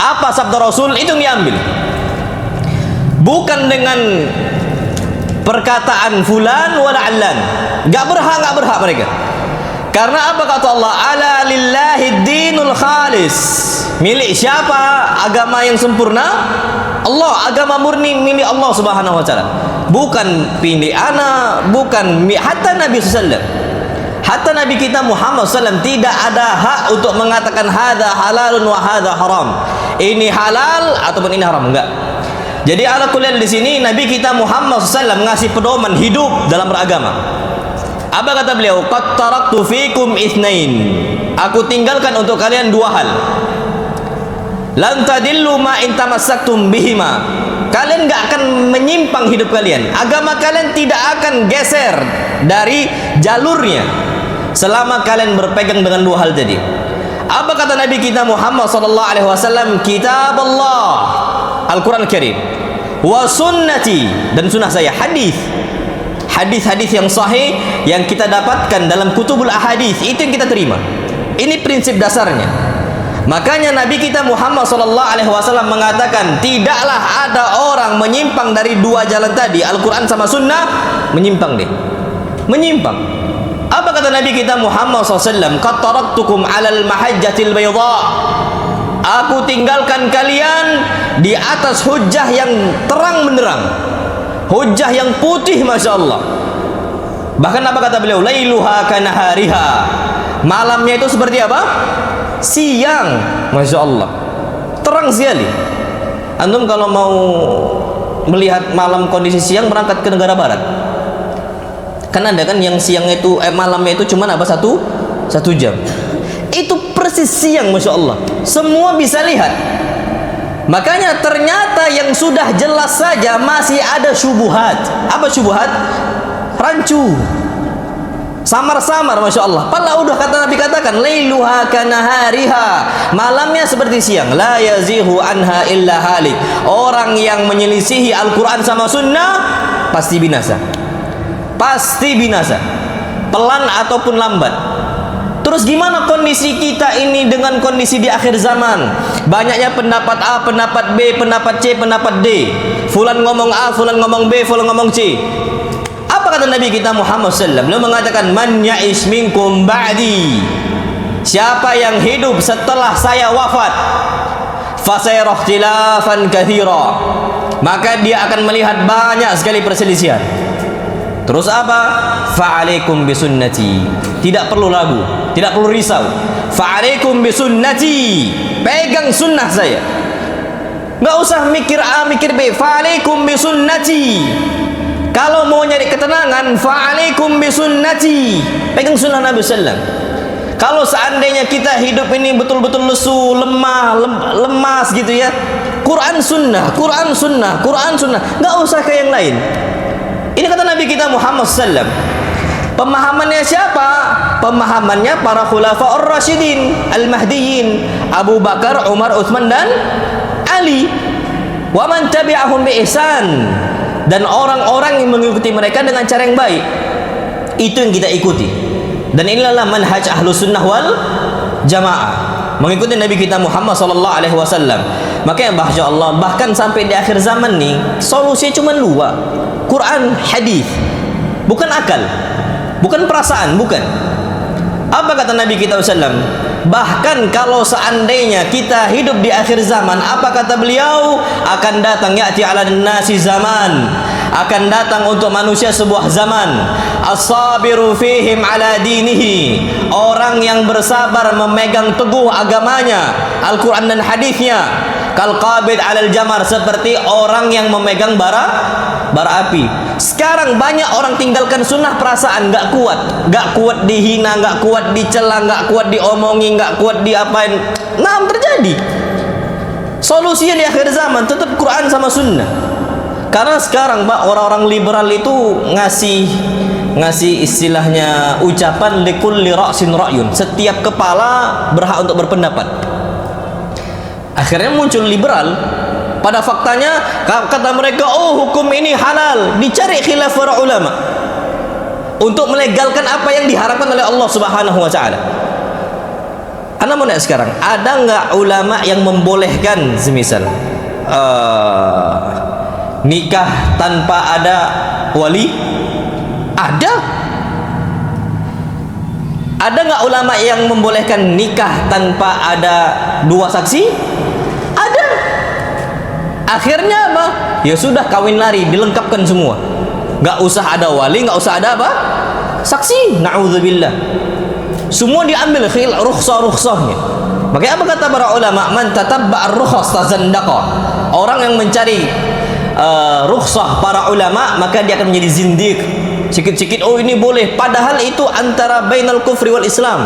Apa sabda Rasul itu yang diambil. Bukan dengan perkataan fulan wala allan. Enggak berhak mereka. Karena apa kata Allah? Ala lillahi dinul khalis. Milik siapa agama yang sempurna? Allah, agama murni milik Allah Subhanahu wa taala. Bukan pilih anak, bukan hatta Nabi sallallahu. Hatta Nabi kita Muhammad SAW tidak ada hak untuk mengatakan hadza halalun wa hadza haram. Ini halal ataupun ini haram, enggak. Jadi ala kulli di sini Nabi kita Muhammad SAW ngasih pedoman hidup dalam beragama. Apa kata beliau? Qad taraktu fikum itsnain. Aku tinggalkan untuk kalian dua hal. Lan tadillu ma in tamassaktum bihima. Kalian enggak akan menyimpang hidup kalian. Agama kalian tidak akan geser dari jalurnya selama kalian berpegang dengan dua hal tadi. Apa kata Nabi kita Muhammad sallallahu alaihi wasallam? Kitab Allah, Al-Qur'an Al-Karim, wa sunnati, dan sunnah saya, hadis. Hadis-hadis yang sahih yang kita dapatkan dalam kutubul ahadits, itu yang kita terima. Ini prinsip dasarnya. Makanya Nabi kita Muhammad sallallahu alaihi wasallam mengatakan, tidaklah ada orang menyimpang dari dua jalan tadi, Al-Qur'an sama sunnah, menyimpang deh. Menyimpang. Apa kata Nabi kita Muhammad SAW? Qad taraktukum 'alal mahajjatil bayda. Aku tinggalkan kalian di atas hujjah yang terang benderang, hujjah yang putih, masya Allah. Bahkan apa kata beliau? Lailuha kanahariha. Malamnya itu seperti apa? Siang, masya Allah. Terang sekali. Antum kalau mau melihat malam kondisi siang, berangkat ke negara barat. Kan ada kan yang siang itu malamnya itu cuma apa satu jam. Itu persis siang, masya Allah. Semua bisa lihat. Makanya ternyata yang sudah jelas saja masih ada syubhat. Apa syubhat? Rancu, samar-samar, masya Allah. Padahal udah kata Nabi katakan, lailuha kanahariha. Malamnya seperti siang. La yazihu anha illa halik. Orang yang menyelisihi Al-Quran sama sunnah pasti binasa. Pasti binasa, pelan ataupun lambat. Terus gimana kondisi kita ini dengan kondisi di akhir zaman? Banyaknya pendapat A, pendapat B, pendapat C, pendapat D. Fulan ngomong A, fulan ngomong B, fulan ngomong C. Apa kata Nabi kita Muhammad SAW? Beliau mengatakan, man ya'ish minkum ba'di. Siapa yang hidup setelah saya wafat, fasayara ikhtilafan katsira. Maka dia akan melihat banyak sekali perselisihan. Terus apa? Fa'alaikum bisunnati. Tidak perlu ragu, tidak perlu risau. Fa'alaikum bisunnati. Pegang sunnah saya. Enggak usah mikir A, mikir B. Fa'alaikum bisunnati. Kalau mau nyari ketenangan, fa'alaikum bisunnati. Pegang sunnah Nabi sallallahu. Kalau seandainya kita hidup ini betul-betul lesu, lemah, lemas gitu ya, Quran sunnah, Quran sunnah, Quran sunnah. Enggak usah ke yang lain. Ini kata Nabi kita Muhammad SAW. Pemahamannya siapa? Pemahamannya para khulafa'ur rasyidin al-mahdiyyin, Abu Bakar, Umar, Utsman dan Ali. Wa man tabi'ahum bi ihsan. Dan orang-orang yang mengikuti mereka dengan cara yang baik. Itu yang kita ikuti. Dan inilah manhaj ahlus sunnah wal jamaah, mengikuti Nabi kita Muhammad sallallahu alaihi wasallam. Makanya bahasa Allah, bahkan sampai di akhir zaman nih, solusinya cuma dua. Quran, hadis. Bukan akal, bukan perasaan, bukan. Apa kata Nabi kita SAW? Bahkan kalau seandainya kita hidup di akhir zaman, apa kata beliau? Akan datang, ya'ti 'alan nasi zaman. Akan datang untuk manusia sebuah zaman. As-sabiru fihim 'ala dinihi. Orang yang bersabar memegang teguh agamanya, Al-Quran dan hadisnya. Kal qabid 'alal jamar, seperti orang yang memegang bara api. Sekarang banyak orang tinggalkan sunnah perasaan, nggak kuat dihina, nggak kuat dicela, nggak kuat diomongi, nggak kuat diapain. Nah, terjadi. Solusinya di akhir zaman tetap Quran sama sunnah. Karena sekarang Mbak, orang-orang liberal itu ngasih istilahnya ucapan likulli ra'sin ra'yun. Setiap kepala berhak untuk berpendapat. Akhirnya muncul liberal. Pada faktanya kata mereka, oh hukum ini halal, dicari khilaf para ulama untuk melegalkan apa yang diharapkan oleh Allah Subhanahu wa taala. Anda mau nanya sekarang, ada nggak ulama yang membolehkan semisal nikah tanpa ada wali? Ada. Ada nggak ulama yang membolehkan nikah tanpa ada dua saksi? Ada. Akhirnya apa? Ya sudah, kawin lari, dilengkapkan semua. Nggak usah ada wali, nggak usah ada apa? Saksi. Na'udzubillah. Semua diambil rukhsah-rukhsahnya. Makanya apa kata para ulama? Man tatabba'a ar-rukhas tazandaqa. Orang yang mencari rukhsah para ulama, maka dia akan menjadi zindiq. Sikit-sikit, oh ini boleh, padahal itu antara bainal kufri wal Islam,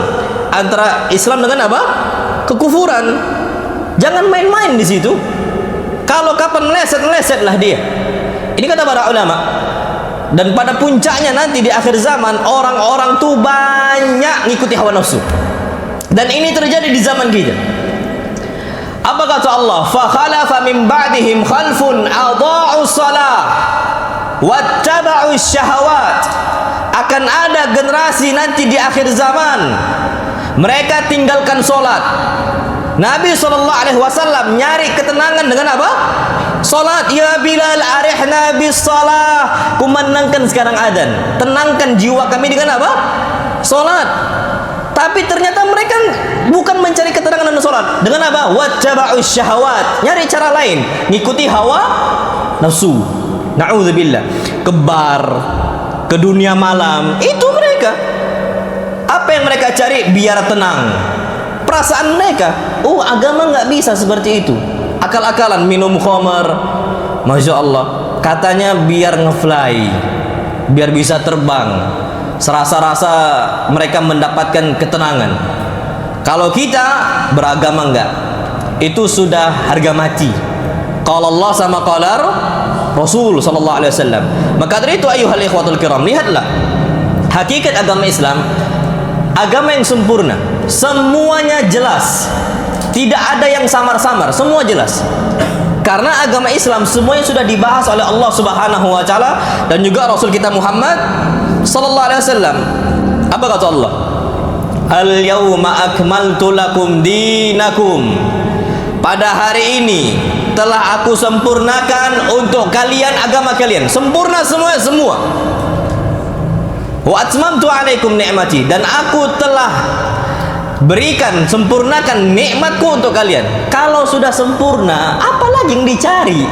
antara Islam dengan apa? Kekufuran. Jangan main-main di situ. Kalau kapan meleset-melesetlah dia. Ini kata para ulama. Dan pada puncaknya nanti di akhir zaman, orang-orang tuh banyak ngikuti hawa nafsu. Dan ini terjadi di zaman kita. Apa kata Allah? Fa khalafa min ba'dihim khalfun adha'u shalah wattaba'u syahawat. Akan ada generasi nanti di akhir zaman, mereka tinggalkan solat. Nabi SAW nyari ketenangan dengan apa? Solat. Ya Bilal, arihna bis salah. Kumandangkan sekarang adzan, tenangkan jiwa kami dengan apa? Solat. Tapi ternyata mereka bukan mencari ketenangan dengan solat. Dengan apa? Wattaba'u syahawat. Nyari cara lain, ngikuti hawa nafsu. Na'udzubillah. Kebar, ke dunia malam, itu mereka. Apa yang mereka cari? Biar tenang. Perasaan mereka, oh agama nggak bisa seperti itu. Akal-akalan, minum khamar, masya Allah, katanya biar ngefly, biar bisa terbang. Serasa-rasa mereka mendapatkan ketenangan. Kalau kita beragama enggak, itu sudah harga mati. Qala Allah sama qala Rasul sallallahu alaihi wasallam. Maka dari itu ayyuhal ikhwatul kiram, lihatlah hakikat agama Islam, agama yang sempurna, semuanya jelas, tidak ada yang samar-samar, semua jelas. Karena agama Islam semuanya sudah dibahas oleh Allah Subhanahu wa taala dan juga Rasul kita Muhammad sallallahu alaihi wasallam. Apa kata Allah? Al-yauma akmaltu lakum dinakum. Pada hari ini telah aku sempurnakan untuk kalian agama kalian. Sempurna semua. Wa atmamtu alaikum ni'mati, dan aku telah berikan, sempurnakan nikmatku untuk kalian. Kalau sudah sempurna, apa lagi yang dicari?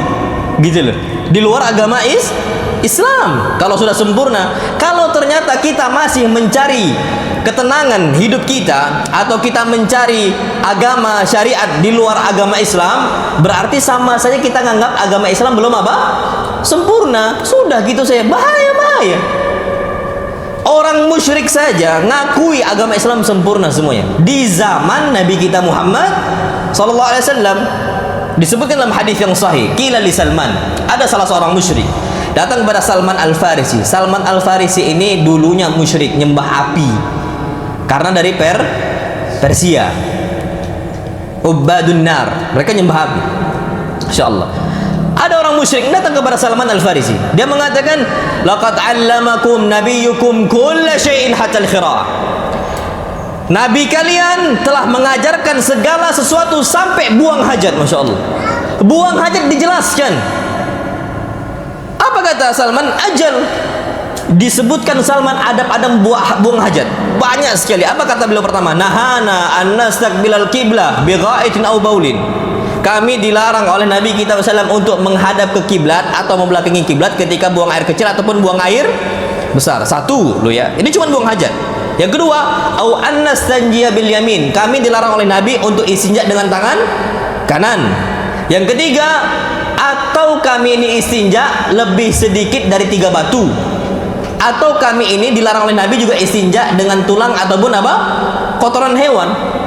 Gitu loh. Di luar agama Islam. Kalau sudah sempurna, kalau ternyata kita masih mencari ketenangan hidup kita, atau kita mencari agama syariat di luar agama Islam, berarti sama saja kita nganggap agama Islam belum apa? Sempurna. Sudah gitu saya, bahaya. Orang musyrik saja ngakui agama Islam sempurna semuanya. Di zaman Nabi kita Muhammad sallallahu alaihi wasallam, disebutkan dalam hadis yang sahih, qila li Salman, ada salah seorang musyrik datang kepada Salman Al-Farisi. Salman Al-Farisi ini dulunya musyrik, nyembah api. Karena dari Persia. Ubadun nar, mereka nyembah api. Insyaallah. Ada orang musyrik datang kepada Salman Al-Farisi. Dia mengatakan, laqad 'allamakum nabiyyukum kulla syai'in hatta al-khira'. Nabi kalian telah mengajarkan segala sesuatu sampai buang hajat. Masya Allah. Buang hajat dijelaskan. Apa kata Salman? Ajal. Disebutkan Salman adab-adab buang hajat banyak sekali. Apa kata beliau pertama? Nahana an nastaqbilal qiblah bi ghaitin aw baulin. Kami dilarang oleh Nabi kita SAW untuk menghadap ke kiblat atau membelakangi kiblat ketika buang air kecil ataupun buang air besar. Satu lo ya, ini cuma buang hajat. Yang kedua, au annastanjiya bil yamin. Kami dilarang oleh Nabi untuk istinja dengan tangan kanan. Yang ketiga, atau kami ini istinja lebih sedikit dari 3 batu. Atau kami ini dilarang oleh Nabi juga istinja dengan tulang ataupun apa? Kotoran hewan.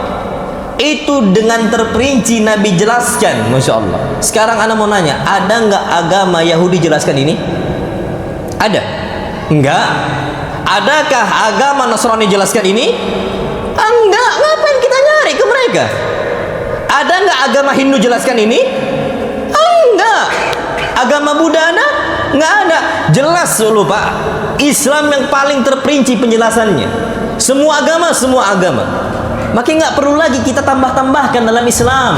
Itu dengan terperinci Nabi jelaskan. Masya Allah. Sekarang ana mau nanya, ada nggak agama Yahudi jelaskan ini? Ada? Enggak. Adakah agama Nasrani jelaskan ini? Enggak. Ngapain kita nyari ke mereka? Ada nggak agama Hindu jelaskan ini? Enggak. Agama Buddha ada? Nggak ada. Jelas dulu Pak. Islam yang paling terperinci penjelasannya. Semua agama. Maka nggak perlu lagi kita tambah-tambahkan dalam Islam.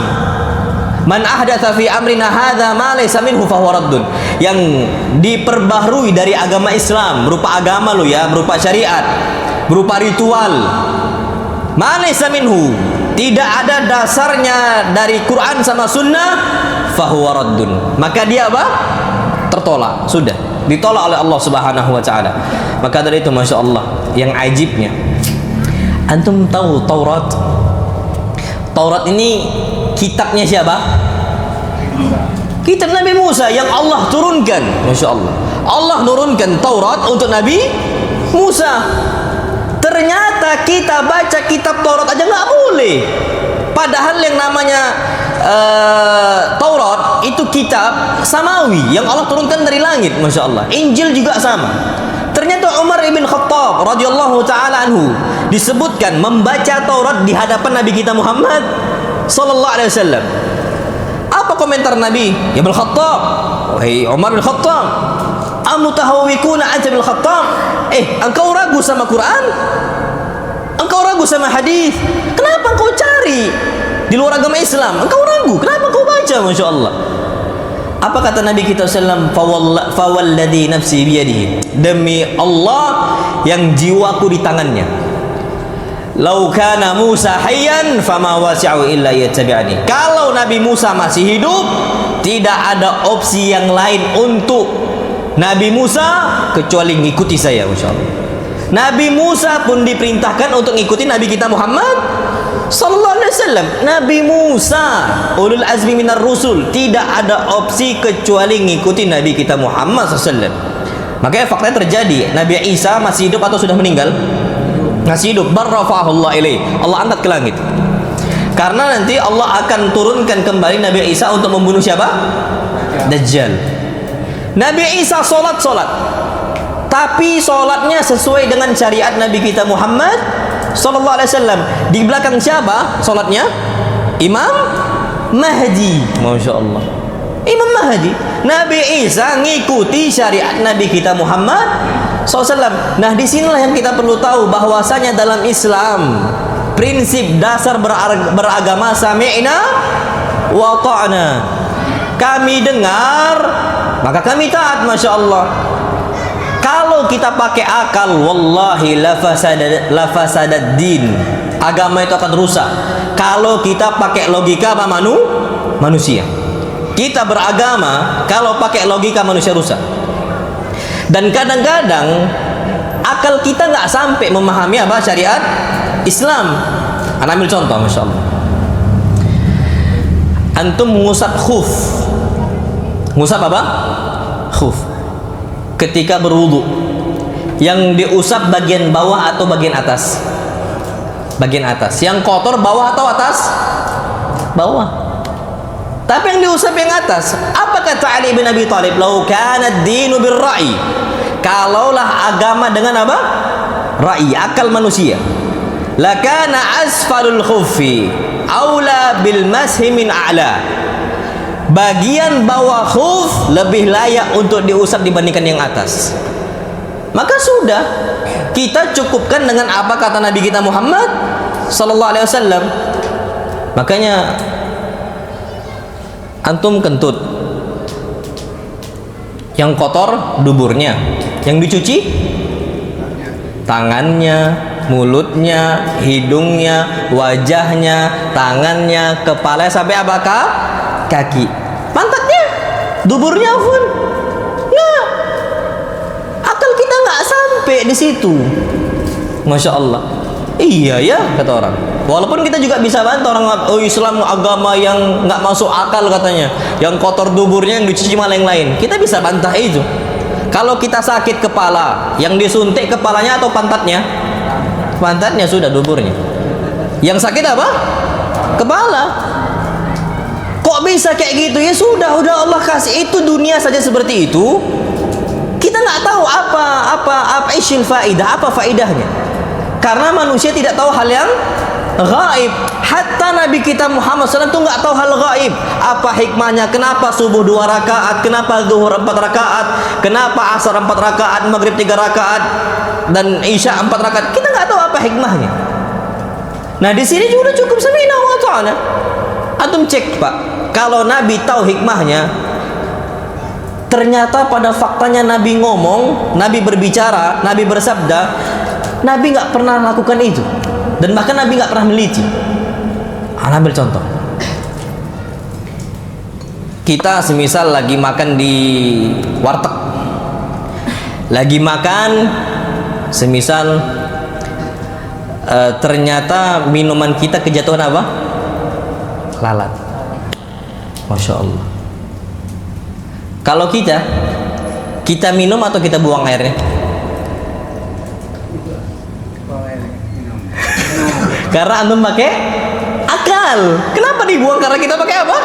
Man ahdatsa fi amrina hadza ma laysa minhu fahuwa raddun. Yang diperbaharui dari agama Islam, berupa agama lo ya, berupa syariat, berupa ritual. Ma laysa minhu, tidak ada dasarnya dari Quran sama sunnah, fahuwa raddun. Maka dia apa? Tertolak, sudah ditolak oleh Allah Subhanahu wa taala. Maka dari itu Masya Allah, yang ajibnya, antum tahu Taurat? Taurat ini kitabnya siapa? Kitab Nabi Musa yang Allah turunkan. Masya Allah, Allah turunkan Taurat untuk Nabi Musa. Ternyata kita baca kitab Taurat aja nggak boleh. Padahal yang namanya Taurat itu kitab samawi yang Allah turunkan dari langit. Masya Allah. Injil juga sama. Ternyata Umar ibn Khattab radhiyallahu taala anhu disebutkan membaca Taurat di hadapan Nabi kita Muhammad sallallahu alaihi wasallam. Apa komentar Nabi? Ya Ibn Khattab, wahai Umar bin Khattab, amutahawwikuna anta bil Khattab? Engkau ragu sama Quran? Engkau ragu sama hadis? Kenapa engkau cari di luar agama Islam? Engkau ragu, kenapa engkau baca? Masya Allah. Apa kata Nabi kita sallam? Fawalladhi nafsi biyadihi, demi Allah yang jiwaku di tangannya. Lau kana Musa hayyan fama wasi'u illa yattabi'ani. Kalau Nabi Musa masih hidup, tidak ada opsi yang lain untuk Nabi Musa kecuali ngikuti saya. Masya Allah. Nabi Musa pun diperintahkan untuk ngikuti Nabi kita Muhammad sallallahu alaihi wasallam. Nabi Musa ulul azmi minar rusul, tidak ada opsi kecuali ngikuti Nabi kita Muhammad sallallahu alaihi wasallam. Makanya faktanya terjadi, Nabi Isa masih hidup atau sudah meninggal? Masih hidup. Barrafa'ahullah ilaih, Allah angkat ke langit. Karena nanti Allah akan turunkan kembali Nabi Isa untuk membunuh siapa? Dajjal. Nabi Isa solat, tapi solatnya sesuai dengan syariat Nabi kita Muhammad sallallahu alaihi wasallam. Di belakang siapa solatnya? Imam Mahdi. Masya Allah, Imam Mahdi. Nabi Isa ngikuti syariat Nabi kita Muhammad SAW. Nah, disinilah yang kita perlu tahu bahwasanya dalam Islam prinsip dasar beragama sami'na wa ta'na. Kami dengar, maka kami taat. Masya Allah. Kalau kita pakai akal, wallahi lafasadad din. Agama itu akan rusak. Kalau kita pakai logika apa manusia. Kita beragama kalau pakai logika manusia rusak. Dan kadang-kadang akal kita nggak sampai memahami apa syariat Islam. Ana ambil contoh, Masya Allah. Antum mengusap khuf. Ngusap apa? Khuf. Ketika berwudu, yang diusap bagian bawah atau bagian atas? Bagian atas. Yang kotor bawah atau atas? Bawah. Tapi yang diusap yang atas. Apa kata Ali bin Abi Thalib? Lau kana ad-dinu bir-ra'i. Kalaulah agama dengan apa? Ra'i, akal manusia. Lakana asfalul khuffi aula bil mashi min a'la. Bagian bawah khuf lebih layak untuk diusap dibandingkan yang atas. Maka sudah, kita cukupkan dengan apa kata Nabi kita Muhammad sallallahu alaihi wasallam. Makanya antum kentut, yang kotor duburnya, yang dicuci tangannya, mulutnya, hidungnya, wajahnya, tangannya, kepala sampai apakah? Kaki, pantatnya, duburnya pun. Nah, akal kita nggak sampai di situ. Masya Allah. Iya ya, kata orang. Walaupun kita juga bisa bantah orang, oh Islam agama yang nggak masuk akal katanya, yang kotor duburnya, yang dicuci malah yang lain. Kita bisa bantah itu. Kalau kita sakit kepala, yang disuntik kepalanya atau pantatnya? Pantatnya, sudah duburnya. Yang sakit apa? Kepala. Kok bisa kayak gitu? Ya sudah Allah kasih itu, dunia saja seperti itu. Kita nggak tahu apa isyil faidah, apa faidahnya. Karena manusia tidak tahu hal yang gaib. Hatta Nabi kita Muhammad SAW itu nggak tahu hal gaib. Apa hikmahnya? Kenapa subuh 2 rakaat? Kenapa zuhur 4 rakaat? Kenapa asar 4 rakaat? Maghrib 3 rakaat? Dan isya 4 rakaat? Kita nggak tahu apa hikmahnya. Nah di sini juga cukup sami'na wa ata'na. Antum cek Pak, kalau Nabi tahu hikmahnya, ternyata pada faktanya Nabi ngomong, Nabi berbicara, Nabi bersabda, Nabi nggak pernah lakukan itu, dan bahkan Nabi nggak pernah meliti. Ambil contoh, kita semisal lagi makan di warteg, lagi makan, semisal ternyata minuman kita kejatuhan apa? Lalat. Masya Allah. Kalau kita minum atau kita buang airnya? Karena antum pakai akal. Kenapa dibuang? Karena kita pakai apa?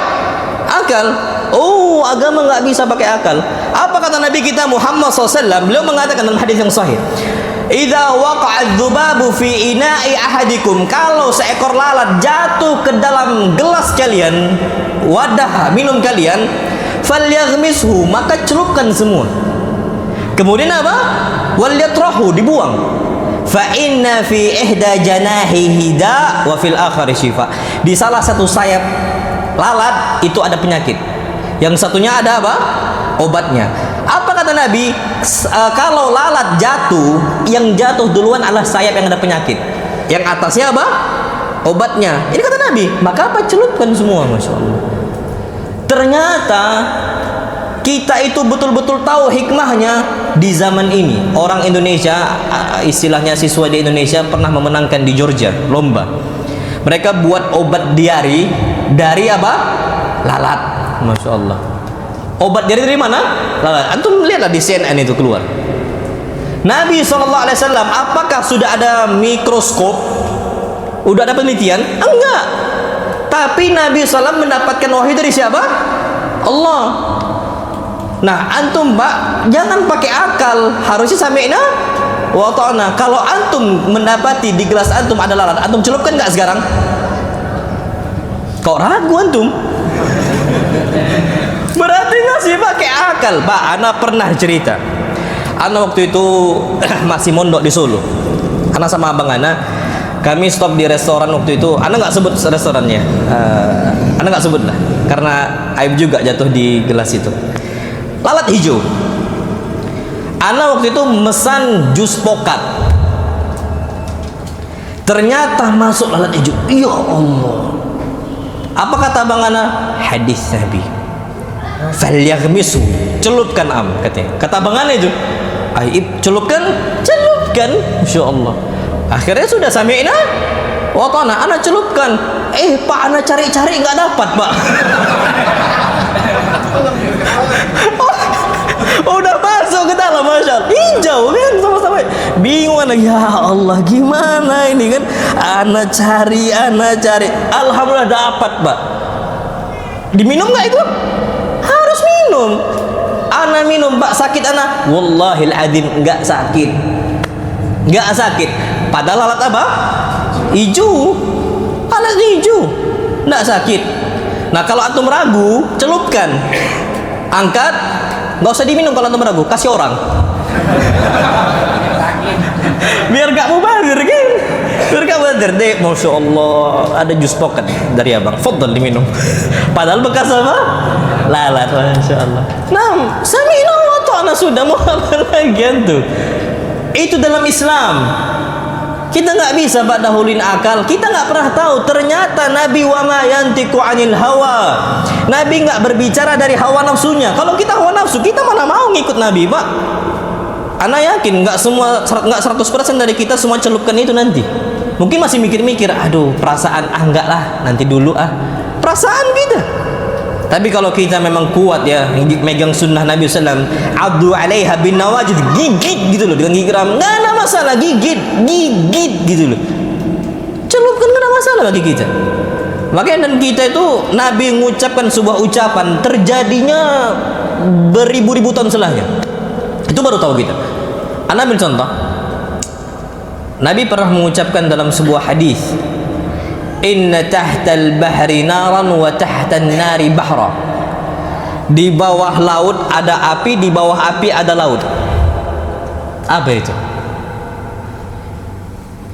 Akal. Oh, agama nggak bisa pakai akal. Apa kata Nabi kita Muhammad SAW? Beliau mengatakan dalam hadis yang sahih, idza waqa'a dzubabu fi ina'i ahadikum, kalau seekor lalat jatuh ke dalam gelas kalian, wadah minum kalian, falyaghmishu, maka celupkan semua. Kemudian apa? Walyatrahu, dibuang. Fa inna fi ihda janahihi da wa fil akhari shifa. Di salah satu sayap lalat itu ada penyakit, yang satunya ada apa? Obatnya. Apa kata Nabi? Kalau lalat jatuh, yang jatuh duluan adalah sayap yang ada penyakit, yang atasnya apa? Obatnya. Ini kata Nabi. Maka apa? Celupkan semua. Masya Allah. Ternyata kita itu betul-betul tahu hikmahnya. Di zaman ini orang Indonesia, istilahnya siswa di Indonesia, pernah memenangkan di Georgia lomba. Mereka buat obat diari dari apa? Lalat. Masya Allah. Obat diari dari mana? Lalat. Antum lihatlah di CNN itu keluar. Nabi SAW, apakah sudah ada mikroskop? Udah ada penelitian? Enggak. Tapi Nabi SAW mendapatkan wahyu dari siapa? Allah. Nah, antum Pak, jangan pakai akal, harusnya sami'na wa ta'na. Kalau antum mendapati di gelas antum ada lalat, antum celupkan nggak sekarang? Kok ragu antum? Berarti masih pakai akal. Pak, ana pernah cerita. Ana waktu itu masih mondok di Solo. Ana sama abang ana, kami stop di restoran waktu itu. Ana nggak sebut restorannya. Ana nggak sebut lah, karena aib juga jatuh di gelas itu. Lalat hijau. Ana waktu itu mesan jus pokat. Ternyata masuk lalat hijau. Ya Allah. Apa kata abang ana? Hadis Nabi. Falyaghmisu, celupkan katanya. Kata abang ana itu, aib, celupkan. Masya Allah. Akhirnya sudah sami'na wa ta'na, ana celupkan. Pak, ana cari-cari nggak dapat, Pak. Udah masuk ke dalam, Masya Allah. Hijau kan, sama-sama bingung anak. Ya Allah, gimana ini kan? Ana cari. Alhamdulillah dapat, Pak. Diminum nggak itu? Harus minum. Ana minum, Pak. Sakit ana? Wallahil adzim, nggak sakit. Padahal alat apa? Hijau. Alat hijau. Nggak sakit. Nah, kalau antum ragu, celupkan. Angkat. Nggak usah diminum kalau antum ragu, kasih orang. Biar gak mubazir kan? Biar gak mubazir deh. Masya Allah, ada jus poket dari abang, fadl diminum. Padahal bekas apa? Lalat. Masya Allah. Nah, sami'na wa ta'na, sudah mau apa lagi antum? Itu dalam Islam. Kita nggak bisa Pak dahulin akal. Kita nggak pernah tahu ternyata Nabi wa ma yantiqu anil hawa. Nabi nggak berbicara dari hawa nafsunya. Kalau kita hawa nafsu, kita mana mau ngikut Nabi, Pak? Ana yakin nggak 100% dari kita semua celupkan itu nanti. Mungkin masih mikir-mikir, aduh perasaan, enggak lah, nanti dulu perasaan kita. Tapi kalau kita memang kuat ya, megang sunnah Nabi SAW, abdu alaiha bin nawajid, gigit gitu loh dengan gigi ram, nggak ada masalah, gigit gitu loh, celupkan, nggak ada masalah bagi kita. Makanya dan kita itu Nabi mengucapkan sebuah ucapan, terjadinya beribu-ribu tahun setelahnya. Itu baru tahu kita. Anda ambil contoh, Nabi pernah mengucapkan dalam sebuah hadis, inna tahtal bahri naran wa tahtan nari bahra. Di bawah laut ada api, di bawah api ada laut. Apa itu?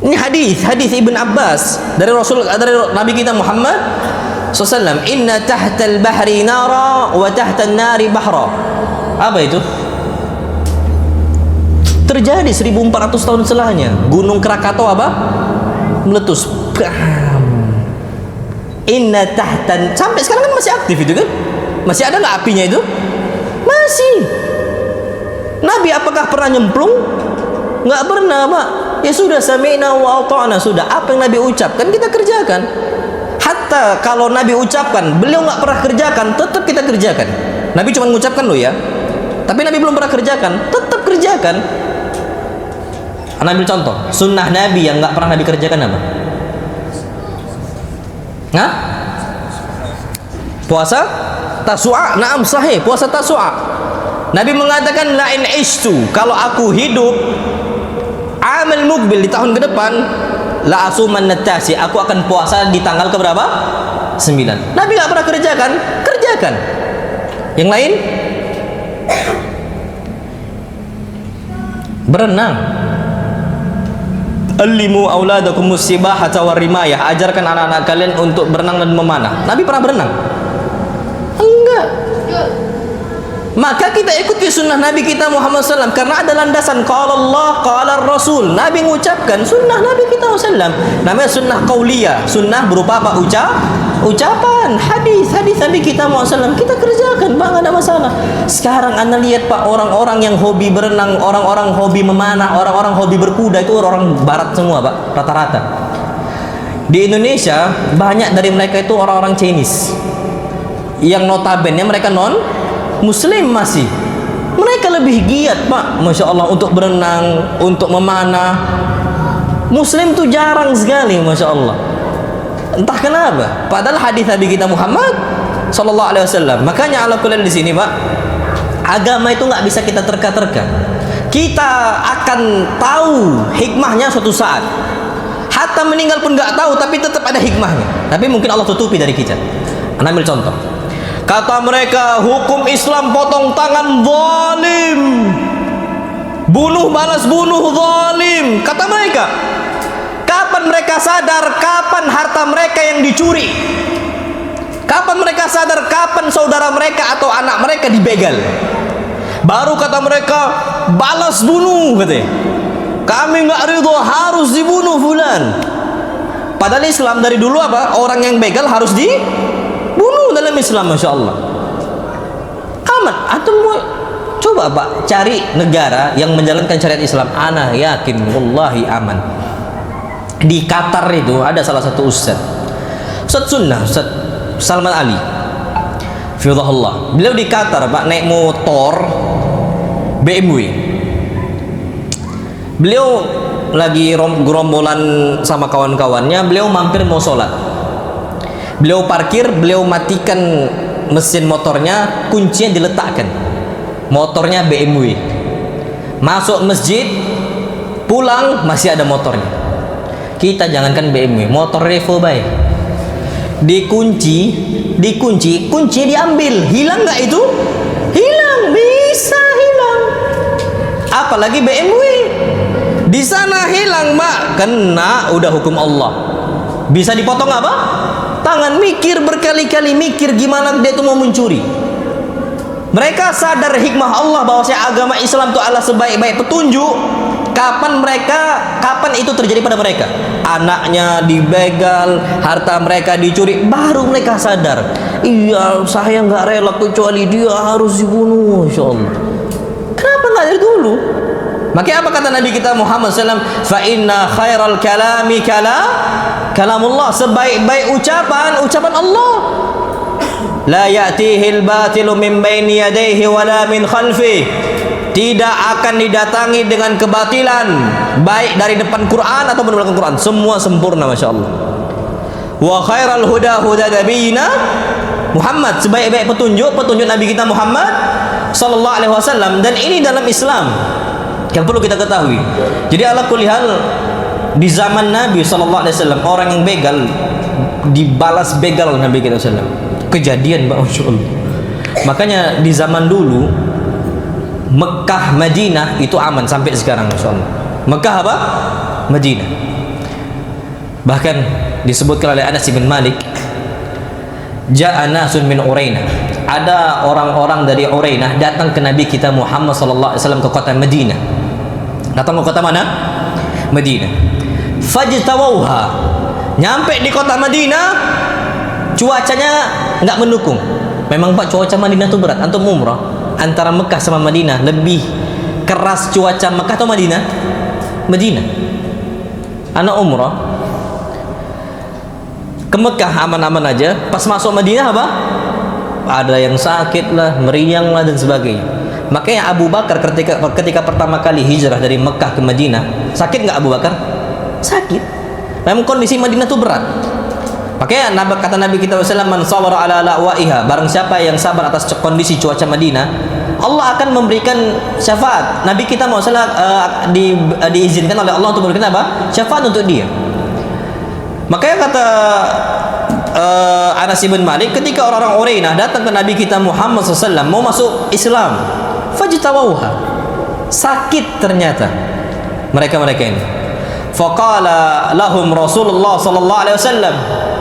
Ini hadis Ibn Abbas dari Nabi kita Muhammad SAW. Inna tahtal bahri nara wa tahtal nari bahra. Apa itu? Terjadi 1400 tahun setelahnya. Gunung Krakatau apa? Meletus. Inna tahtan, sampai sekarang kan masih aktif itu kan? Masih ada nggak apinya itu? Masih. Nabi apakah pernah nyemplung? Nggak pernah, Pak. Ya sudah, sami'na wa ata'na, sudah. Apa yang Nabi ucapkan kita kerjakan. Hatta kalau Nabi ucapkan, beliau nggak pernah kerjakan, tetap kita kerjakan. Nabi cuma mengucapkan loh ya. Tapi Nabi belum pernah kerjakan, tetap kerjakan. Ambil contoh, sunnah Nabi yang nggak pernah Nabi kerjakan apa? Hah? Puasa Tasu'a. Naam, sahih, puasa Tasu'a. Nabi mengatakan la in ishtu, kalau aku hidup amal mukbil di tahun ke depan, la asuman natasi, aku akan puasa di tanggal ke berapa? 9. Nabi nggak pernah kerjakan, kerjakan. Yang lain? Berenang. Allimu auladakum musibahata warimaya, ajarkan anak-anak kalian untuk berenang dan memanah. Nabi pernah berenang? Enggak. Maka kita ikuti sunnah Nabi kita Muhammad SAW karena ada landasan qala Allah qala Rasul. Nabi mengucapkan, sunnah Nabi kita SAW namanya sunnah qauliyah. Sunnah berupa apa? Ucapan, hadis Nabi kita Muhammad SAW kita kerjakan, Pak, nggak ada masalah. Sekarang Anda lihat, Pak, orang-orang yang hobi berenang, orang-orang hobi memanah, orang-orang hobi berkuda itu orang barat semua, Pak, rata-rata. Di Indonesia banyak dari mereka itu orang-orang Chinese yang notabene mereka non Muslim masih. Mereka lebih giat, Pak, Masya Allah, untuk berenang, untuk memanah. Muslim tuh jarang sekali, Masya Allah. Entah kenapa. Padahal hadis Nabi kita Muhammad Sallallahu Alaihi Wasallam. Makanya ala kulli di sini, Pak, agama itu nggak bisa kita terka-terka. Kita akan tahu hikmahnya suatu saat. Hatta meninggal pun nggak tahu, tapi tetap ada hikmahnya. Tapi mungkin Allah tutupi dari kita. Anda ambil contoh. Kata mereka, hukum Islam potong tangan zalim, bunuh balas bunuh zalim. Kata mereka, kapan mereka sadar kapan harta mereka yang dicuri? Kapan mereka sadar kapan saudara mereka atau anak mereka dibegal? Baru kata mereka, balas bunuh, katanya. Kami nggak ridho, harus dibunuh fulan. Padahal Islam dari dulu apa? Orang yang begal harus bunuh dalam Islam, Masya Allah. Aman. Atau mau coba, Pak, cari negara yang menjalankan syariat Islam. Ana yakin wallahi aman. Di Qatar itu ada salah satu Ustaz sunnah, Ustaz Salman Ali Fidhahullah. Beliau di Qatar, Pak, naik motor BMW. Beliau lagi gerombolan sama kawan-kawannya. Beliau mampir mau sholat. Beliau parkir, beliau matikan mesin motornya, kuncinya diletakkan. Motornya BMW. Masuk masjid, pulang masih ada motornya. Kita jangankan BMW, motor Revo baik. Dikunci, kuncinya diambil. Hilang nggak itu? Hilang, bisa hilang. Apalagi BMW. Di sana hilang, Mbak. Kena, udah hukum Allah. Bisa dipotong apa? Tangan. Mikir berkali-kali, mikir gimana dia itu mau mencuri. Mereka sadar hikmah Allah bahwa agama Islam itu adalah sebaik-baik petunjuk. Kapan itu terjadi pada mereka? Anaknya dibegal, harta mereka dicuri, baru mereka sadar. Iya, saya nggak rela kecuali dia harus dibunuh, Masya Allah. Kenapa nggak dari dulu? Makanya apa kata Nabi kita Muhammad SAW? Fa inna khairal kalami kalamullah. Sebaik-baik ucapan Allah. La ya'tihil batilu min baini yadayhi wala min khalfi. Tidak akan didatangi dengan kebatilan, baik dari depan Quran atau dari belakang Quran. Semua sempurna, Masya Allah. Wa khairal huda nabiyina Muhammad. Sebaik-baik petunjuk Nabi kita Muhammad Sallallahu Alaihi Wasallam. Dan ini dalam Islam yang perlu kita ketahui. Jadi ala kulli hal, di zaman Nabi Sallallahu Alaihi Wasallam orang yang begal dibalas begal oleh Nabi kita SAW. Kejadian, Masya Allah. Makanya di zaman dulu Mekah Madinah itu aman sampai sekarang, Masya Allah. Mekah apa? Madinah. Bahkan disebutkan oleh Anas bin Malik, ja'a nasun min Urainah, ada orang-orang dari Urainah datang ke Nabi kita Muhammad sallallahu alaihi wasallam ke kota Madinah. Datang ke kota mana? Madinah. Fajtawauha, nyampe di kota Madinah, cuacanya nggak mendukung. Memang Pak, cuaca Madinah tuh berat. Antum umrah antara Mekah sama Madinah, lebih keras cuaca Mekah atau Madinah? Madinah. Anak umrah ke Mekah aman-aman aja, pas masuk Madinah apa? Ada yang sakit lah, meriang lah dan sebagainya. Makanya Abu Bakar ketika pertama kali hijrah dari Mekah ke Madinah, sakit nggak Abu Bakar? Sakit. Memang kondisi Madinah tuh berat. Makanya kata Nabi kita SAW, man sabara ala la'waiha, barang siapa yang sabar atas kondisi cuaca Madinah, Allah akan memberikan syafaat. Nabi kita diizinkan oleh Allah untuk memberikan apa? Syafaat untuk dia. Makanya kata Anas bin Malik, ketika orang-orang Urainah datang ke Nabi kita Muhammad SAW mau masuk Islam, fajtawauha, sakit ternyata mereka ini. Faqala lahum Rasulullah sallallahu alaihi wasallam,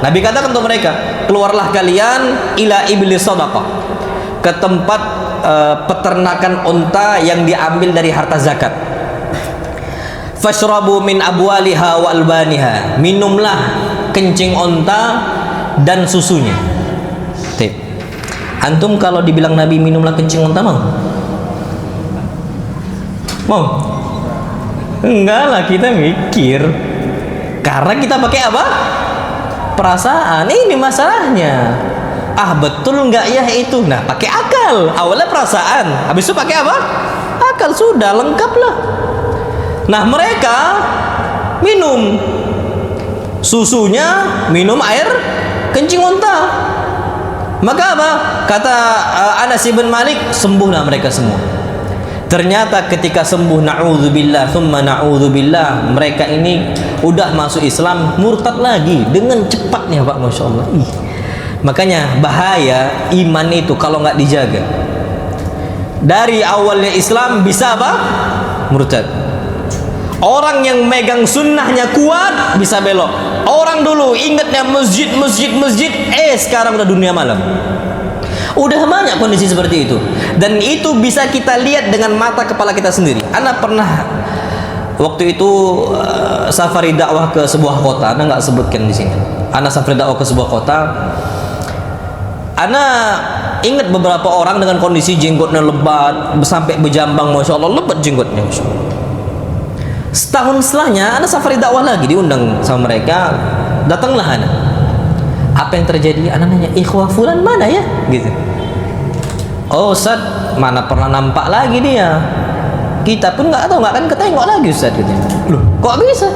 Nabi katakan untuk mereka, keluarlah kalian ila iblis sadaqah, ke tempat peternakan unta yang diambil dari harta zakat. Fashrabu min abwaliha wa albaniha, minumlah kencing unta dan susunya. Tip. Antum kalau dibilang Nabi minumlah kencing unta mau? Mau? Enggak lah, kita mikir. Karena kita pakai apa? Perasaan. Ini masalahnya. Ah, betul enggak ya itu? Nah, pakai akal. Awalnya perasaan, habis itu pakai apa? Akal, sudah lengkap lah. Nah, mereka minum susunya, minum air kencing unta. Maka apa? Kata Anas bin Malik, sembuhlah mereka semua. Ternyata ketika sembuh, na'udzubillah thumma na'udzubillah, mereka ini udah masuk Islam, murtad lagi dengan cepatnya Pak, Masya Allah. Makanya bahaya iman itu kalau nggak dijaga. Dari awalnya Islam bisa apa? Murtad. Orang yang megang sunnahnya kuat bisa belok. Orang dulu ingatnya masjid, sekarang udah dunia malam. Udah banyak kondisi seperti itu, dan itu bisa kita lihat dengan mata kepala kita sendiri. Ana pernah waktu itu safari dakwah ke sebuah kota. Ana nggak sebutkan di sini. Ana safari dakwah ke sebuah kota. Ana ingat beberapa orang dengan kondisi jenggotnya lebat sampai berjambang, Masya Allah, lebat jenggotnya, Masya Allah. Setahun setelahnya Ana safari dakwah lagi, diundang sama mereka. Datanglah Ana. Apa yang terjadi? Ana nanya, ikhwah fulan mana ya? Gitu. Oh Ustaz, mana pernah nampak lagi dia. Kita pun nggak tahu, nggak akan ketengok lagi Ustaz. Gitu. Loh, kok bisa?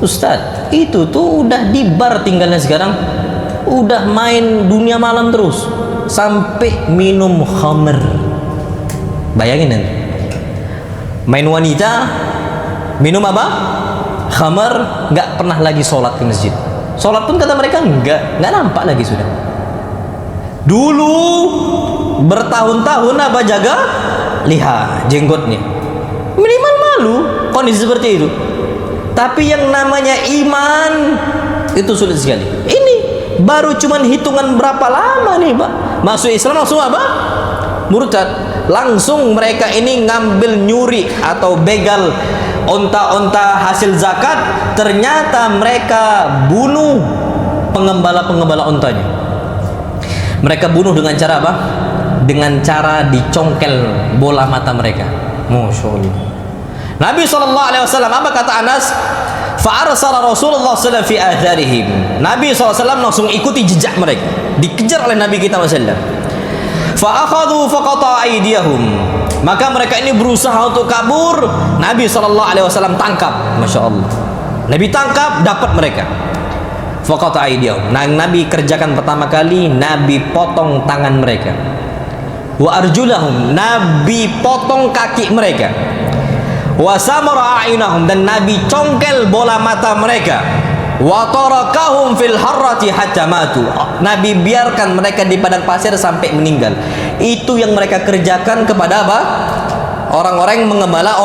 Ustaz, itu tuh udah di bar tinggalnya sekarang. Udah main dunia malam terus, sampai minum khamr. Bayangin nanti, main wanita, minum apa? Khamr, nggak pernah lagi sholat ke masjid. Sholat pun kata mereka nggak nampak lagi sudah. Dulu bertahun-tahun apa jaga liha jenggotnya, minimal malu kondisi seperti itu. Tapi yang namanya iman itu sulit sekali. Ini baru cuman hitungan berapa lama nih Pak, masuk Islam langsung apa? Murtad. Langsung mereka ini ngambil nyuri atau begal onta-onta hasil zakat. Ternyata mereka bunuh pengembala-pengembala ontanya. Mereka bunuh dengan cara apa? Dengan cara dicongkel bola mata mereka. Masya Allah. Nabi SAW, apa kata Anas? Fa'arsala Rasulullah SAW fi atharihim. Nabi SAW langsung ikuti jejak mereka, dikejar oleh Nabi kita SAW. Fa'akhadhu faqata aydiyahum. Maka mereka ini berusaha untuk kabur. Nabi SAW tangkap. Masya Allah. Nabi tangkap, dapat mereka. Faqata aydiyahum. Nah, Nabi kerjakan pertama kali, Nabi potong tangan mereka. Wa arjulahum. Nabi potong kaki mereka. Wa samara a'yunahum. Dan Nabi congkel bola mata mereka. Wa tarakahum fil harrati hatta matu. Nabi biarkan mereka di padang pasir sampai meninggal. Itu yang mereka kerjakan kepada apa? Orang-orang yang mengembala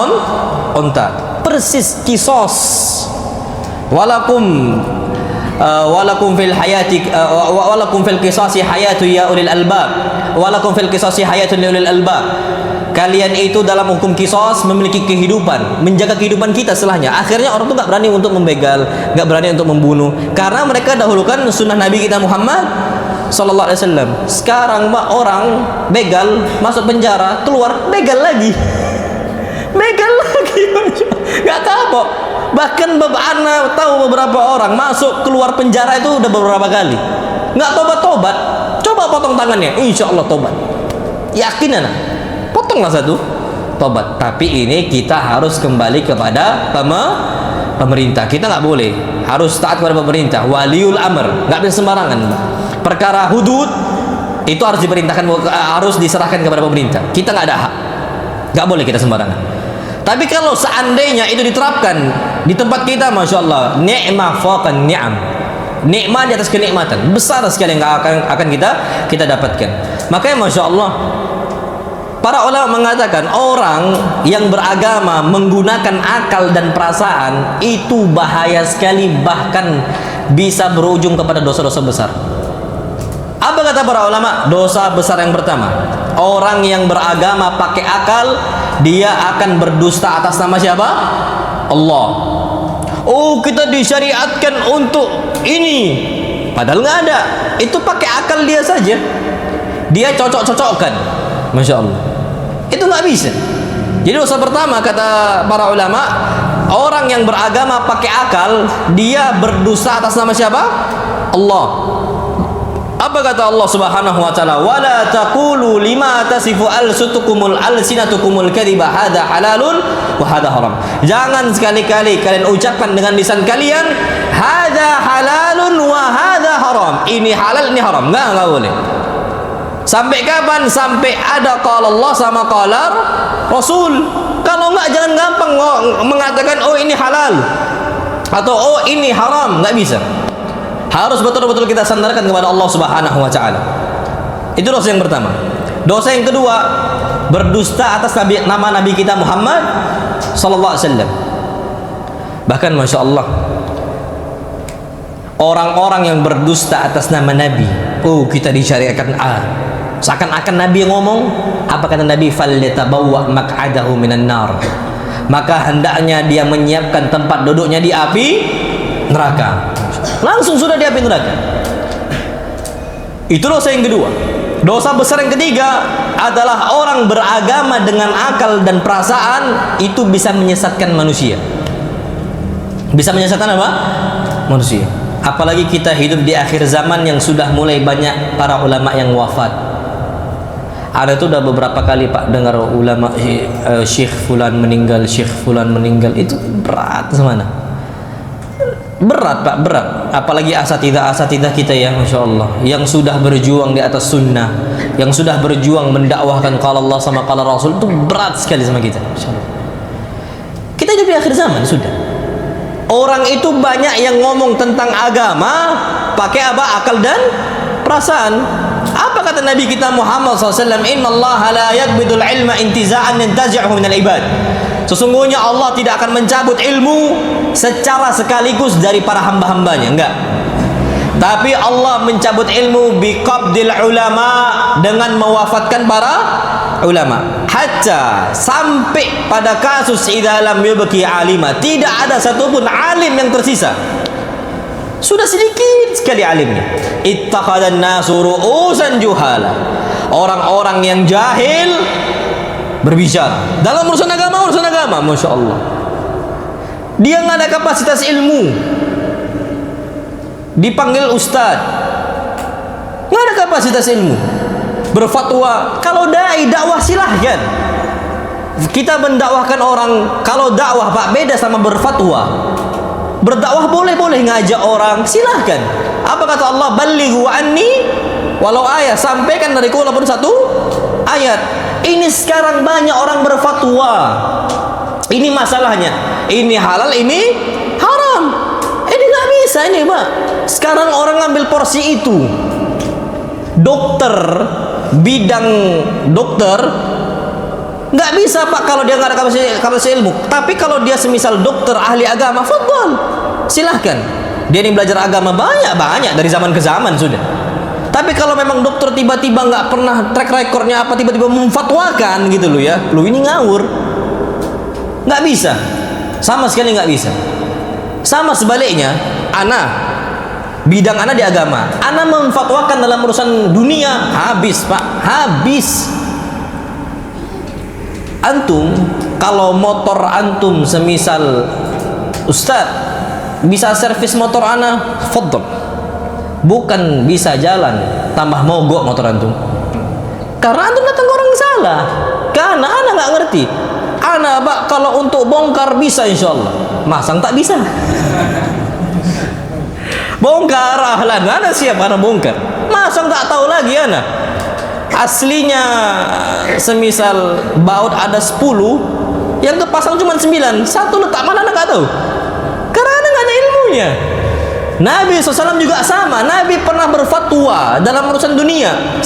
onta. Persis kisos Walakum walakum fil hayati walakum fil qisasi hayatu ya ulil albab. Walakum fil qisasi hayatun ya ulil albab. Kalian itu dalam hukum kisos memiliki kehidupan, menjaga kehidupan kita setelahnya. Akhirnya orang tuh nggak berani untuk membegal, nggak berani untuk membunuh, karena mereka dahulukan sunnah Nabi kita Muhammad Sallallahu Alaihi Wasallam. Sekarang orang begal masuk penjara, keluar begal lagi, begal lagi, nggak kapok. Bahkan ana tahu beberapa orang masuk keluar penjara itu udah beberapa kali, nggak tobat. Coba potong tangannya, insya Allah tobat. Yakin anak, potonglah satu, tobat. Tapi ini kita harus kembali kepada pemerintah. Kita nggak boleh, harus taat kepada pemerintah. Waliul amr, nggak bisa sembarangan. Perkara hudud itu harus diperintahkan, harus diserahkan kepada pemerintah. Kita nggak ada hak, nggak boleh kita sembarangan. Tapi kalau seandainya itu diterapkan di tempat kita, masya Allah, ni'mah fawqan ni'am, nikmat di atas kenikmatan besar sekali yang akan kita dapatkan. Makanya masya Allah, para ulama mengatakan orang yang beragama menggunakan akal dan perasaan itu bahaya sekali, bahkan bisa berujung kepada dosa-dosa besar. Apa kata para ulama? Dosa besar yang pertama, orang yang beragama pakai akal, dia akan berdusta atas nama siapa? Allah. Oh, kita disyariatkan untuk ini, padahal nggak ada. Itu pakai akal dia saja, dia cocok-cocokkan, masya Allah. Itu nggak bisa. Jadi dosa pertama kata para ulama, orang yang beragama pakai akal, dia berdusta atas nama siapa? Allah. Apa kata Allah Subhanahu wa taala? Wala taqulu lima tasifu alsinatukumul kadhiba hadza halalun wa hadza haram. Jangan sekali-kali kalian ucapkan dengan lisan kalian hadza halalun wa hadza haram. Ini halal, ini haram. Enggak boleh. Sampai kapan? Sampai ada qala Allah sama qala Rasul. Kalau enggak, jangan gampang mengatakan oh ini halal atau oh ini haram. Enggak bisa. Harus betul-betul kita sandarkan kepada Allah Subhanahu wa taala. Itu dosa yang pertama. Dosa yang kedua, berdusta atas nama Nabi kita Muhammad sallallahu alaihi wasallam. Bahkan masya Allah, orang-orang yang berdusta atas nama Nabi, oh kita disyariatkan seakan-akan Nabi yang ngomong. Apa kata Nabi? Falyatabawwa maq'adahu minan nar. Maka hendaknya dia menyiapkan tempat duduknya di api neraka. Langsung sudah di api neraka. Itu dosa yang kedua. Dosa besar yang ketiga adalah orang beragama dengan akal dan perasaan itu bisa menyesatkan manusia. Bisa menyesatkan apa? Manusia. Apalagi kita hidup di akhir zaman yang sudah mulai banyak para ulama yang wafat. Ada tuh udah beberapa kali Pak dengar ulama Syekh Fulan meninggal, Syekh Fulan meninggal. Itu berat semana. Berat Pak, berat. Apalagi asatidah kita ya, masya Allah, yang sudah berjuang di atas sunnah, yang sudah berjuang mendakwahkan qala Allah sama qala Rasul, itu berat sekali sama kita, masya Allah. Kita hidup di akhir zaman sudah. Orang itu banyak yang ngomong tentang agama pakai apa? Akal dan perasaan. Apa kata Nabi kita Muhammad SAW? Inna Allah la yakbidul ilma intiza'an yantazi'uhu minal ibad. Sesungguhnya Allah tidak akan mencabut ilmu secara sekaligus dari para hamba-hambanya, enggak. Tapi Allah mencabut ilmu biqabdil ulama, dengan mewafatkan para ulama. Hatta sampai pada kasus idza lam yubqi alima, tidak ada satupun alim yang tersisa. Sudah sedikit sekali alimnya. Ittakhadhan nasu ru'usan juhala. Orang-orang yang jahil berbicara dalam urusan agama, masya Allah. Dia nggak ada kapasitas ilmu, dipanggil ustad, nggak ada kapasitas ilmu, berfatwa. Kalau dai dakwah silahkan, kita mendakwahkan orang. Kalau dakwah Pak beda sama berfatwa. Berdakwah boleh ngajak orang, silahkan. Apa kata Allah? Ballighu anni walau ayat, sampaikan dariku walaupun satu ayat. Ini sekarang banyak orang berfatwa. Ini masalahnya. Ini halal, ini haram. Ini nggak bisa ini Pak. Sekarang orang ngambil porsi itu. Dokter, bidang dokter nggak bisa Pak kalau dia nggak ada kapasitas ilmu. Tapi kalau dia semisal dokter ahli agama, fadhal. silahkan. Dia ini belajar agama banyak dari zaman ke zaman sudah. Tapi kalau memang dokter tiba-tiba nggak pernah track recordnya apa, tiba-tiba memfatwakan gitu loh ya, lu ini ngawur. Nggak bisa, sama sekali nggak bisa. Sama sebaliknya, bidang ana di agama, ana memfatwakan dalam urusan dunia, habis pak, habis. Antum, kalau motor antum semisal Ustaz, bisa servis motor ana, fadl. Bukan bisa jalan, tambah mogok motor antum. Karena antum datang ke orang salah. Karena ana nggak ngerti. Ana pak, kalau untuk bongkar bisa insya Allah. Masang tak bisa. Bongkar ahlan, ana siap ana bongkar. Masang tak tahu lagi ana. Aslinya semisal baut ada 10, yang kepasang cuma 9, satu letak mana ana nggak tahu. Karena ana nggak ada ilmunya. Nabi SAW juga sama. Nabi pernah berfatwa dalam urusan dunia.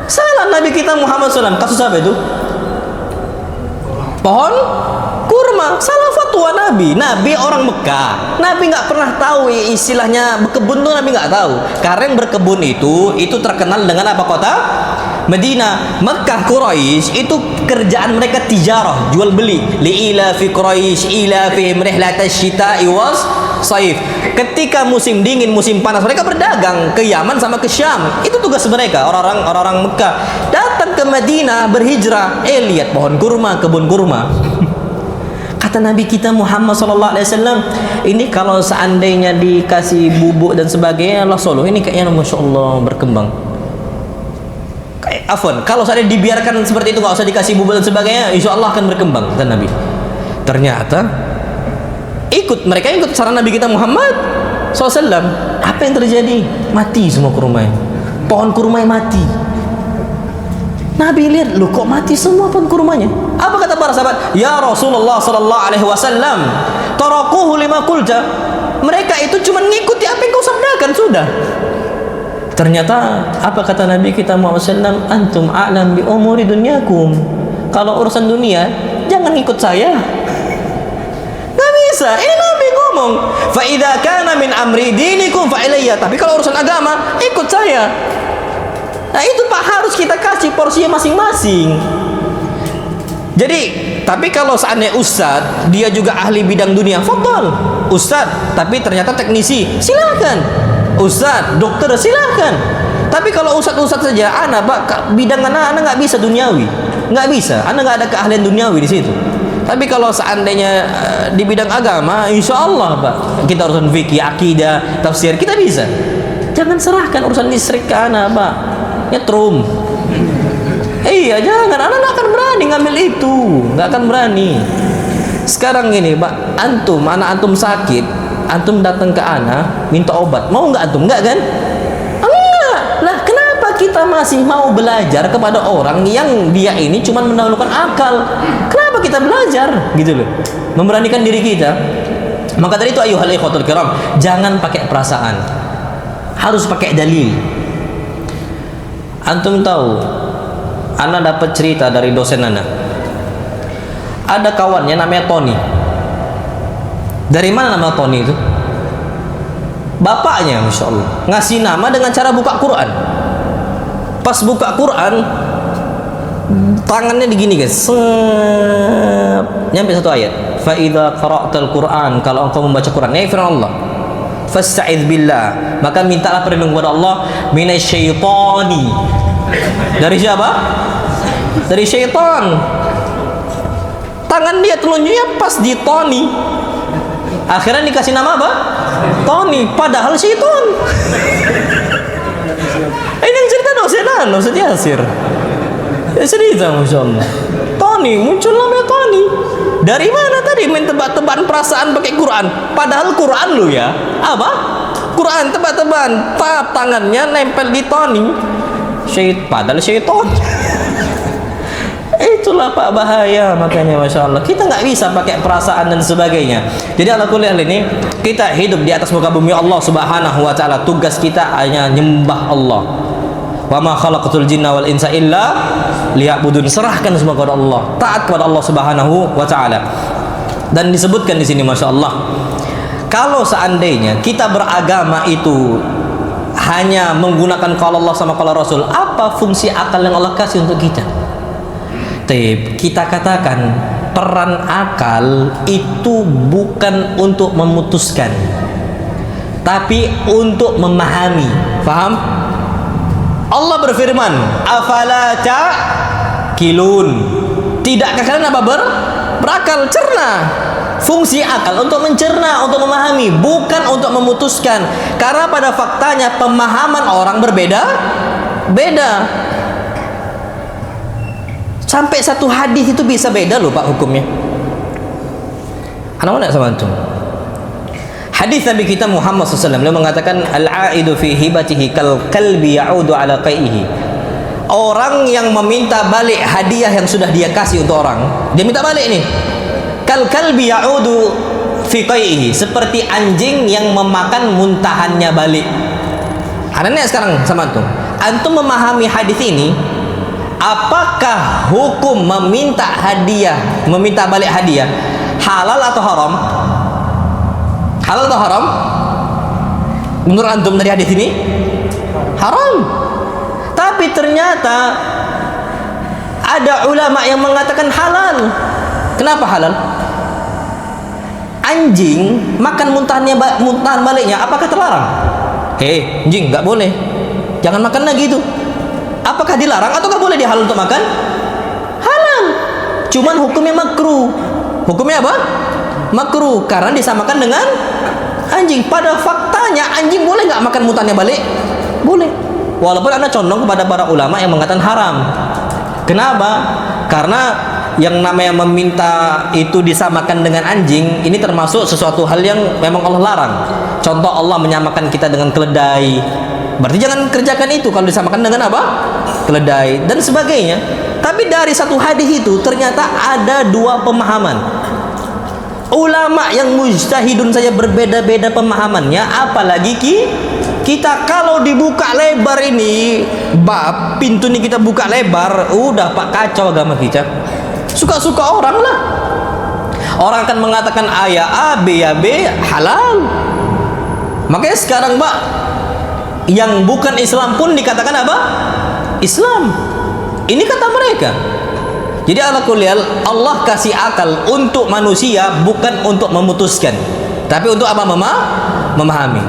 Salah Nabi kita Muhammad SAW. Kasus apa itu? Pohon kurma. Salah fatwa Nabi. Nabi orang Mekah. Nabi nggak pernah tahu istilahnya berkebun tuh, Nabi nggak tahu. Karena yang berkebun itu terkenal dengan apa kota? Medina. Mekah, Quraisy itu kerjaan mereka tijarah, jual beli. Li'ila fi Quraisy ila fi rihlatash syita'i was saif. Ketika musim dingin, musim panas, mereka berdagang ke Yaman sama ke Syam. Itu tugas mereka, orang-orang Mekah. Datang ke Madinah, berhijrah, lihat pohon kurma, kebun kurma. Kata Nabi kita Muhammad SAW, ini kalau seandainya dikasih bubuk dan sebagainya, Allah solo, ini kayaknya Masya Allah berkembang. Afwan, kalau seandainya dibiarkan seperti itu, nggak usah dikasih bubuk dan sebagainya, insya Allah akan berkembang, kata Nabi. Ternyata mereka ikut saran Nabi kita Muhammad SAW. Apa yang terjadi? Mati semua kurmanya. Pohon kurmanya mati. Nabi lihat, lu kok mati semua pohon kurmanya? Apa kata para sahabat? Ya Rasulullah sallallahu alaihi wasallam, tarakuhu lima qulta. Mereka itu cuma ngikuti apa yang kau sabdakan sudah. Ternyata apa kata Nabi kita Muhammad SAW? Antum a'lam bi umuri dunyakum. Kalau urusan dunia jangan ikut saya. Gak bisa. Ini Nabi ngomong, fa idza kana min amri dinikum fa ilayya. Tapi kalau urusan agama ikut saya. Nah itu Pak, harus kita kasih porsinya masing-masing. Jadi, tapi kalau seandainya Ustadz, dia juga ahli bidang dunia, fadhal. Ustadz, tapi ternyata teknisi, silakan. Ustadz, dokter, silakan. Tapi kalau Ustadz saja, Pak, bidang anak nggak bisa duniawi, nggak bisa. Anak nggak ada keahlian duniawi di situ. Tapi kalau seandainya di bidang agama, insya Allah Pak, kita urusan fikih, akidah, tafsir, kita bisa. Jangan serahkan urusan listrik ke anak Pak. Nyetrum. Iya, jangan. Anak nggak akan berani ngambil itu, nggak akan berani. Sekarang gini Pak, anak antum sakit, antum datang ke anak minta obat, mau nggak antum? Nggak kan? Enggak. Lah kenapa kita masih mau belajar kepada orang yang dia ini cuma mendahulukan akal? Kenapa kita belajar gitu loh? Memberanikan diri kita. Maka dari itu ayuhal ikhwatul kiram, jangan pakai perasaan, harus pakai dalil. Antum tahu, Ana dapat cerita dari dosen Ana. Ada kawannya namanya Tony. Dari mana nama Tony itu? Bapaknya, Masya Allah, ngasih nama dengan cara buka Quran. Pas buka Quran, tangannya begini guys, nyampe satu ayat. Fa idza qara'tal Quran, kalau engkau membaca Quran, ya firman Allah, fasta'idz billah, maka mintalah perlindungan kepada Allah minasyaitani. Dari siapa? Dari syaitan. Tangan dia telunjuknya pas di Tony. Akhirnya dikasih nama apa? Tony, padahal syaitan. Ini yang cerita dosenan, Ustaz Yasir. Ya cerita, Masya Allah. Tony, muncul namanya Tony. Dari mana tadi main tebak-tebakan perasaan pakai Quran? Padahal Quran lu ya. Apa? Quran tebak-tebakan, tangannya nempel di Tony. Padahal syaitan. Itulah Pak bahaya, makanya Masya Allah kita nggak bisa pakai perasaan dan sebagainya. Jadi ala kulli hal ini kita hidup di atas muka bumi Allah Subhanahu wa taala, tugas kita hanya nyembah Allah. Wa ma khalaqatul jinna wal insa illa liya'budun. Serahkan semua kepada Allah, taat kepada Allah Subhanahu wa taala. Dan disebutkan di sini Masya Allah, Kalau seandainya kita beragama itu hanya menggunakan qala Allah sama qala Rasul, apa fungsi akal yang Allah kasih untuk kita? Kita katakan peran akal itu bukan untuk memutuskan, tapi untuk memahami. Paham? Allah berfirman, afala ta'qilun. Tidakkah kalian apa berakal, cerna? Fungsi akal untuk mencerna, untuk memahami, bukan untuk memutuskan. Karena pada faktanya pemahaman orang berbeda-beda. Sampai satu hadis itu bisa beda loh Pak hukumnya. Anak-anak sama antum. Hadis Nabi kita Muhammad SAW, beliau mengatakan al-aidu fi hibatihi kal kalbi ya'udu ala qaihi. Orang yang meminta balik hadiah yang sudah dia kasih untuk orang, dia minta balik nih. Kal kalbi ya'udu fi qaihi, seperti anjing yang memakan muntahannya balik. Anaknya sekarang sama antum. Antum memahami hadis ini, apakah hukum meminta hadiah, meminta balik hadiah halal atau haram? Halal atau haram? Menurut antum dari hadis ini haram. Tapi ternyata ada ulama yang mengatakan halal. Kenapa halal? Anjing makan muntahan baliknya, apakah terlarang? Anjing nggak boleh, jangan makan lagi itu. Apakah dilarang ataukah boleh dihalal untuk makan? Halal. Cuman hukumnya makruh. Hukumnya apa? Makruh karena disamakan dengan anjing. Pada faktanya anjing boleh nggak makan muntahannya balik? Boleh. Walaupun Anda condong kepada para ulama yang mengatakan haram. Kenapa? Karena yang namanya meminta itu disamakan dengan anjing, ini termasuk sesuatu hal yang memang Allah larang. Contoh, Allah menyamakan kita dengan keledai. Berarti jangan kerjakan itu kalau disamakan dengan apa? Keledai dan sebagainya. Tapi dari satu hadis itu ternyata ada dua pemahaman. Ulama yang mujtahidun saja berbeda-beda pemahamannya, apalagi kita kalau dibuka lebar ini, bab pintu ini kita buka lebar, udah Pak, kacau agama kita. Suka-suka orang lah. Orang akan mengatakan ayat A, B ya B, halal. Makanya sekarang Pak, yang bukan Islam pun dikatakan apa? Islam. Ini kata mereka. Jadi ala kuliah, Allah kasih akal untuk manusia bukan untuk memutuskan, tapi untuk apa? Memahami.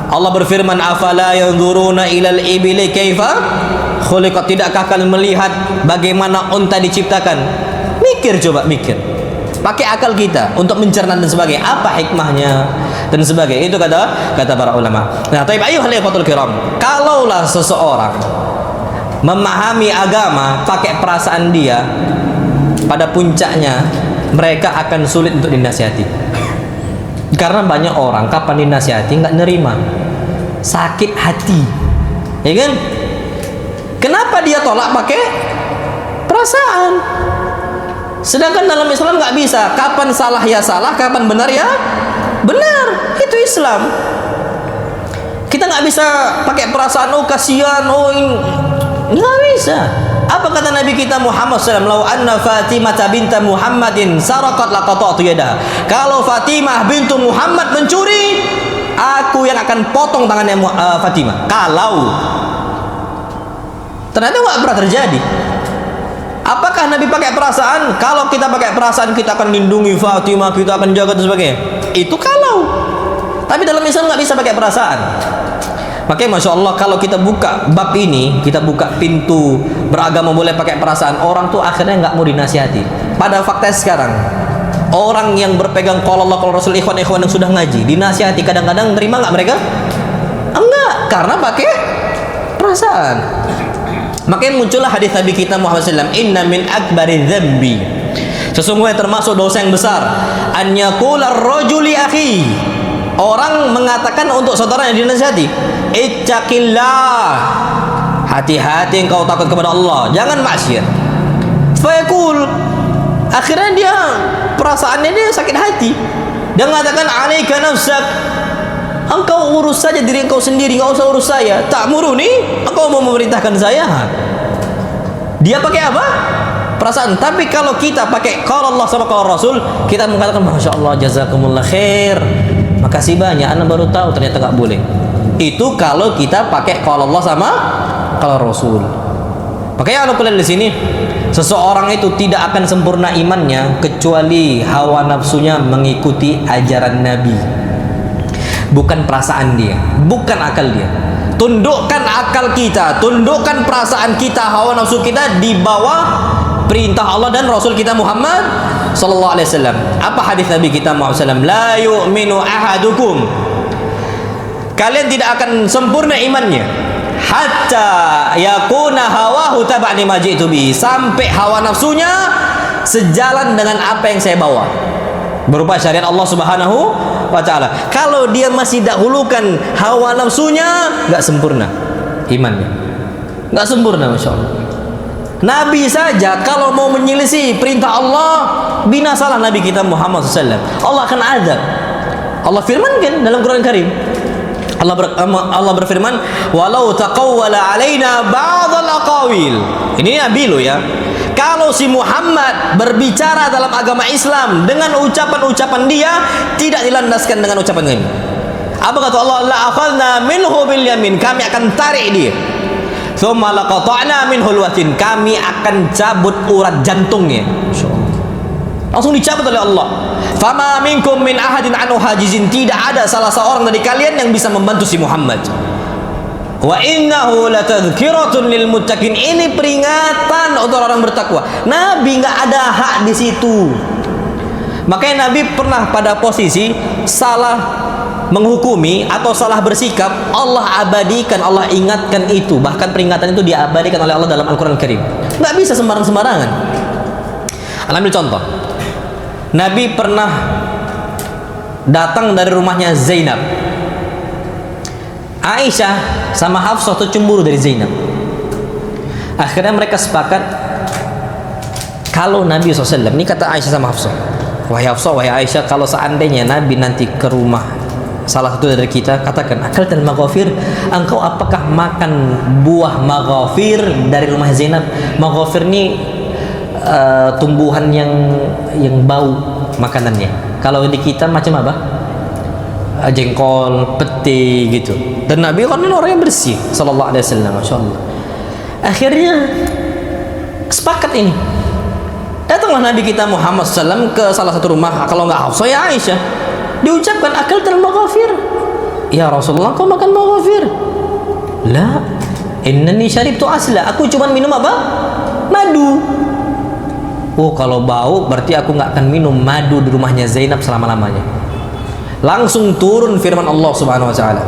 Allah berfirman, afala yanzuruna ilal ibili kaifa khuliqat. Tidakkah kalian melihat bagaimana unta diciptakan? Mikir, coba mikir. Pakai akal kita untuk mencerna dan sebagainya. Apa hikmahnya dan sebagainya. Itu kata para ulama. Nah, taib ayyuhal ikhwatul kiram, kalaulah seseorang memahami agama pakai perasaan dia, pada puncaknya mereka akan sulit untuk dinasihati. Karena banyak orang kapan dinasihati nggak nerima, sakit hati, ya kan? Kenapa dia tolak pakai perasaan? Sedangkan dalam Islam nggak bisa. Kapan salah ya salah, kapan benar ya benar. Itu Islam. Kita nggak bisa pakai perasaan, oh kasihan, oh ini. Nggak bisa. Apa kata Nabi kita Muhammad SAW? Lau anna Fatimah binta Muhammadin sarakat laqata'tu yadaha. Kalau Fatimah bintu Muhammad mencuri, aku yang akan potong tangannya Fatimah. Kalau ternyata nggak pernah terjadi. Apakah Nabi pakai perasaan? Kalau kita pakai perasaan, kita akan lindungi Fatimah, kita akan jaga dan sebagainya. Itu kalau. Tapi dalam Islam nggak bisa pakai perasaan. Makanya Masya Allah, kalau kita buka bab ini, kita buka pintu beragama boleh pakai perasaan, orang tuh akhirnya nggak mau dinasihati. Pada fakta sekarang, orang yang berpegang qala Allah qala Rasul, ikhwan-ikhwan yang sudah ngaji, dinasihati kadang-kadang terima nggak mereka? Enggak, karena pakai perasaan. Makanya muncullah hadis Nabi kita Muhammad SAW, inna min akbari dzambi, sesungguhnya termasuk dosa yang besar, an yaqula ar-rajuli akhi, orang mengatakan untuk saudaranya dinasihati, ittaqillah, hati-hati engkau takut kepada Allah, jangan maksiat. Fayaqul, akhirnya dia perasaannya dia sakit hati. Dia mengatakan alaika nafsak, engkau urus saja diri engkau sendiri, enggak usah urus saya. Ta'muruni, engkau mau memerintahkan saya. Dia pakai apa? Perasaan. Tapi kalau kita pakai qala Allah sama qala Rasul, kita mengatakan masya Allah, jazakumullah khair, Makasih banyak, anak baru tahu ternyata nggak boleh. Itu kalau kita pakai kalau Allah sama kalau Rasul. Makanya kalau kalian di sini, seseorang itu tidak akan sempurna imannya kecuali hawa nafsunya mengikuti ajaran Nabi. Bukan perasaan dia, bukan akal dia. Tundukkan akal kita, tundukkan perasaan kita, hawa nafsu kita di bawah perintah Allah dan Rasul kita Muhammad sallallahu alaihi wasallam. Apa hadis Nabi kita Muhammad sallallahu alaihi wasallam? La yu'minu ahadukum. Kalian tidak akan sempurna imannya hatta yakuna hawahu tab'an lima ji'tu bihi, sampai hawa nafsunya sejalan dengan apa yang saya bawa berupa syariat Allah Subhanahu wa taala. Kalau dia masih dahulukan hawa nafsunya, enggak sempurna imannya. Enggak sempurna, Masya Allah. Nabi saja kalau mau menyelisih perintah Allah, binasalah Nabi kita Muhammad SAW. Allah akan azab. Allah firmankan dalam Quran Karim. Allah berfirman, walau taqawwala alaina ba'dal aqawil. Ini Nabi loh ya. Kalau si Muhammad berbicara dalam agama Islam dengan ucapan-ucapan dia tidak dilandaskan dengan ucapan ini. Apa kata Allah? La akhadna minhu bil yamin. Kami akan tarik dia. Tsumma laqata'na minhul watin. Kami akan cabut urat jantungnya. Masyaallah. Langsung dicabut oleh Allah. Fama minkum min ahadin anhu hajizin. Tidak ada salah seorang dari kalian yang bisa membantu si Muhammad. Wa innahu latadhkiratun lil muttaqin. Ini peringatan untuk orang bertakwa. Nabi nggak ada hak di situ. Makanya Nabi pernah pada posisi salah menghukumi atau salah bersikap, Allah abadikan, Allah ingatkan itu. Bahkan peringatan itu diabadikan oleh Allah dalam Al-Quran Karim. Nggak bisa sembarang-sembarangan. Ambil contoh. Nabi pernah datang dari rumahnya Zainab. Aisyah sama Hafsah tuh cemburu dari Zainab. Akhirnya mereka sepakat, kalau Nabi SAW, ini kata Aisyah sama Hafsah, wahai Hafsah, wahai Aisyah, kalau seandainya Nabi nanti ke rumah salah satu dari kita, katakan, akal dan maghafir, engkau apakah makan buah maghafir dari rumah Zainab? Maghafir ini tumbuhan yang bau makanannya. Kalau di kita macam apa? Jengkol, peti gitu. Dan Nabi kan orang yang bersih sallallahu alaihi wasallam, masyaallah. Akhirnya sepakat ini. Datanglah Nabi kita Muhammad SAW ke salah satu rumah, kalau nggak Hafsah ya Aisyah. Diucapkan akal dan maghafir. Ya Rasulullah, kau makan maghafir? La, innani syaribtu asla. Aku cuma minum apa? Madu. Oh, kalau bau berarti aku nggak akan minum madu di rumahnya Zainab selama-lamanya. Langsung turun firman Allah Subhanahu wa taala.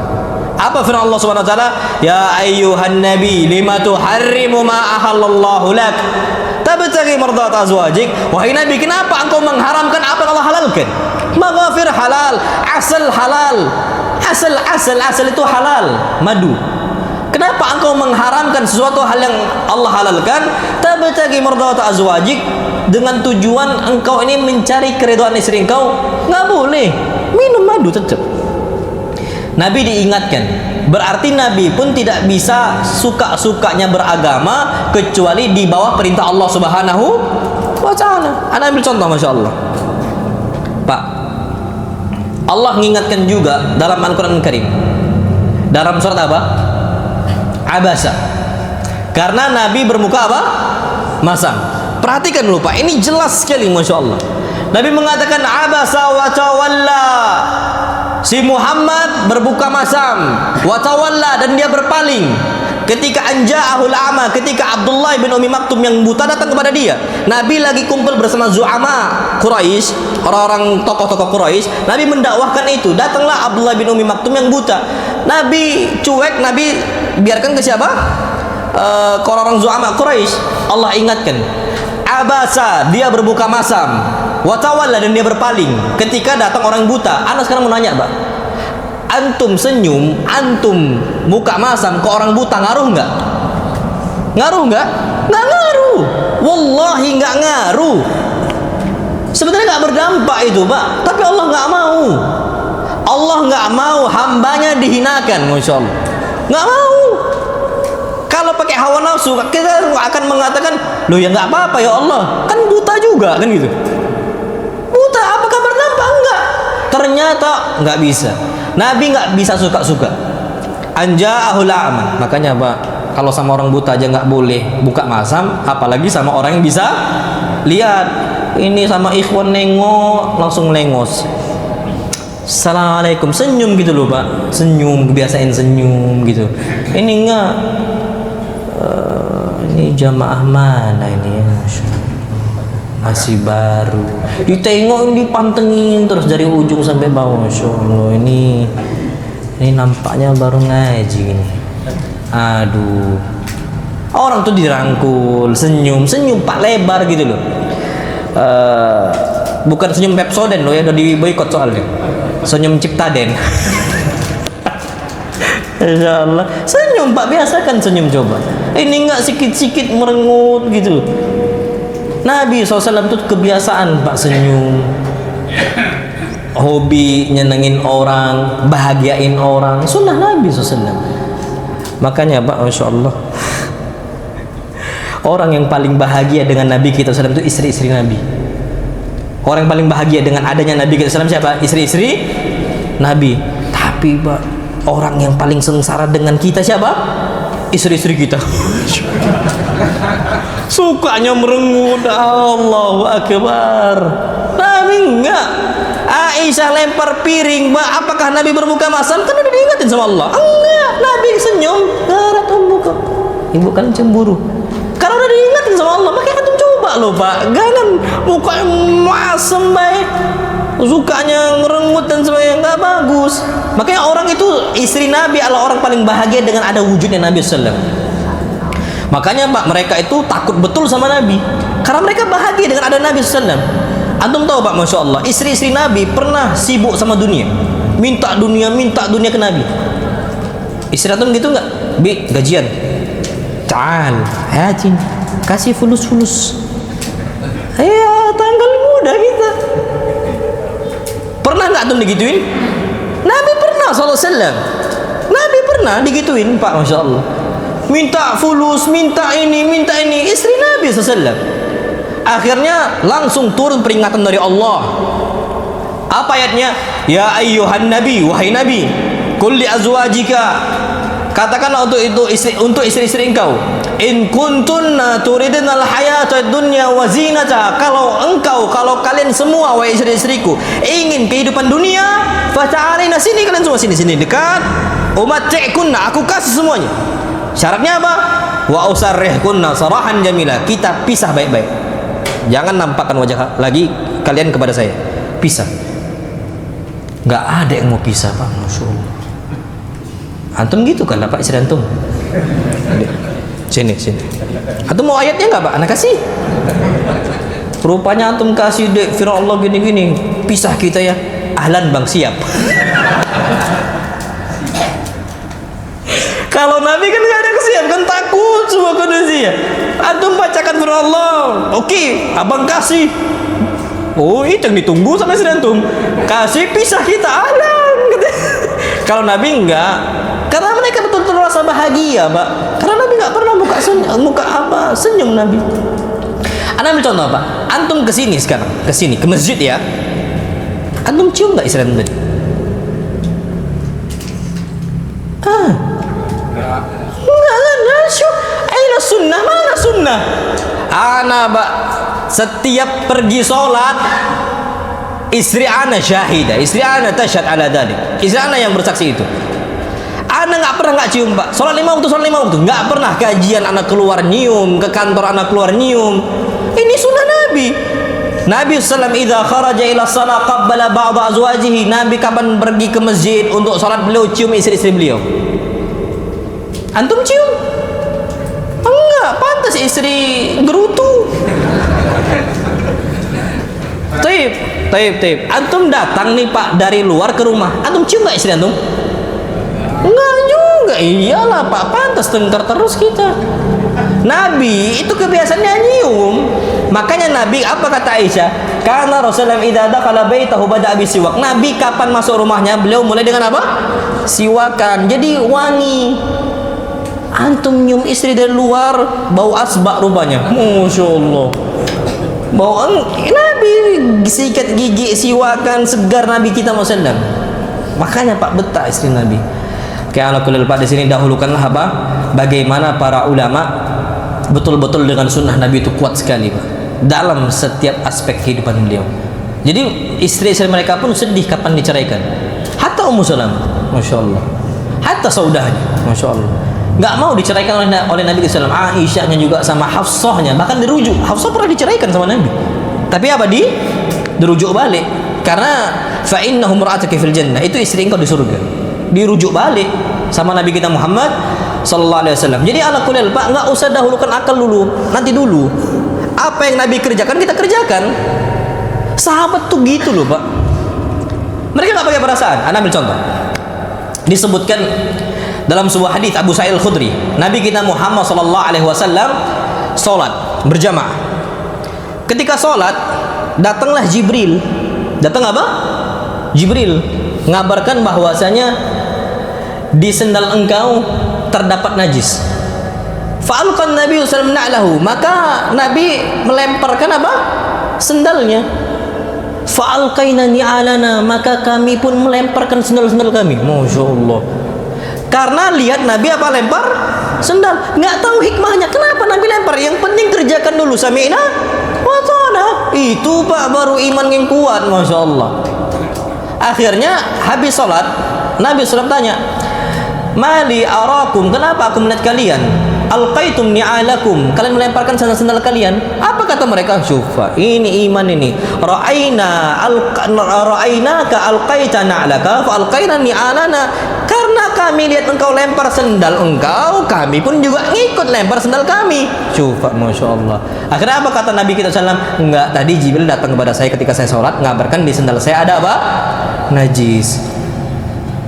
Apa firman Allah Subhanahu wa taala? Ya ayyuhan nabi, lima tuharrimu ma ahallallahu lak? Tabtaghi mardat azwajik. Wahai Nabi, kenapa engkau mengharamkan apa yang Allah halalkan? Maghafir halal, asal halal. Asal itu halal, madu. Kenapa engkau mengharamkan sesuatu hal yang Allah halalkan? Tabtaghi mardat azwajik, dengan tujuan engkau ini mencari keridhaan istri engkau? Nggak boleh. Minum madu tetap. Nabi diingatkan. Berarti Nabi pun tidak bisa suka-sukanya beragama kecuali di bawah perintah Allah Subhanahu wa taala. Ana ambil contoh, Masya Allah. Pak, Allah mengingatkan juga dalam Al-Quran Karim, dalam surat apa? Abasa. Karena Nabi bermuka apa? Masam. Perhatikan dulu Pak, ini jelas sekali, Masya Allah. Nabi mengatakan abasa wa tawalla. Si Muhammad berbuka masam, wa tawalla, dan dia berpaling. Ketika anja'ahul a'ma, ketika Abdullah bin Umi Maktum yang buta datang kepada dia. Nabi lagi kumpul bersama zu'ama Quraisy, orang-orang tokoh-tokoh Quraisy. Nabi mendakwahkan itu. Datanglah Abdullah bin Umi Maktum yang buta. Nabi cuek, Nabi biarkan ke siapa? Ke orang-orang zu'ama Quraisy. Allah ingatkan. Abasa, dia berbuka masam, watawalla, dan dia berpaling ketika datang orang buta. Anak sekarang mau nanya, Pak, antum senyum, antum muka masam ke orang buta, ngaruh nggak? Ngaruh nggak? Nggak ngaruh. Wallahi nggak ngaruh. Sebenarnya nggak berdampak itu, Pak. Tapi Allah nggak mau. Allah nggak mau hambanya dihinakan, Masya Allah. Nggak mau. Kalau pakai hawa nafsu, kita akan mengatakan, loh ya nggak apa-apa ya Allah, kan buta juga, kan gitu. Buta, apakah berdampak? Enggak. Ternyata nggak bisa. Nabi nggak bisa suka-suka. Anja'ahul a'ma. Makanya Pak, kalau sama orang buta aja nggak boleh buka masam, apalagi sama orang yang bisa lihat. Ini sama ikhwan nengok langsung lengos. Assalamualaikum, senyum gitu loh Pak, senyum, kebiasaan senyum gitu. Ini enggak. Ini jamaah mana ini ya, Masya Allah. Masih baru. Ditengok dipantengin terus dari ujung sampai bawah, Masya Allah. Ini nampaknya baru ngaji ini. Aduh. Orang tuh dirangkul, senyum Pak, lebar gitu loh. Bukan senyum Pepsodent loh ya, udah di boykot soalnya. Senyum Ciptaden. Insya Allah. Senyum Pak, biasakan senyum coba. Ini enggak sikit-sikit merengut gitu. Nabi SAW itu kebiasaan Pak senyum. Hobi nyenengin orang, bahagiain orang. Sunnah Nabi SAW. Makanya Pak, Masya Allah, orang yang paling bahagia dengan Nabi kita SAW itu istri-istri Nabi. Orang yang paling bahagia dengan adanya Nabi kita SAW siapa? Istri-istri Nabi. Tapi Pak, orang yang paling sengsara dengan kita siapa? Istri-istri kita. Sukanya merengut. Allahu Akbar. Nabi enggak. Aisyah lempar piring, Mbak, apakah Nabi berbuka masam? Kan udah diingatin sama Allah. Enggak, Nabi senyum. Garat umbuka. Ibu kan cemburu. Karena udah diingatin sama Allah, makanya kan coba loh Pak, jangan buka masam baik, sukanya ngerengut dan sebagainya, nggak bagus. Makanya orang itu, istri Nabi adalah orang paling bahagia dengan ada wujudnya Nabi SAW. Makanya Pak, mereka itu takut betul sama Nabi, karena mereka bahagia dengan ada Nabi SAW. Antum tahu Pak, Masya Allah, istri-istri Nabi pernah sibuk sama dunia, minta dunia ke Nabi. Istri antum gitu nggak? Bi, gajian, ta'al, hajin, kasih fulus. Ya, tanggal muda kita. Pernah nggak antum digituin? Nabi pernah SAW. Nabi pernah digituin Pak, Masya Allah. Minta fulus, minta ini. Istri Nabi SAW. Akhirnya langsung turun peringatan dari Allah. Apa ayatnya? Ya ayyuhan nabi, wahai nabi, qul li azwajika, katakanlah untuk istri-istri engkau, in kuntunna turidnal hayatad dunya wa zinata, kalau kalian semua wahai istri-istriku ingin kehidupan dunia, fata'alina, sini kalian semua, sini dekat, umatti'kunna, aku kasih semuanya. Syaratnya apa? Wa usarrihkunna sarahan jamila, kita pisah baik-baik. Jangan nampakkan wajah lagi kalian kepada saya. Pisah. Nggak ada yang mau pisah Pak, Masya Allah. Antum gitu kan Pak, istri antum? Sini. Antum mau ayatnya nggak Pak? Anak kasih. Rupanya antum kasih dek firman Allah gini-gini. Pisah kita ya. Ahlan Bang, siap. Kalau Nabi kan nggak ada kesiap, kan takut semua kondisi ya. Antum bacakan firman Allah, oke, abang kasih. Oh, itu yang ditunggu sama istri antum. Kasih, pisah kita, alang. Kalau Nabi enggak, karena mereka betul-betul rasa bahagia, Pak. Karena Nabi nggak pernah senyum Nabi. Anda ambil contoh Pak. Antum kesini sekarang, ke masjid ya. Antum cium nggak istri antum tadi? Aina sunnah, mana sunnah? Ana Pak, setiap pergi sholat, istri ana syahidah, istri ana tasyhad ala dzalik, istri ana yang bersaksi itu. Ana nggak pernah nggak cium Pak. Sholat lima waktu, nggak pernah. Kajian anak keluar nyium, ke kantor anak keluar nyium. Ini sunnah Nabi. Nabi SAW idza kharaja ila shalah qabbala ba'd azwajihi. Nabi kapan pergi ke masjid untuk sholat, beliau cium istri-istri beliau. Antum cium? Enggak, pantas istri gerutu. Taib. Antum datang nih Pak dari luar ke rumah. Antum cium nggak istri antum? Enggak juga. Iyalah Pak, pantas tengkar terus kita. Nabi itu kebiasaannya nyium. Makanya Nabi, apa kata Aisyah? Karena Rasulullah idza dakhala baitahu bada'a bisiwak. Nabi kapan masuk rumahnya, beliau mulai dengan apa? Siwakan. Jadi wangi. Antum nyium istri dari luar, bau asbak rupanya. Masya Allah. Bau Nabi Nabi sikat gigi, siwakan, segar Nabi kita SAW. Makanya Pak betah istri Nabi. Kayak ala Pak di sini dahulukanlah apa? Bagaimana para ulama betul-betul dengan sunnah Nabi itu kuat sekali Pak, dalam setiap aspek kehidupan beliau. Jadi istri-istri mereka pun sedih kapan diceraikan. Hatta Ummu Salamah, Masya Allah. Hatta saudahnya, Masya Allah, nggak mau diceraikan oleh Nabi SAW. Aisyahnya juga sama Hafsahnya, bahkan dirujuk. Hafsah pernah diceraikan sama Nabi, tapi apa dirujuk balik, karena fa innahum ra'atuka fil jannah, itu istri engkau di surga. Dirujuk balik sama Nabi kita Muhammad sallallahu alaihi wasallam. Jadi ala kulil Pak, nggak usah dahulukan akal dulu, nanti dulu. Apa yang Nabi kerjakan kita kerjakan. Sahabat tuh gitu loh Pak. Mereka nggak pakai perasaan. Anda ambil contoh. Disebutkan dalam sebuah hadis Abu Sa'id Al-Khudri, Nabi kita Muhammad sallallahu alaihi wasallam salat berjamaah. Ketika salat, datanglah Jibril. Datang apa? Jibril ngabarkan bahwasanya di sendal engkau terdapat najis. Fa'alqan Nabi sallallahu alaihi wasallam, maka Nabi melemparkan apa? Sendalnya. Fa'alqaina ni'alana, maka kami pun melemparkan sendal-sendal kami. Masya Allah. Karena lihat Nabi apa lempar? Sendal. Nggak tahu hikmahnya. Kenapa Nabi lempar? Yang penting kerjakan dulu. Sami'na wa ta'ana. Itu Pak baru iman yang kuat. Masya Allah. Akhirnya habis sholat, Nabi SAW tanya, Mali arakum, kenapa aku melihat kalian? Alqaitum ni'alakum, kalian melemparkan sandal-sandal kalian. Apa kata mereka? Syufa, ini iman ini. Ra'ainaka alqaita na'laka fa alqaina ni'alana. Karena kami lihat engkau lempar sandal engkau, kami pun juga ngikut lempar sandal kami. Syufa, Masya Allah. Akhirnya apa kata Nabi kita SAW? Enggak, tadi Jibril datang kepada saya ketika saya sholat, ngabarkan di sandal saya ada apa? Najis.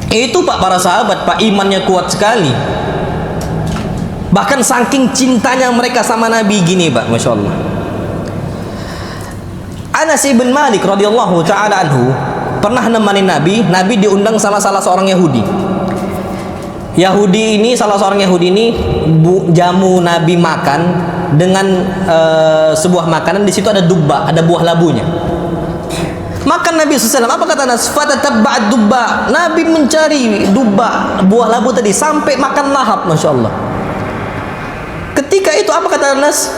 Itu Pak para sahabat Pak, imannya kuat sekali. Bahkan saking cintanya mereka sama Nabi gini Pak, Masya Allah. Anas ibn Malik radhiyallahu ta'ala anhu pernah nemani Nabi. Nabi diundang salah seorang Yahudi. Yahudi ini, salah seorang Yahudi ini jamu Nabi makan dengan sebuah makanan. Di situ ada dubba, ada buah labunya. Makan Nabi SAW. Apa kata Anas? Fatatabba'ad dubba. Nabi mencari dubba, buah labu tadi, sampai makan lahap, Masya Allah. Ketika itu apa kata Anas?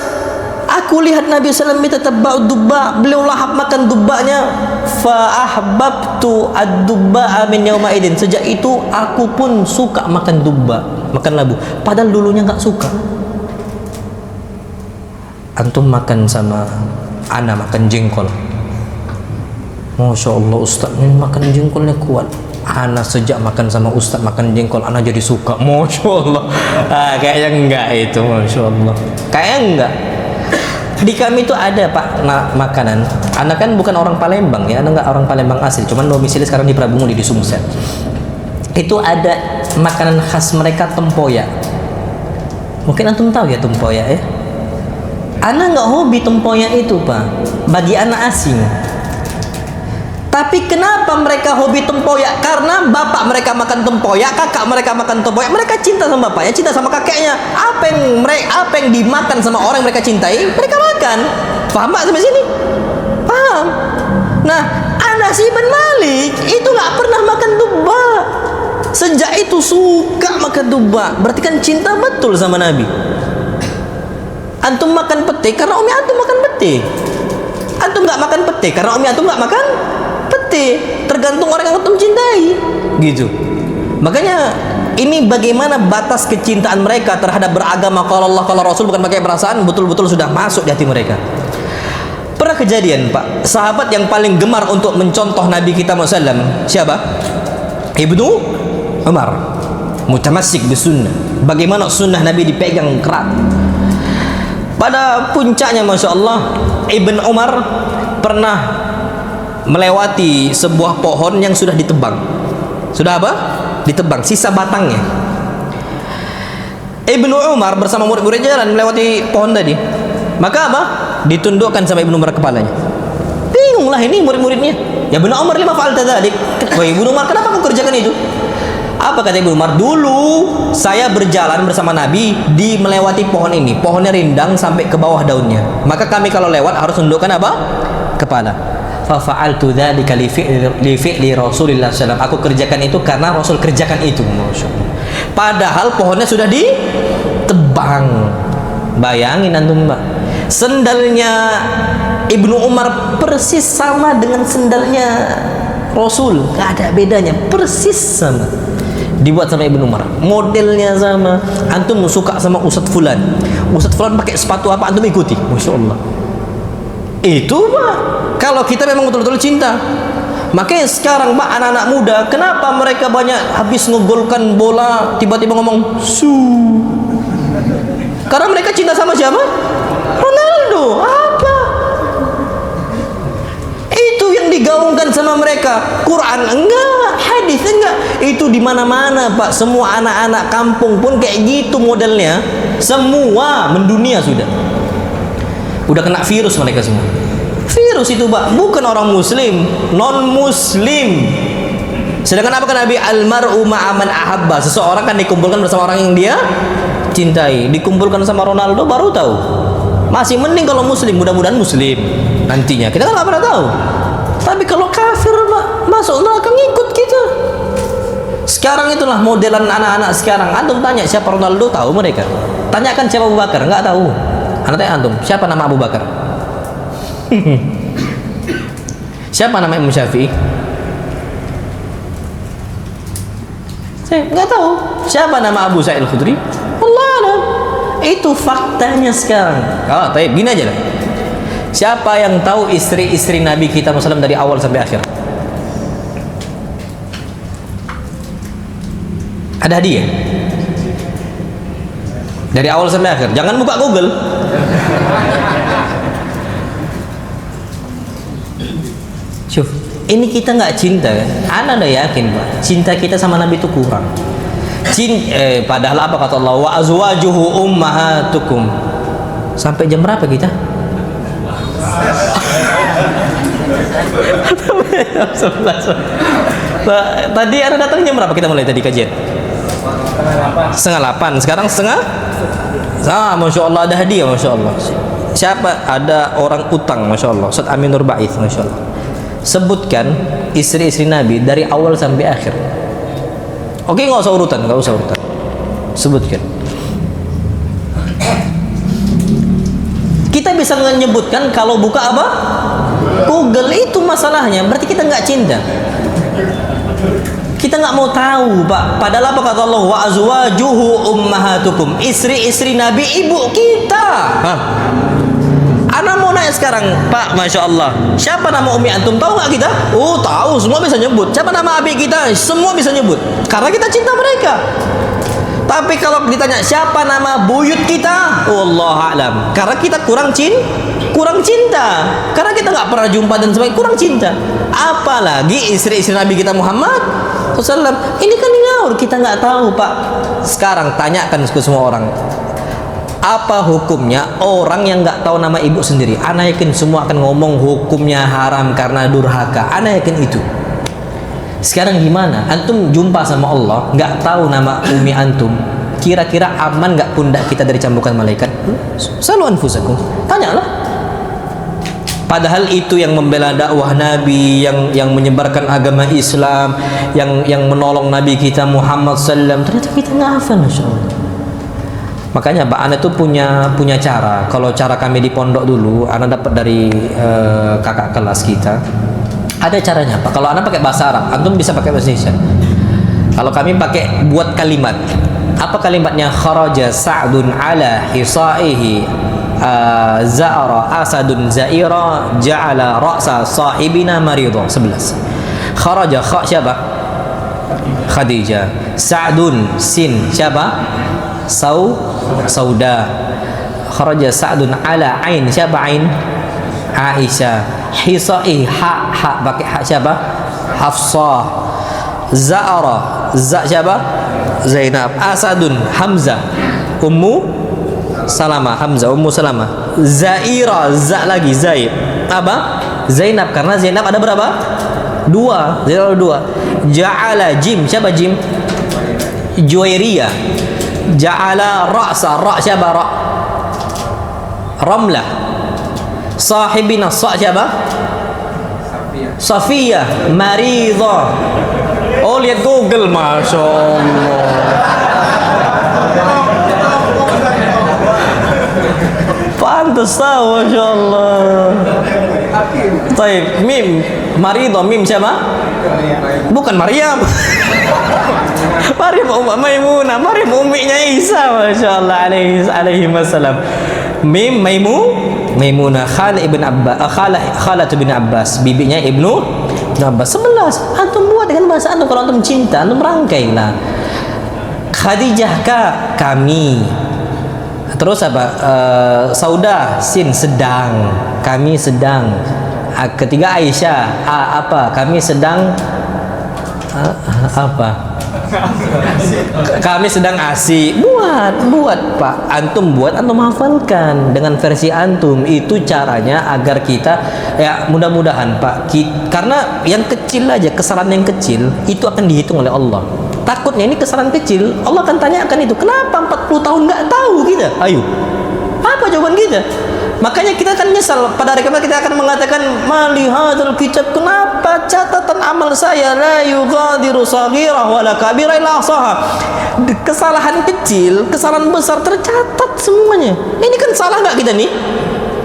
Aku lihat Nabi SAW tatabba'ud dubba, beliau lahap makan dubbanya. Fa ahbabtu ad-dubba min yauma idin. Sejak itu aku pun suka makan dubba, makan labu. Padahal dulunya nggak suka. Antum makan sama ana makan jengkol. Masya Allah, Ustaz ini makan jengkolnya kuat. Ana sejak makan sama Ustaz makan jengkol, ana jadi suka. Masya Allah. Kayaknya enggak itu, Masya Allah. Kayaknya enggak. Di kami itu ada Pak makanan. Ana kan bukan orang Palembang ya, ana enggak orang Palembang asli. Cuman domisili sekarang di Prabumuli di Sumsel. Itu ada makanan khas mereka, tempoyak. Mungkin antum tahu ya tempoyak ya. Ana enggak hobi tempoyak itu Pak. Bagi ana asing. Tapi kenapa mereka hobi tempoyak? Karena bapak mereka makan tempoyak, kakak mereka makan tempoyak. Mereka cinta sama bapaknya, cinta sama kakeknya. Apa yang dimakan sama orang yang mereka cintai, mereka makan. Paham Pak sampai sini? Paham? Nah, Anas bin Malik itu nggak pernah makan dubba. Sejak itu suka makan dubba. Berarti kan cinta betul sama Nabi. Antum makan pete karena umi antum makan pete. Antum nggak makan pete karena umi antum nggak makan pete. Tergantung orang yang antum cintai, gitu. Makanya ini bagaimana batas kecintaan mereka terhadap beragama kalau Allah kalau Rasul bukan pakai perasaan, betul-betul sudah masuk di hati mereka. Pernah kejadian Pak, sahabat yang paling gemar untuk mencontoh Nabi kita Muhammad siapa? Ibnu Umar. Mutamassik bisunnah. Bagaimana sunnah Nabi dipegang kerat. Pada puncaknya Masya Allah, Ibn Umar pernah melewati sebuah pohon yang sudah ditebang. Sudah apa? Ditebang, sisa batangnya. Ibnu Umar bersama murid-murid jalan melewati pohon tadi. Maka apa? Ditundukkan sama Ibnu Umar kepalanya. Bingunglah ini murid-muridnya. Ya Ibnu Umar, lima fa'alta dzalik. Wahai Ibnu Umar, kenapa kau kerjakan itu? Apa kata Ibnu Umar? Dulu saya berjalan bersama Nabi di melewati pohon ini. Pohonnya rindang sampai ke bawah daunnya. Maka kami kalau lewat harus tundukkan apa? kepala. Fa fa'altu dzalika li fi'li Rasulillah sallallahu. Aku kerjakan itu karena Rasul kerjakan itu. Masyaallah. Padahal pohonnya sudah ditebang. Bayangin antum, Mbak. Sendalnya Ibnu Umar persis sama dengan sendalnya Rasul, gak ada bedanya, persis sama. Dibuat sama Ibnu Umar, modelnya sama. Antum suka sama Ustadz Fulan, Ustadz Fulan pakai sepatu apa, antum ikuti. Masya Allah. Itu Pak, kalau kita memang betul-betul cinta. Makanya sekarang Pak, anak-anak muda, kenapa mereka banyak habis ngegolkan bola tiba-tiba ngomong su? Karena mereka cinta sama siapa? Ronaldo. Apa? Itu yang digaungkan sama mereka. Quran enggak, hadis enggak. Itu di mana-mana, Pak. Semua anak-anak kampung pun kayak gitu modelnya. Semua mendunia sudah. Udah kena virus mereka semua. Virus itu, Pak, bukan orang muslim, non muslim. Sedangkan apa kan Nabi, almar'u ma'aman ahabba, seseorang kan dikumpulkan bersama orang yang dia cintai. Dikumpulkan sama Ronaldo baru tahu. Masih mending kalau muslim, mudah-mudahan muslim nantinya. Kita kan nggak pernah tahu. Tapi kalau kafir, masuk neraka ngikut kita. Sekarang itulah modelan anak-anak sekarang. Antum tanya siapa Ronaldo, tahu mereka. Tanyakan siapa Abu Bakar, nggak tahu. Anak tanya antum, siapa nama Abu Bakar? Siapa nama Imam Syafi'i? Saya nggak tahu. Siapa nama Abu Sa'id Al-Khudri? Allah alam. Itu faktanya sekarang. Oh, tapi gini aja lah. Siapa yang tahu istri-istri Nabi kita Muhammad dari awal sampai akhir? Ada hadiah dari awal sampai akhir. Jangan buka Google. Syuf, ini kita nggak cinta kan? Ana udah yakin Pak, cinta kita sama Nabi itu kurang. Padahal apa kata Allah, wa azwajuhu ummahatukum. Sampai jam berapa kita? Tadi Anda datang jam berapa kita mulai tadi kajian? 7:30. Sekarang 7:30. Masya Allah, ada hadiah. Masya Allah. Siapa? Ada orang utang. Masya Allah. Ustaz Amin Nur Ba'ith. Masya Allah. Sebutkan istri-istri Nabi dari awal sampai akhir. Oke, nggak usah urutan. Sebutkan. Kita bisa menyebutkan kalau buka apa? Google. Itu masalahnya. Berarti kita nggak cinta. Kita nggak mau tahu, Pak. Padahal apa kata Allah? Wa azwajuhu ummahatukum. Istri-istri Nabi ibu kita. Hah? Ana mau nanya sekarang, Pak, Masya Allah, siapa nama umi antum? Tahu nggak kita? Oh, tahu, semua bisa nyebut. Siapa nama abi kita? Semua bisa nyebut. Karena kita cinta mereka. Tapi kalau ditanya siapa nama buyut kita, wallahu a'lam. Karena kita kurang cinta. Karena kita nggak pernah jumpa dan sebagainya, kurang cinta. Apalagi istri-istri Nabi kita Muhammad SAW. Ini kan ngawur, kita nggak tahu, Pak. Sekarang tanyakan ke semua orang. Apa hukumnya orang yang nggak tahu nama ibu sendiri? Ana yakin semua akan ngomong hukumnya haram karena durhaka. Ana yakin itu. Sekarang gimana? Antum jumpa sama Allah, nggak tahu nama umi antum. Kira-kira aman nggak pundak kita dari cambukan malaikat? Selalu anfusakum. Tanyalah. Padahal itu yang membela dakwah Nabi, yang menyebarkan agama Islam, yang menolong Nabi kita Muhammad SAW. Ternyata kita nggak hafal, Masya Allah. Makanya Pak Ana tuh punya cara. Kalau cara kami di pondok dulu, Ana dapat dari kakak kelas kita. Ada caranya Pak. Kalau Ana pakai bahasa Arab, antum bisa pakai bahasa Indonesia. Kalau kami pakai buat kalimat. Apa kalimatnya? Kharaja Sa'dun ala hisaihi za'ara asadun za'ira ja'ala ra'sa sahibina marido. 11. Kharaja kha siapa? Khadijah. Sa'dun sin siapa? Sauda. Kharaja Sa'dun ala ain siapa ain? Aisyah. Hisai ha pakai ha siapa? Hafsah. Za'ara za siapa? Zainab. Asadun Hamzah. Ummu Salamah. Hamzah Ummu Salamah. Zaira za lagi Zaid. Apa? Zainab. Karena Zainab ada berapa? 2. Zainab ada 2. Ja'ala Jim siapa Jim? Juwairiyah. Ja'ala ra'sa ra' siapa ra'? Ramlah. Sahibina sa' siapa? Safiyah maridah. Oh, lihat Google, Masya Allah. Pantas tahu, Masya Allah. Taib, mim maridah, mim siapa? Bukan Maryam. Maryam Maimunah, Maryam umminya Isa, Masya Allah alaihi wasallam. Mim Maimunah Khalah ibn Abbas, bibinya Ibnu Abbas. 11. Antum buat dengan bahasa antum, kalau antum cinta, antum rangkailah. Khadijah kami. Terus apa? Saudah sin sedang, kami sedang. Ketiga Aisyah apa? Kami sedang apa? Kami sedang asik. Buat Pak, antum buat, antum hafalkan dengan versi antum. Itu caranya agar kita, ya mudah-mudahan Pak, karena yang kecil aja, kesalahan yang kecil itu akan dihitung oleh Allah. Takutnya ini kesalahan kecil, Allah akan tanyakan itu. Kenapa 40 tahun nggak tahu kita? Ayo, apa jawaban kita? Makanya kita akan nyesal pada hari kiamat. Kita akan mengatakan, mali hadzal kitab, kenapa catatan amal saya la yughadiru saghirah wala kabirah illa ahsaha. Kesalahan kecil, kesalahan besar tercatat semuanya. Ini kan salah nggak kita nih?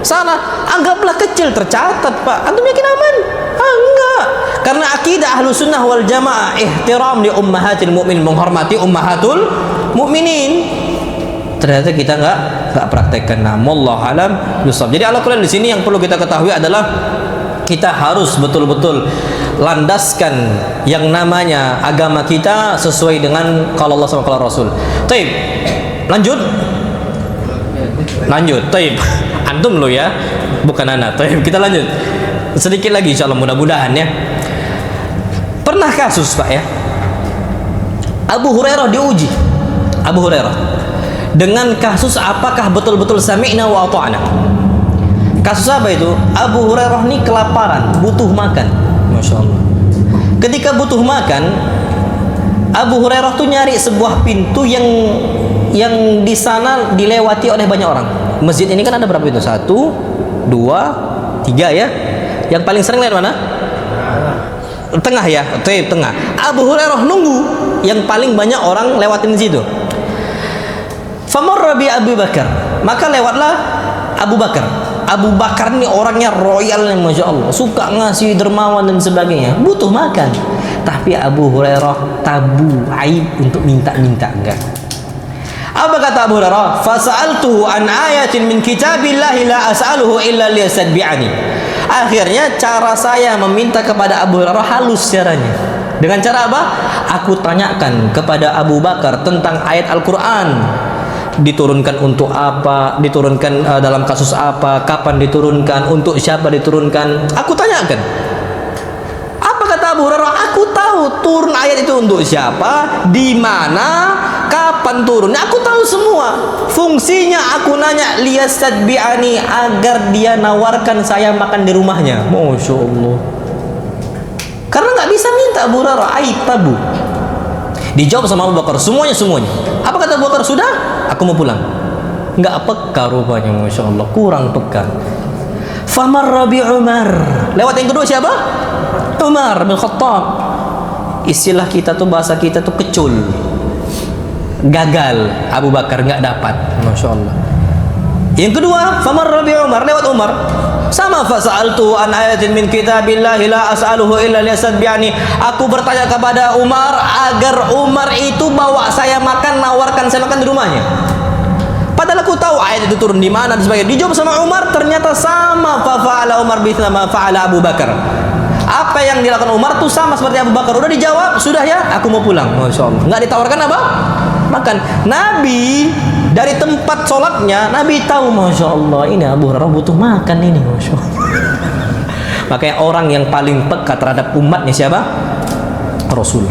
Salah, anggaplah kecil, tercatat Pak. Antum yakin aman? Enggak. Karena akidah ahlu sunnah wal jamaah ihtiram li ummahatil mu'min, menghormati ummahatul mu'minin. Ternyata kita nggak praktekkan. Wallahu alam bisawab. Jadi ala kulli di sini yang perlu kita ketahui adalah kita harus betul-betul landaskan yang namanya agama kita sesuai dengan kalau Allah sama kalau Rasul. Taib. Lanjut. Taib. Antum lo ya, bukan anak. Taib. Kita lanjut. Sedikit lagi insyaallah, mudah-mudahan ya. Pernah kasus Pak ya, Abu Hurairah diuji. Abu Hurairah dengan kasus apakah betul-betul sami'na wa ata'na. Kasus apa itu? Abu Hurairah ini kelaparan, butuh makan. Masya Allah. Ketika butuh makan, Abu Hurairah tuh nyari sebuah pintu yang di sana dilewati oleh banyak orang. Masjid ini kan ada berapa pintu? 1, 2, 3 ya. Yang paling sering lewat mana? Tengah ya, tengah. Abu Hurairah nunggu yang paling banyak orang lewatin di situ. Famarra bi Abu Bakar, maka lewatlah Abu Bakar. Abu Bakar ini orangnya royal, Masya Allah, suka ngasih, dermawan dan sebagainya, butuh makan. Tapi Abu Hurairah tabu, aib untuk minta-minta, enggak. Apa kata Abu Hurairah? Fasa'altuhu an ayatin min kitabillahi la as'aluhu illa liyastadbi'ani. Akhirnya cara saya meminta kepada Abu Hurairah halus caranya. Dengan cara apa? Aku tanyakan kepada Abu Bakar tentang ayat Al-Quran. Diturunkan untuk apa, diturunkan dalam kasus apa, kapan diturunkan, untuk siapa diturunkan. Aku tanyakan. Apa kata Abu Hurairah? Aku tahu turun ayat itu untuk siapa, di mana, kapan turunnya. Aku tahu semua. Fungsinya aku nanya liyastadbi'ani, agar dia nawarkan saya makan di rumahnya. Masya Allah. Karena nggak bisa minta Abu Hurairah, aib, tabu. Dijawab sama Abu Bakar semuanya. Apa kata Abu Bakar? Sudah, aku mau pulang. Nggak peka rupanya, Masya Allah, kurang peka. Famarra bi Umar, lewat yang kedua siapa? Umar bin Khattab. Istilah kita tuh, bahasa kita tuh kecul, gagal. Abu Bakar nggak dapat, Masya Allah. Yang kedua, famarra bi Umar, lewat Umar. Sama, fasa'altu an ayatin min kitabillahi la as'aluhu illa liyastadbi'ani. Aku bertanya kepada Umar agar Umar itu bawa saya makan, nawarkan saya makan di rumahnya. Padahal aku tahu ayat itu turun di mana dan sebagainya. Dijawab sama Umar, ternyata sama. Fa fa'ala Umar mithla ma fa'ala Abu Bakar. Apa yang dilakukan Umar tuh sama seperti Abu Bakar. Udah dijawab, sudah ya, aku mau pulang. Masya Allah. Nggak ditawarkan apa? Makan. Nabi dari tempat sholatnya, Nabi tahu, Masya Allah, ini Abu Hurairah butuh makan ini, Masya Allah. Makanya orang yang paling peka terhadap umatnya siapa? Rasul.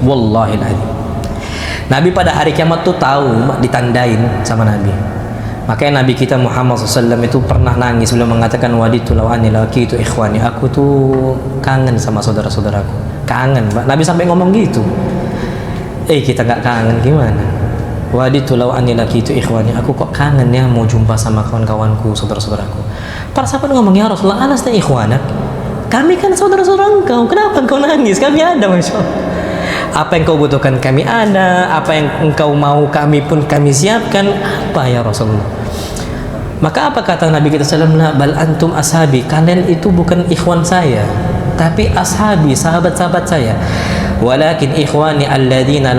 Wallahiladzim. Nabi pada hari kiamat tuh tahu, ditandain sama Nabi. Makanya Nabi kita Muhammad SAW itu pernah nangis beliau mengatakan, waditu law anni laqitu ikhwani, aku tuh kangen sama saudara-saudaraku. Kangen, Pak. Nabi sampai ngomong gitu. Kita nggak kangen gimana? Waditu law anni laqitu ikhwani, aku kok kangen ya mau jumpa sama kawan-kawanku, saudara-saudaraku. Para sahabat ngomong, ya Rasulullah, alasna ikhwanak, Kami kan saudara-saudara engkau, kenapa engkau nangis? Kami ada, Masya Allah. Apa yang kau butuhkan kami ada, apa yang engkau mau kami pun kami siapkan. Apa ya Rasulullah? Maka apa kata Nabi kita sallallahu alaihi wasallam? Bal antum ashabi, kalian itu bukan ikhwan saya, tapi ashabi, sahabat-sahabat saya. Walakin ikhwani alladzina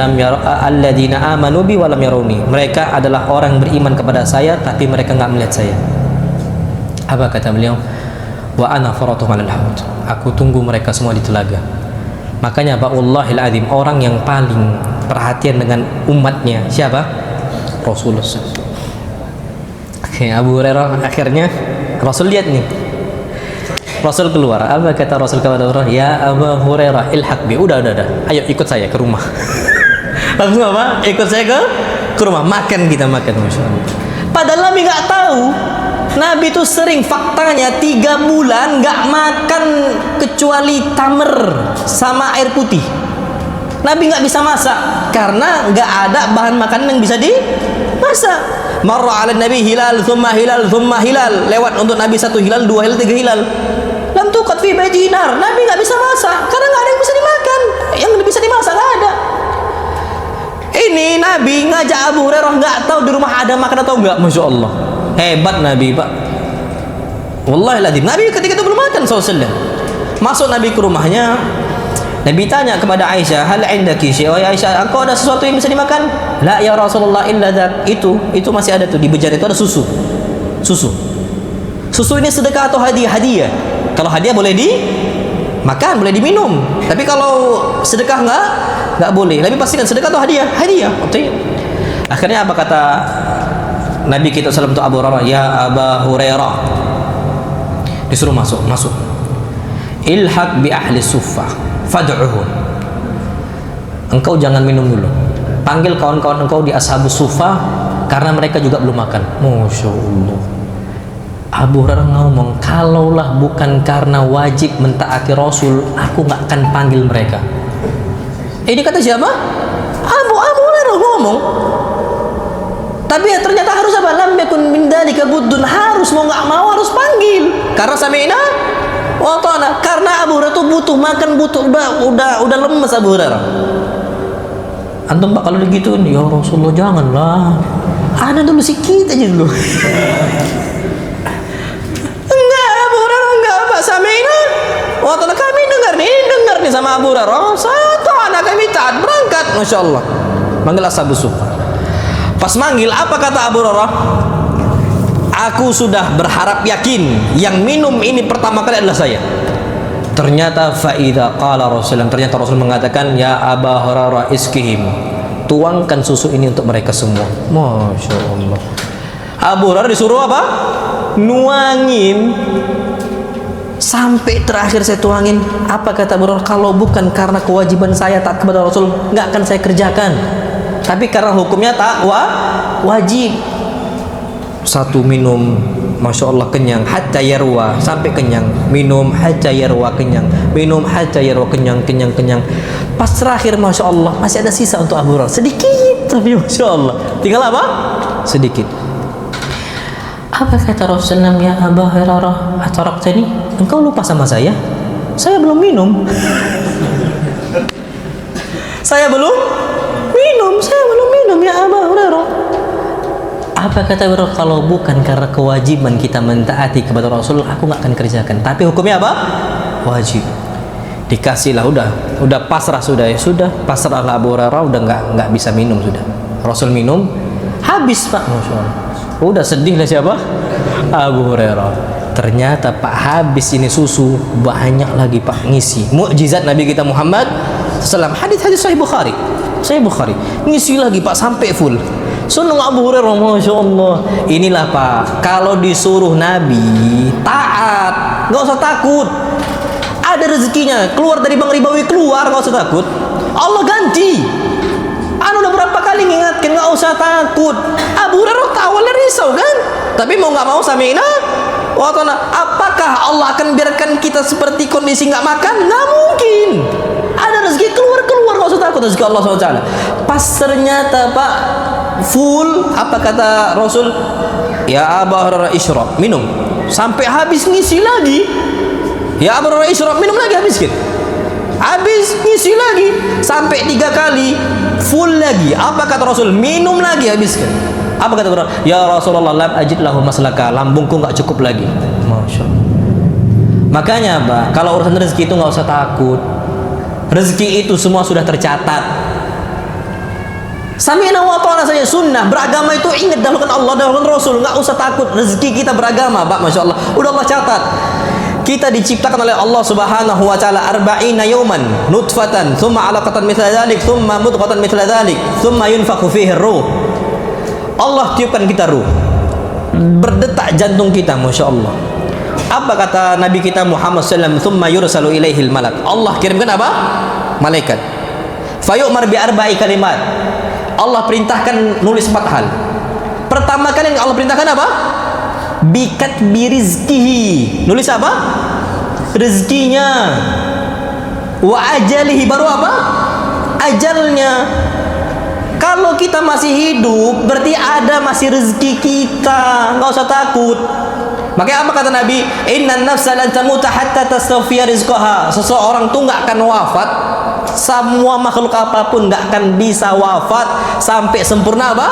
amanu bi wa lam yarawni. Mereka adalah orang beriman kepada saya tapi mereka enggak melihat saya. Apa kata beliau? Wa ana faratuhum 'alal haud. Aku tunggu mereka semua di telaga. Makanya Wallahil azim, orang yang paling perhatian dengan umatnya siapa? Rasulullah. Oke, Abu Hurairah akhirnya Rasul lihat nih. Rasul keluar. Apa kata Rasul kepada Abu Hurairah? Ya Abu Hurairah, ilhaq bi. Udah. Ayo ikut saya ke rumah. Langsung apa? Ikut saya ke rumah. Makan, Masya Allah. Padahal Nabi nggak tahu. Nabi itu sering, faktanya 3 bulan nggak makan kecuali tamer sama air putih. Nabi nggak bisa masak karena nggak ada bahan makanan yang bisa dimasak. Marra ala Nabi hilal, thumma hilal, thumma hilal. Lewat untuk Nabi 1 hilal, 2 hilal, 3 hilal. Lam tuqat fi baiti nar. Nabi nggak bisa masak karena nggak ada yang bisa dimakan. Yang bisa dimasak nggak ada. Ini Nabi ngajak Abu Hurairah nggak tahu di rumah ada makan atau enggak. Masya Allah. Hebat Nabi, Pak. Wallahiladzim, Nabi ketika itu belum makan SAW. Masuk Nabi ke rumahnya. Nabi tanya kepada Aisyah, hal indaki syai'? Oh Aisyah, engkau ada sesuatu yang bisa dimakan? La ya Rasulullah illa dzak. Itu masih ada tuh di bejar itu ada susu. Susu ini sedekah atau hadiah? Hadiah. Kalau hadiah boleh dimakan, boleh diminum. Tapi kalau sedekah enggak boleh. Tapi pastikan sedekah atau hadiah? Hadiah. Oke. Akhirnya apa kata Nabi kita sallallahu alaihi wasallam Abu Hurairah? Ya Abu Hurairah, disuruh masuk. Ilhaq bi ahli suffah fad'uhum. Engkau jangan minum dulu. Panggil kawan-kawan engkau di ashabus suffah karena mereka juga belum makan. Masya Allah. Abu Hurairah ngomong, kalaulah bukan karena wajib mentaati Rasul, aku nggak akan panggil mereka. Ini kata siapa? Abu Hurairah ngomong. Tapi ya ternyata harus apa? Lam yakun min dzalika buddun, harus mau nggak mau harus panggil. Karena sami'na wa ata'na. Karena Abu Hurairah tuh butuh makan, udah lemes Abu Hurairah. Antum Pak kalau digituin, ya Rasulullah janganlah. Ada dulu sikit aja dulu. Enggak, Abu Hurairah enggak, Pak sami'na wa ata'na. Kami dengar nih sama Abu Hurairah. Satu anak kami taat berangkat, Masya Allah. Manggil ashabus suffah. Pas manggil, apa kata Abu Hurairah? Aku sudah berharap yakin yang minum ini pertama kali adalah saya. Ternyata faida qala Rasulullah, ternyata Rasul mengatakan, ya Abu Hurairah iskihim, tuangkan susu ini untuk mereka semua. Masya Allah. Abu Hurairah disuruh apa? Nuangin. Sampai terakhir saya tuangin. Apa kata Abu Hurairah? Kalau bukan karena kewajiban saya taat kepada Rasul, nggak akan saya kerjakan. Tapi karena hukumnya tak wajib. Satu minum, Masya Allah kenyang, hatta yarwa, sampai kenyang. Minum hatta yarwa, kenyang. Minum hatta yarwa, kenyang. Pas terakhir, Masya Allah, masih ada sisa untuk Abu Hurairah. Sedikit, tapi Masya Allah. Tinggal apa? Sedikit. Apa kata Rasulullah? Ya Abu Hurairah, ataraktani? Engkau lupa sama saya? Saya belum minum. Saya belum minum ya Abu Hurairah. Apa kata Abu Hurairah? Kalau bukan karena kewajiban kita mentaati kepada Rasul, aku nggak akan kerjakan. Tapi hukumnya apa? Wajib. Dikasihlah, udah pasrah sudah ya, sudah pasrahlah Abu Hurairah, udah nggak bisa minum sudah. Rasul minum, habis Pak, Masya Allah. Udah sedih lah siapa? Abu Hurairah. Ternyata Pak habis ini susu, banyak lagi Pak ngisi. Mukjizat Nabi kita Muhammad SAW. Hadis Sahih Bukhari. Ngisi lagi Pak sampai full. Sunnah Abu Hurairah, Masya Allah. Inilah Pak, kalau disuruh Nabi taat, nggak usah takut. Ada rezekinya, keluar dari Bang Ribawi, keluar, nggak usah takut. Allah ganti. Udah berapa kali ngingatkan, nggak usah takut. Abu Hurairah awalnya risau kan, tapi mau nggak mau sami'na wa ata'na. Apakah Allah akan biarkan kita seperti kondisi nggak makan? Nggak mungkin. Ada rezeki, keluar, nggak usah takut rezeki Allah SWT. Pas ternyata Pak full, apa kata Rasul? Ya Abu Hurairah isyrab, minum sampai habis, ngisi lagi. Ya Abu Hurairah isyrab, minum lagi, habiskan. Habis, ngisi lagi sampai 3 kali full lagi. Apa kata Rasul? Minum lagi, habiskan. Apa kata Rasul? Ya Rasulullah, lam ajid lahu maslaka, lambungku nggak cukup lagi. Masya Allah. Makanya Pak, kalau urusan rezeki itu nggak usah takut. Rezeki itu semua sudah tercatat. Sami'na wa ta'ana saja sunnah. Beragama itu ingat, dahulukan Allah, dahulukan Rasul. Nggak usah takut. Rezeki kita beragama Pak, Masya Allah. Udah Allah catat. Kita diciptakan oleh Allah Subhanahu wa taala 40 yauman nutfatan, thumma 'alaqatan mithla dzalik, thumma mudghatan mithla dzalik, thumma yunfakhu fihi ruh. Allah tiupkan kita ruh. Berdetak jantung kita, Masya Allah. Apa kata Nabi kita Muhammad SAW? Thumma yursalu ilaihil malak. Allah kirimkan apa? Malaikat. Fayu'mar bi arba'i kalimat. Allah perintahkan nulis 4 hal. Pertama kali yang Allah perintahkan apa? Bikat birizkihi, nulis apa? Rezekinya. Wa ajalihi, baru apa? Ajalnya. Kalau kita masih hidup, berarti ada masih rezeki kita, nggak usah takut. Makanya apa kata Nabi? Innan nafsa lan tamuta hatta tastawfiya rizqaha. Seseorang tuh nggak akan wafat, semua makhluk apapun nggak akan bisa wafat sampai sempurna apa?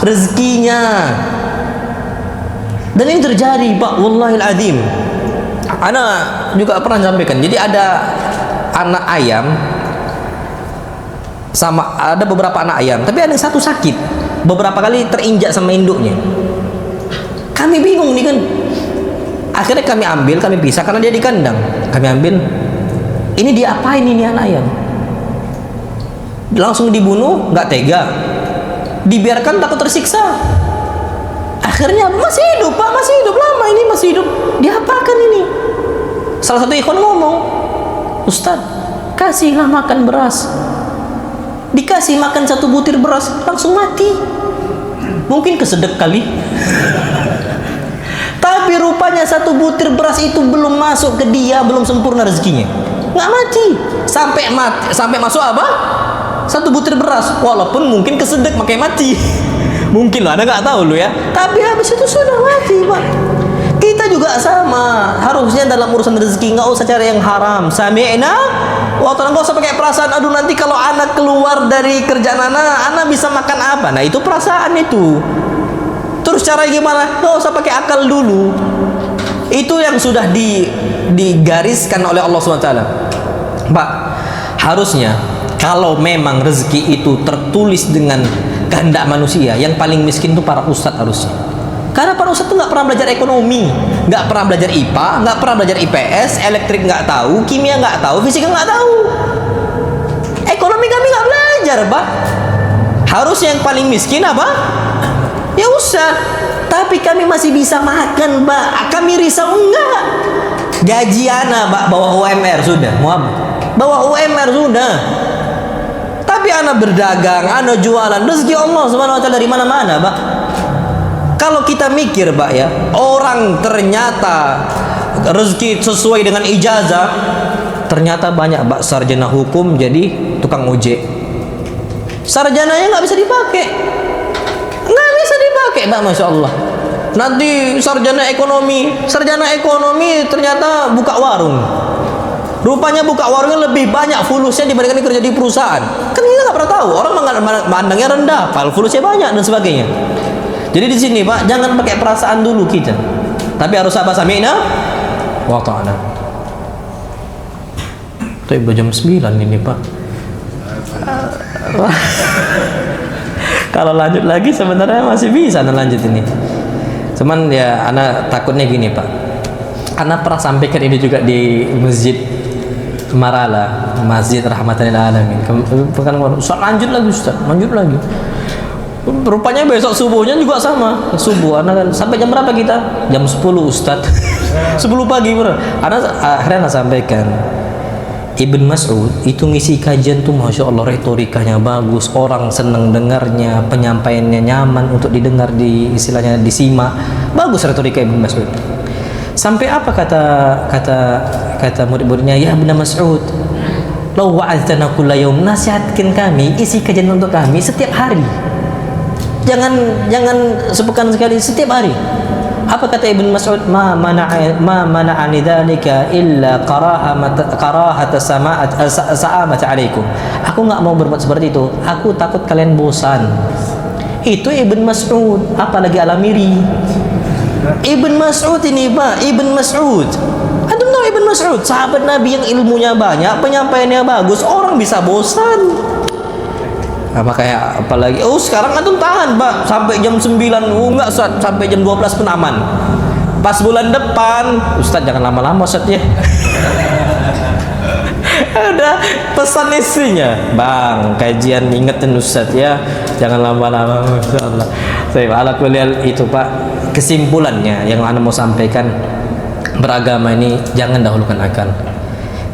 Rezekinya. Dan ini terjadi Pak, wallahil azim. Ana juga pernah sampaikan. Jadi ada anak ayam, sama ada beberapa anak ayam, tapi ada yang satu sakit. Beberapa kali terinjak sama induknya. Kami bingung nih kan. Akhirnya kami ambil, kami pisah karena dia di kandang. Kami ambil. Ini diapain ini anak ayam? Langsung dibunuh, nggak tega. Dibiarkan takut tersiksa. Akhirnya masih hidup Pak, masih hidup lama ini, masih hidup. Diapakan ini? Salah satu ikhwan ngomong, Ustaz, kasihlah makan beras. Dikasih makan 1 butir beras, langsung mati. Mungkin kesedek kali. Tapi rupanya 1 butir beras itu belum masuk ke dia, belum sempurna rezekinya. Nggak mati. Sampai masuk apa? 1 butir beras. Walaupun mungkin kesedek makanya mati. Mungkin lah, Anda nggak tahu lo ya. Tapi habis itu sudah mati Pak. Kita juga sama. Harusnya dalam urusan rezeki nggak usah cari yang haram. Sami'na wa ta'ana, nggak usah pakai perasaan. Aduh, nanti kalau anak keluar dari kerjaan anak bisa makan apa? Nah itu perasaan itu. Terus cara gimana? Nggak usah pakai akal dulu. Itu yang sudah digariskan oleh Allah SWT. Pak, harusnya kalau memang rezeki itu tertulis dengan kehendak manusia, yang paling miskin itu para ustadz harusnya. Karena para ustadz itu nggak pernah belajar ekonomi, nggak pernah belajar IPA, nggak pernah belajar IPS, elektrik nggak tahu, kimia nggak tahu, fisika nggak tahu. Ekonomi kami nggak belajar Pak. Harusnya yang paling miskin apa? Ya ustadz. Tapi kami masih bisa makan Pak. Kami risau enggak. Gaji anak Pak, bawah UMR sudah, Muhammad. Bawah UMR sudah. Tapi anak berdagang, anak jualan, rezeki Allah Subhanahu wa taala dari mana-mana, Pak. Kalau kita mikir, Pak ya, orang ternyata rezeki sesuai dengan ijazah, ternyata banyak, Pak, sarjana hukum jadi tukang ojek. Sarjananya nggak bisa dipakai. Nggak bisa dipakai, Pak, Masya Allah. Nanti sarjana ekonomi ternyata buka warung. Rupanya buka warungnya lebih banyak fulusnya dibandingkan kerja di perusahaan. Kan kita nggak pernah tahu. Orang mandangnya rendah, padahal fulusnya banyak dan sebagainya. Jadi di sini Pak, jangan pakai perasaan dulu kita. Tapi harus apa? Sami'na wa ta'ana. Tapi jam 9 ini Pak. Kalau lanjut lagi sebenarnya masih bisa lanjut ini. Cuman ya anak takutnya gini Pak. Anak pernah sampaikan ini juga di Masjid Marala, Masjid Rahmatan lil Alamin. Bukan Ustaz, lanjut lagi. Rupanya besok subuhnya juga sama. Subuh anak kan sampai jam berapa kita? Jam 10 Ustaz. 10 pagi bro. Akhirnya sampaikan Ibn Mas'ud itu ngisi kajian tuh Masya Allah, retorikanya bagus, orang seneng dengarnya, penyampaiannya nyaman untuk didengar, istilahnya disimak, bagus retorika Ibn Mas'ud. Sampai apa kata murid-muridnya, ya Ibn Mas'ud, law wa'adzana kulla yaum, nasihatkan kami, isi kajian untuk kami setiap hari. Jangan sepekan sekali, setiap hari. Apa kata Ibn Mas'ud? Ma mana'ani dzalika illa karahata sa'amat alaikum. Aku enggak mau berbuat seperti itu. Aku takut kalian bosan. Itu Ibn Mas'ud, apalagi Al-Amiri. Ibn Mas'ud ini, Pak, Ibn Mas'ud. Antum tahu Ibn Mas'ud, sahabat Nabi yang ilmunya banyak, penyampaiannya bagus, orang bisa bosan. Apa kayak apalagi sekarang antum tahan, Pak, sampai jam 9, enggak Ustaz, sampai jam 12 pun aman. Pas bulan depan, Ustaz jangan lama-lama Ustaz ya. Ada pesan istrinya, Bang, kajian ingetin Ustaz ya, jangan lama-lama. Masyaallah. Saya ala kuliah itu, Pak, kesimpulannya yang Anda mau sampaikan, beragama ini jangan dahulukan akal,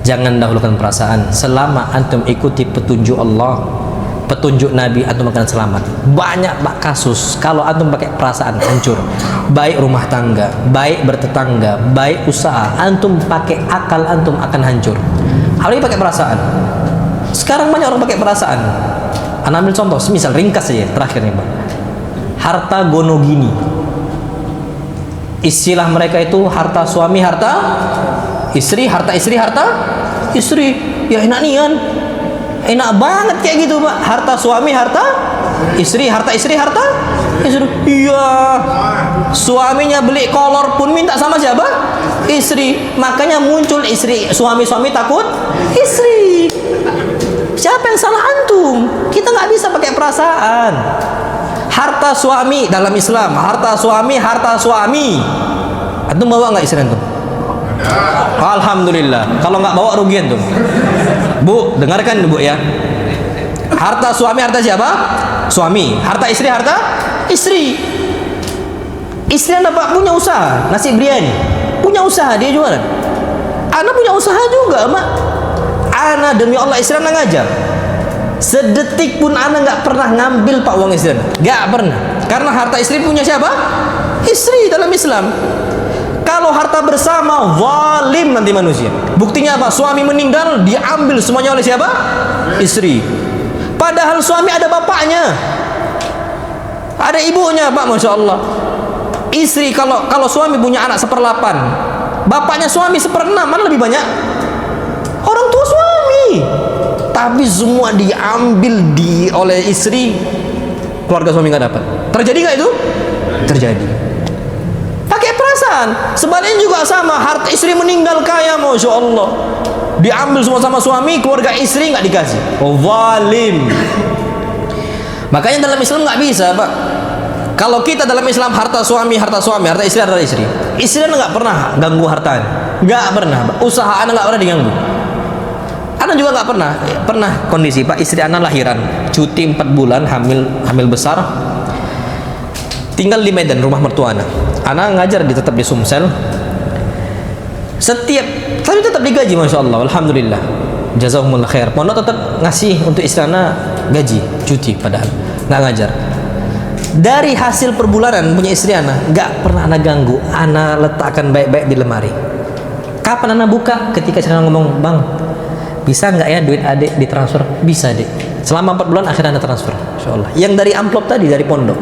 jangan dahulukan perasaan. Selama antum ikuti petunjuk Allah, petunjuk Nabi, antum akan selamat. Banyak Pak kasus kalau antum pakai perasaan hancur, baik rumah tangga, baik bertetangga, baik usaha. Antum pakai akal, antum akan hancur. Apalagi pakai perasaan. Sekarang banyak orang pakai perasaan. Anda ambil contoh, misal ringkas saja terakhir nih, Pak, harta gono gini. Istilah mereka itu harta suami, harta istri, harta istri, harta istri. Ya enak nian, enak banget kayak gitu, Pak. Harta suami, harta istri, harta istri, harta istri. Iya, suaminya beli kolor pun minta sama siapa? Istri. Makanya muncul istri, suami takut istri. Siapa yang salah antum? Kita nggak bisa pakai perasaan. Harta suami dalam Islam, harta suami, harta suami. Antum bawa nggak istri antum? Alhamdulillah. Kalau nggak bawa rugi antum. Bu, dengarkan Bu ya. Harta suami, harta siapa? Suami. Harta istri, harta istri. Istri Anda, Pak, punya usaha nasi biryani, punya usaha, dia jualan. Anda punya usaha juga, Mak. Ana demi Allah, istri Anda ngajar. Sedetik pun Anda nggak pernah ngambil Pak uang istri Anda, nggak pernah. Karena harta istri punya siapa? Istri dalam Islam. Kalau harta bersama, zalim nanti manusia. Buktinya apa? Suami meninggal, diambil semuanya oleh siapa? Istri. Padahal suami ada bapaknya, ada ibunya, Pak, Masya Allah. Istri kalau suami punya anak 1/8, bapaknya suami 1/6, mana lebih banyak? Orang tua suami. Tapi semua diambil oleh istri, keluarga suami nggak dapat. Terjadi nggak itu? Terjadi. Pakai perasaan. Sebaliknya juga sama, harta istri meninggal kaya, Masya Allah, diambil semua sama suami, keluarga istri nggak dikasih. Oh, zalim. Makanya dalam Islam nggak bisa, Pak. Kalau kita dalam Islam harta suami, harta istri, harta istri. Istri Anda nggak pernah ganggu harta, nggak pernah. Usaha Anda nggak pernah diganggu. Anda juga nggak pernah kondisi, Pak, istri Anda lahiran, cuti 4 bulan, hamil besar, tinggal di Medan, rumah mertua Anda ngajar tetap di Sumsel, tapi tetap digaji, Masya Allah, Alhamdulillah, jazakumullah khair. Pondok tetap ngasih untuk istri Anda gaji, cuti, padahal nggak ngajar. Dari hasil perbulanan punya istri Anda nggak pernah Anda ganggu, Anda letakkan baik-baik di lemari. Kapan Anda buka? Ketika saya ngomong, Bang, bisa nggak ya duit adik ditransfer? Bisa, Dek. Selama 4 bulan akhirnya Anda transfer, Insya Allah. Yang dari amplop tadi, dari pondok,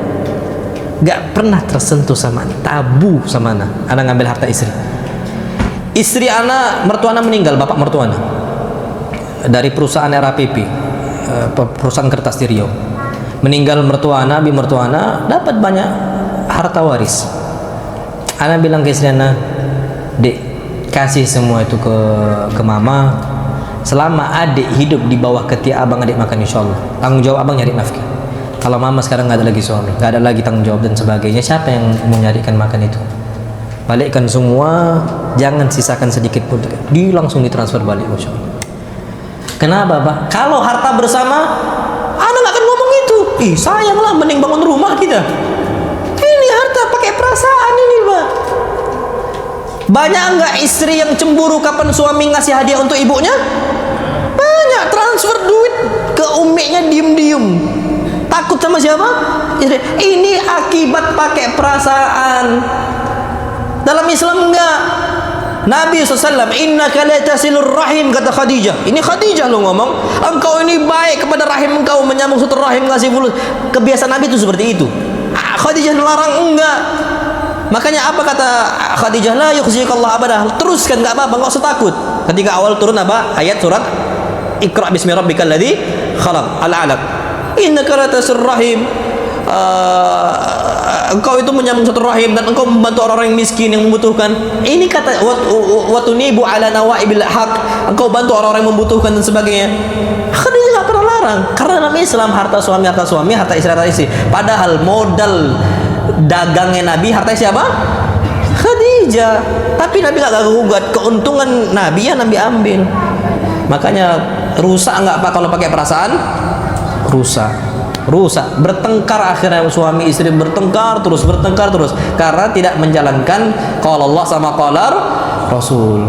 nggak pernah tersentuh sama Anda, tabu sama Anda ngambil harta istri. Istri Anda, mertua Anda meninggal, bapak mertua Anda, dari perusahaan RAPP, perusahaan kertas di Riau. Meninggal mertua Anda, mertua Anda dapat banyak harta waris. Anda bilang ke istri Anda, Dek, kasih semua itu ke mama. Selama adik hidup di bawah ketiak abang, adik makan, insya Allah. Tanggung jawab abang nyari nafkah. Kalau mama sekarang nggak ada lagi suami, nggak ada lagi tanggung jawab dan sebagainya, siapa yang mau nyarikan makan itu? Balikkan semua, jangan sisakan sedikit pun. Langsung ditransfer balik, Masya Allah. Kenapa, Pak? Kalau harta bersama, Anda nggak akan ngomong itu. Ih, sayanglah, mending bangun rumah kita. Ini harta pakai perasaan ini, Pak. Banyak nggak istri yang cemburu kapan suami ngasih hadiah untuk ibunya? Banyak. Transfer duit ke umiknya diem-diem. Takut sama siapa? Istri. Ini akibat pakai perasaan. Dalam Islam enggak. Nabi SAW, innaka la tasilur rahim, kata Khadijah. Ini Khadijah lo ngomong, engkau ini baik kepada rahim engkau, menyambung satu rahim, ngasih fulus. Kebiasaan Nabi itu seperti itu. Khadijah melarang, enggak. Makanya apa kata Khadijah, la yukhzikallah abadah. Teruskan, enggak apa-apa, enggak usah takut. Ketika awal turun apa? Ayat surat Iqra bismi rabbikal ladzi khalaq, Al-Alaq. Innaka latasir rahim. Engkau itu menyambung satu rahim dan engkau membantu orang-orang yang miskin yang membutuhkan. Ini kata wa tunibu ala nawaibil haq. Engkau bantu orang-orang yang membutuhkan dan sebagainya. Khadijah enggak pernah larang. Karena namanya Islam, harta suami, harta istri. Padahal modal dagangnya Nabi harta siapa? Khadijah. Tapi Nabi enggak gugat. Keuntungan Nabi ya Nabi ambil. Makanya rusak enggak Pak kalau pakai perasaan? Rusak, bertengkar, akhirnya suami istri bertengkar terus karena tidak menjalankan qala Allah sama qala Rasul.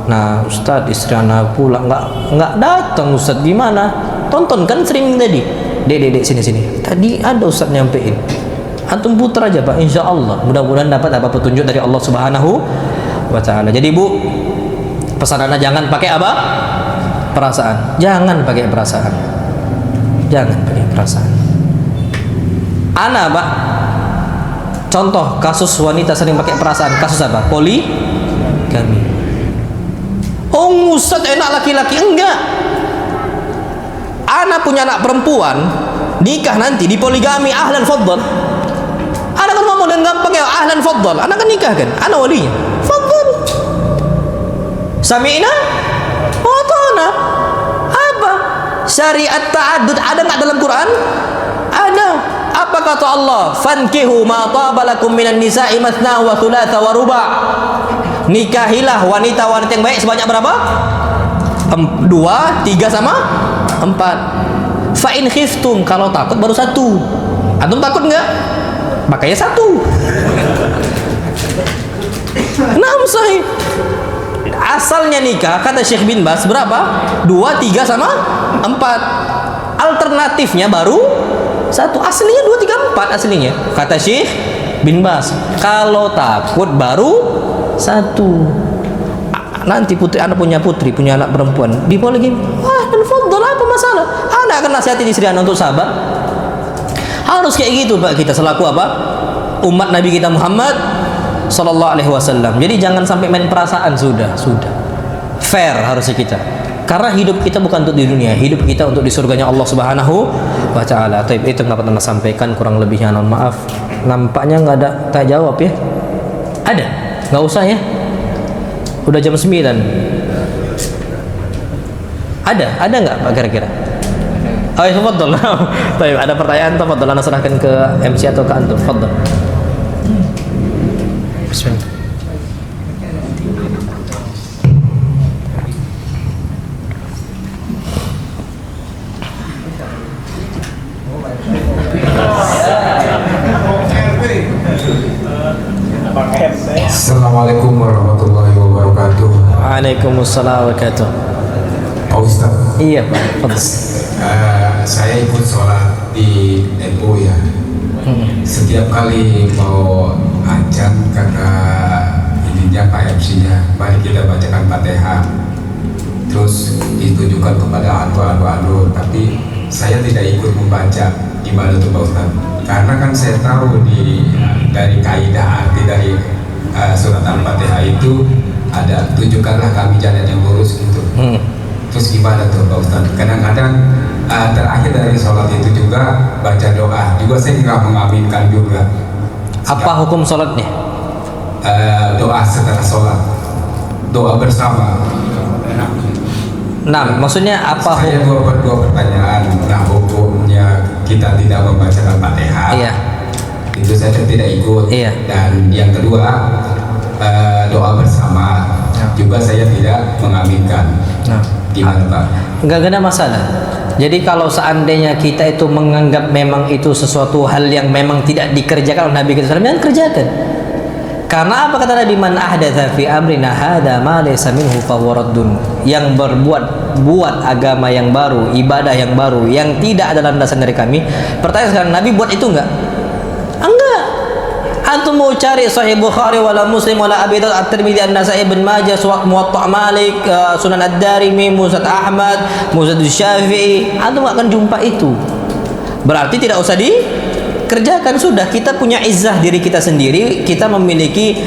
Nah, Ustaz, istri anak pulang enggak datang. Ustaz gimana? Tonton kan streaming tadi. Dek sini. Tadi ada Ustaz nyampein. Antum putar aja Pak, insyaallah. Mudah-mudahan dapat apa petunjuk dari Allah Subhanahu wa taala. Jadi Bu, pesan Anda jangan pakai apa? Perasaan. Jangan pakai perasaan. Ana Pak, contoh kasus wanita sering pakai perasaan, kasus apa? Poligami. Oh Ustaz, enak laki-laki. Enggak. Ana punya anak perempuan, nikah nanti di poligami, ahlan faddal. Ana kan ngomong dengan gampang ya, ahlan faddal. Ana kan nikah kan, ana walinya. Faddal. Sami'na wa ata'na. Apa? Syariat ta'addud ada enggak dalam Quran? Ada. Apa kata Allah? Fankihu ma taba lakum minan nisa'i mathna wa thulatha wa ruba'. Nikahilah wanita-wanita yang baik sebanyak berapa? 2, 3 sama 4. Fa in khiftum, kalau takut baru 1. Antum takut enggak? Makanya 1. Naam sahih. Asalnya nikah kata Syekh bin Bas berapa? 2, 3 sama 4. Alternatifnya baru 1. Aslinya 2, 3, 4 aslinya. Kata Syekh bin Bas. Kalau takut baru 1. Nanti putri, anak punya putri, punya anak perempuan, di poligami. Dan fadhal, apa masalah? Anak akan nasihati istri anak untuk sabar. Harus kayak gitu Pak, kita selaku apa? Umat Nabi kita Muhammad sallallahu alaihi wasallam. Jadi jangan sampai main perasaan, sudah. Fair harusnya kita. Karena hidup kita bukan untuk di dunia, hidup kita untuk di surganya Allah Subhanahu wa taala. Taib, itu yang dapat Anda sampaikan, kurang lebihnya mohon maaf. Nampaknya nggak ada tak jawab ya? Ada? Nggak usah ya? Udah jam 9. Ada nggak Pak kira-kira? Oh ya, tafadhol. Taib, ada pertanyaan, tafadhol Anda serahkan ke MC atau ke antum. Tafadhol. Bismillah. Assalamualaikum warahmatullahi wabarakatuh. Waalaikumsalam warahmatullahi wabarakatuh. Pak Ustaz. Iya Pak, fadhil. Saya ikut sholat di NU ya. Setiap kali mau azan kata ininya Pak MC-nya, mari kita bacakan Fatihah. Terus ditujukan kepada anu. Tapi saya tidak ikut membaca. Gimana tuh Pak Ustaz? Karena kan saya tahu dari kaidah arti dari surat Al-Fatihah itu ada tunjukkanlah kami jalan yang lurus gitu. Terus gimana tuh Pak Ustaz? Kadang-kadang terakhir dari sholat itu juga baca doa. Juga saya tidak mengaminkan juga. Apa hukum sholatnya? Doa setelah sholat, doa bersama. Nah, maksudnya apa? Saya dua pertanyaan. Nah, hukumnya kita tidak membacakan Fatihah. Iya. Itu saya tidak ikut. Iya. Dan yang kedua, doa bersama juga saya tidak mengaminkan. Nah, gimana Pak? Nggak ada masalah. Jadi kalau seandainya kita itu menganggap memang itu sesuatu hal yang memang tidak dikerjakan oleh Nabi kita SAW, jangan kerjakan. Karena apa kata Nabi, man ahdatsa fi amrina hadza ma laysa minhu fa huwa raddun. Yang buat agama yang baru, ibadah yang baru yang tidak ada landasan dari kami. Pertanyaan sekarang, Nabi buat itu enggak? Enggak. Antum mau cari Sahih Bukhari wala Muslim wala Abi Daud, At-Tirmidzi, An-Nasa'i, Ibn Majah, Muwatta' Malik, Sunan Ad-Darimi, Musnad Ahmad, Musnad Syafi'i, antum akan jumpa itu. Berarti tidak usah kerjakan sudah. Kita punya izzah diri kita sendiri, kita memiliki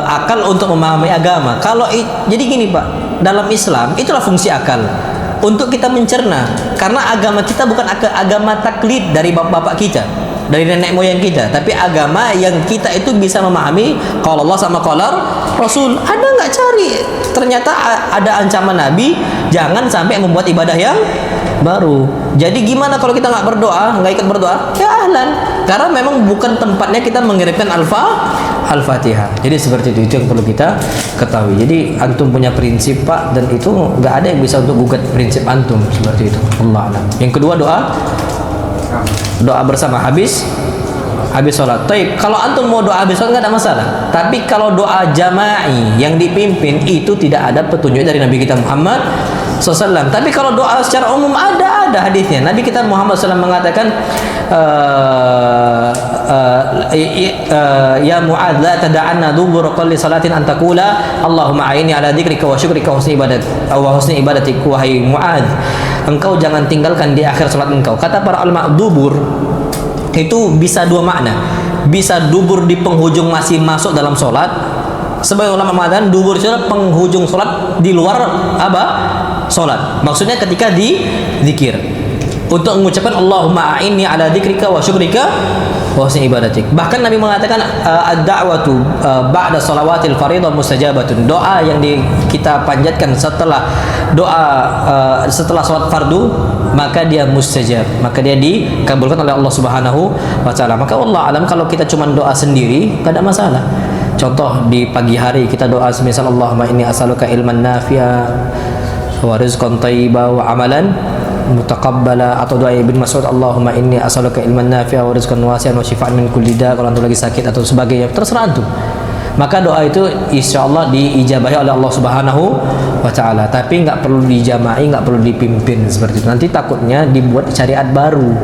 akal untuk memahami agama. Jadi gini Pak, dalam Islam itulah fungsi akal untuk kita mencerna, karena agama kita bukan agama taklid dari bapak-bapak kita, dari nenek moyang kita, tapi agama yang kita itu bisa memahami kalau Allah sama kalau Rasul. Ada nggak cari? Ternyata ada ancaman Nabi, jangan sampai membuat ibadah yang baru. Jadi gimana kalau kita nggak berdoa, nggak ikut berdoa? Ya ahlan, karena memang bukan tempatnya kita mengirimkan Al-Fatihah. Jadi seperti itu yang perlu kita ketahui. Jadi antum punya prinsip Pak, dan itu nggak ada yang bisa untuk gugat prinsip antum seperti itu. Allah alam. Yang kedua doa bersama habis sholat. Taib, kalau antum mau doa habis sholat nggak ada masalah. Tapi kalau doa jama'i yang dipimpin itu tidak ada petunjuk dari Nabi kita Muhammad SAW. Tapi kalau doa secara umum ada hadisnya. Nabi kita Muhammad SAW mengatakan, ya Mu'adz la tada'anna dubur kulli salatin an taqula Allahumma a'inni ala dzikrika wa syukrika wa husni ibadatik. Wahai Mu'adz, engkau jangan tinggalkan di akhir salat engkau. Kata para ulama, dubur itu bisa dua makna. Bisa dubur di penghujung masih masuk dalam salat. Sebagai ulama mengatakan dubur itu adalah penghujung salat di luar salat. Maksudnya ketika di zikir, untuk mengucapkan Allahumma a'inni ala dzikrika wa syukrika wa husni ibadatik. Bahkan Nabi mengatakan ad-da'watu ba'da shalawatil fardhu mustajabatun. Doa yang kita panjatkan setelah setelah salat fardu, maka dia mustajab, maka dia dikabulkan oleh Allah Subhanahu wa taala. Maka Allah alam, kalau kita cuma doa sendiri enggak ada masalah. Contoh di pagi hari kita doa semisal Allahumma inni as'aluka ilman nafi'a wa rizqan thayyiban wa amalan mutaqabbala, atau doa Ibnu Mas'ud Allahumma inni as'aluka ilman nafi'a wa rizqan wasi'an wa shifaan min kulli da', kalau antum lagi sakit atau sebagainya, terserah antum. Maka doa itu insyaallah diijabahi oleh Allah Subhanahu wa taala. Tapi enggak perlu dijama'i, enggak perlu dipimpin seperti itu. Nanti takutnya dibuat syariat baru.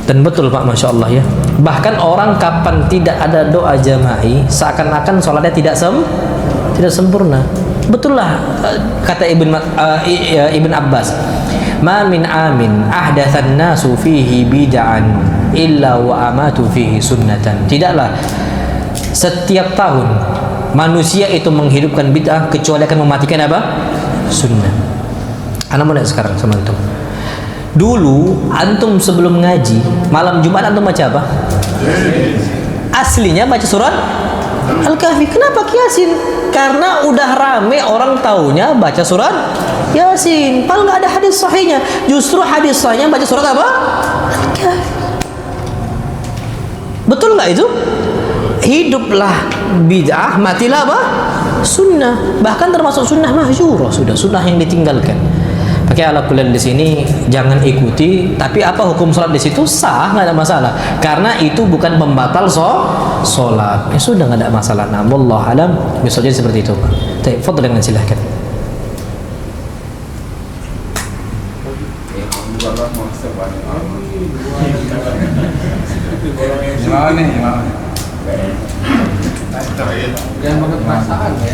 Dan betul Pak, Masya Allah ya. Bahkan orang kapan tidak ada doa jama'i, seakan-akan sholatnya tidak sempurna. Betul lah kata Ibn Abbas, ma min amin ahdatsan nasu fihi bid'an illa wa amatu fihi sunnatan. Tidaklah setiap tahun manusia itu menghidupkan bid'ah kecuali akan mematikan apa? Sunnah. Ana mau lihat sekarang sama antum. Dulu antum sebelum ngaji malam Jumat antum baca apa? Aslinya baca surat Al-Kahfi. Kenapa kiasin? Karena udah rame orang taunya baca surat Yasin. Padahal nggak ada hadis sahihnya. Justru hadis sahihnya baca surat apa? Al-Kahfi. Betul nggak itu? Hiduplah bid'ah, matilah apa? Sunnah. Bahkan termasuk sunnah mahjurah, sudah sunnah yang ditinggalkan. Pakai ala kuliah di sini jangan ikuti, tapi apa hukum sholat di situ sah, nggak ada masalah, karena itu bukan pembatal sholat. Ya sudah, nggak ada masalah. Nah, wallahu alam, bisa jadi seperti itu Pak. Baik, fadhil dengan silahkan. Yang pakai perasaan ya.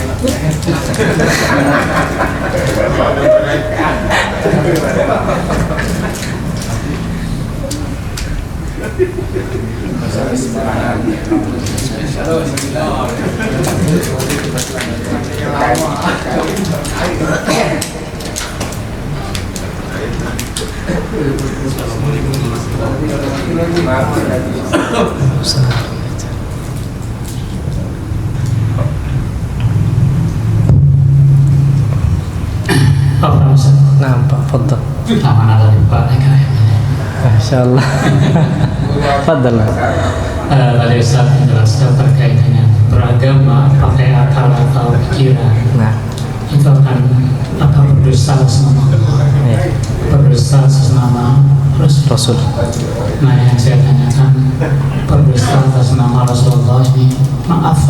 Nampak, fadhil. Amanah dari Pak Eka. Masyaallah. Fadhil. Tadi Ustaz menjelaskan terkait dengan beragama pakai akal atau pikiran. Nah, Itu akan berdosa atas nama Allah. ya. Berdosa atas nama Rasul. Nah, yang saya tanyakan, berdosa atas nama Rasulullah ini maaf.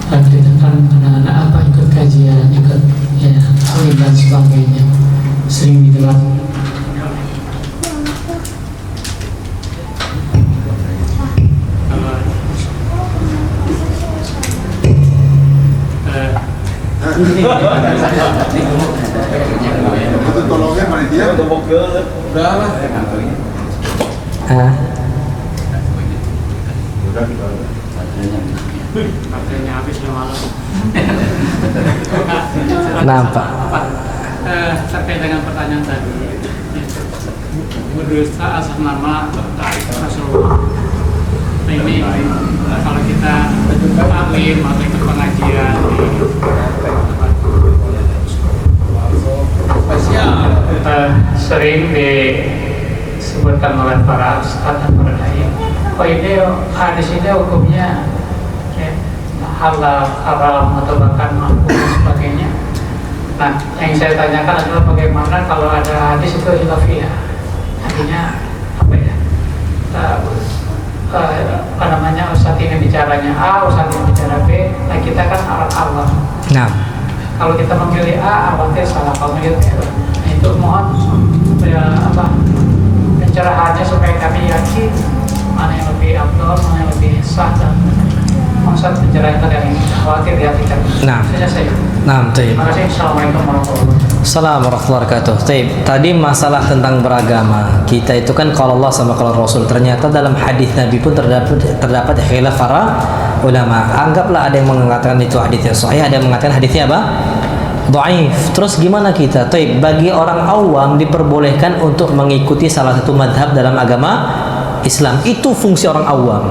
Dan kita kan anak-anak apa ikut kajian, ikut ya alim dan sebagainya, sering ditelan. Itu tolongnya panitia. Udah lah. Baterainya habis malam. Nampak. Terkait dengan pertanyaan tadi, berdusta atas nama Rasulullah. Nah, ini kalau kita alim atau ikut pengajian sering disebutkan oleh para ustadz dan para dai, oh ini hadis ini hukumnya ya, halal, haram atau bahkan mampu dan sebagainya. Nah, yang saya tanyakan adalah bagaimana kalau ada hadis itu khilafiyah, artinya apa ya? Apa namanya, ustadz ini bicaranya A, ustadz ini bicara B. Nah, kita kan orang awam. Nah, Kalau kita memilih A, awalnya salah. Kalau memilih B, nah itu mohon pencerahannya supaya kami yakin mana yang lebih afdal, mana yang lebih sah, dan maksud pencerahan tadi ini khawatir di hati kami. Nah. Saja saya. nah, Terima kasih. Assalamualaikum warahmatullahi wabarakatuh. Assalamualaikum warahmatullahi wabarakatuh. Taib. Tadi masalah tentang beragama. Kita itu kan kalau Allah sama kalau Rasul. Ternyata dalam hadis Nabi pun terdapat khilaf para ulama. Anggaplah ada yang mengatakan itu hadisnya sahih, ada yang mengatakan hadisnya apa? Dhaif. Terus gimana kita? Taib. Bagi orang awam diperbolehkan untuk mengikuti salah satu madhab dalam agama Islam. Itu fungsi orang awam.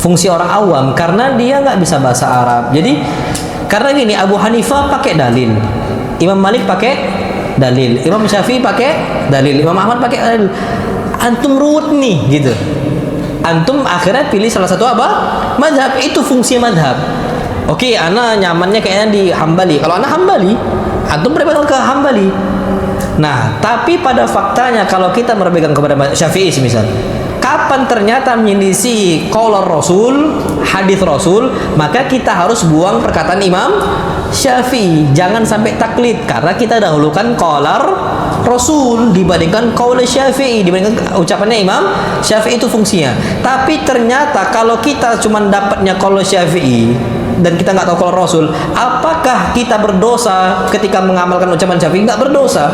Fungsi orang awam karena dia nggak bisa bahasa Arab. Jadi karena gini, Abu Hanifah pakai dalil, Imam Malik pakai dalil, Imam Syafi'i pakai dalil, Imam Ahmad pakai dalil. Antum ruwet nih gitu. Antum akhirnya pilih salah satu apa? Madhab. Itu fungsi madhab. Oke, ana nyamannya kayaknya di Hambali. Kalau ana Hambali, antum berpegang ke Hambali. Nah, tapi pada faktanya kalau kita berpegang kepada Syafi'i misal, kapan ternyata menyelisihi qaul Rasul, hadis Rasul, maka kita harus buang perkataan Imam Syafi'i. Jangan sampai taklid karena kita dahulukan qaul Rasul dibandingkan qaul Syafi'i, dibandingkan ucapannya Imam Syafi'i. Itu fungsinya. Tapi ternyata kalau kita cuma dapatnya qaul Syafi'i dan kita nggak tahu qaul Rasul, apakah kita berdosa ketika mengamalkan ucapan Syafi'i? Nggak berdosa.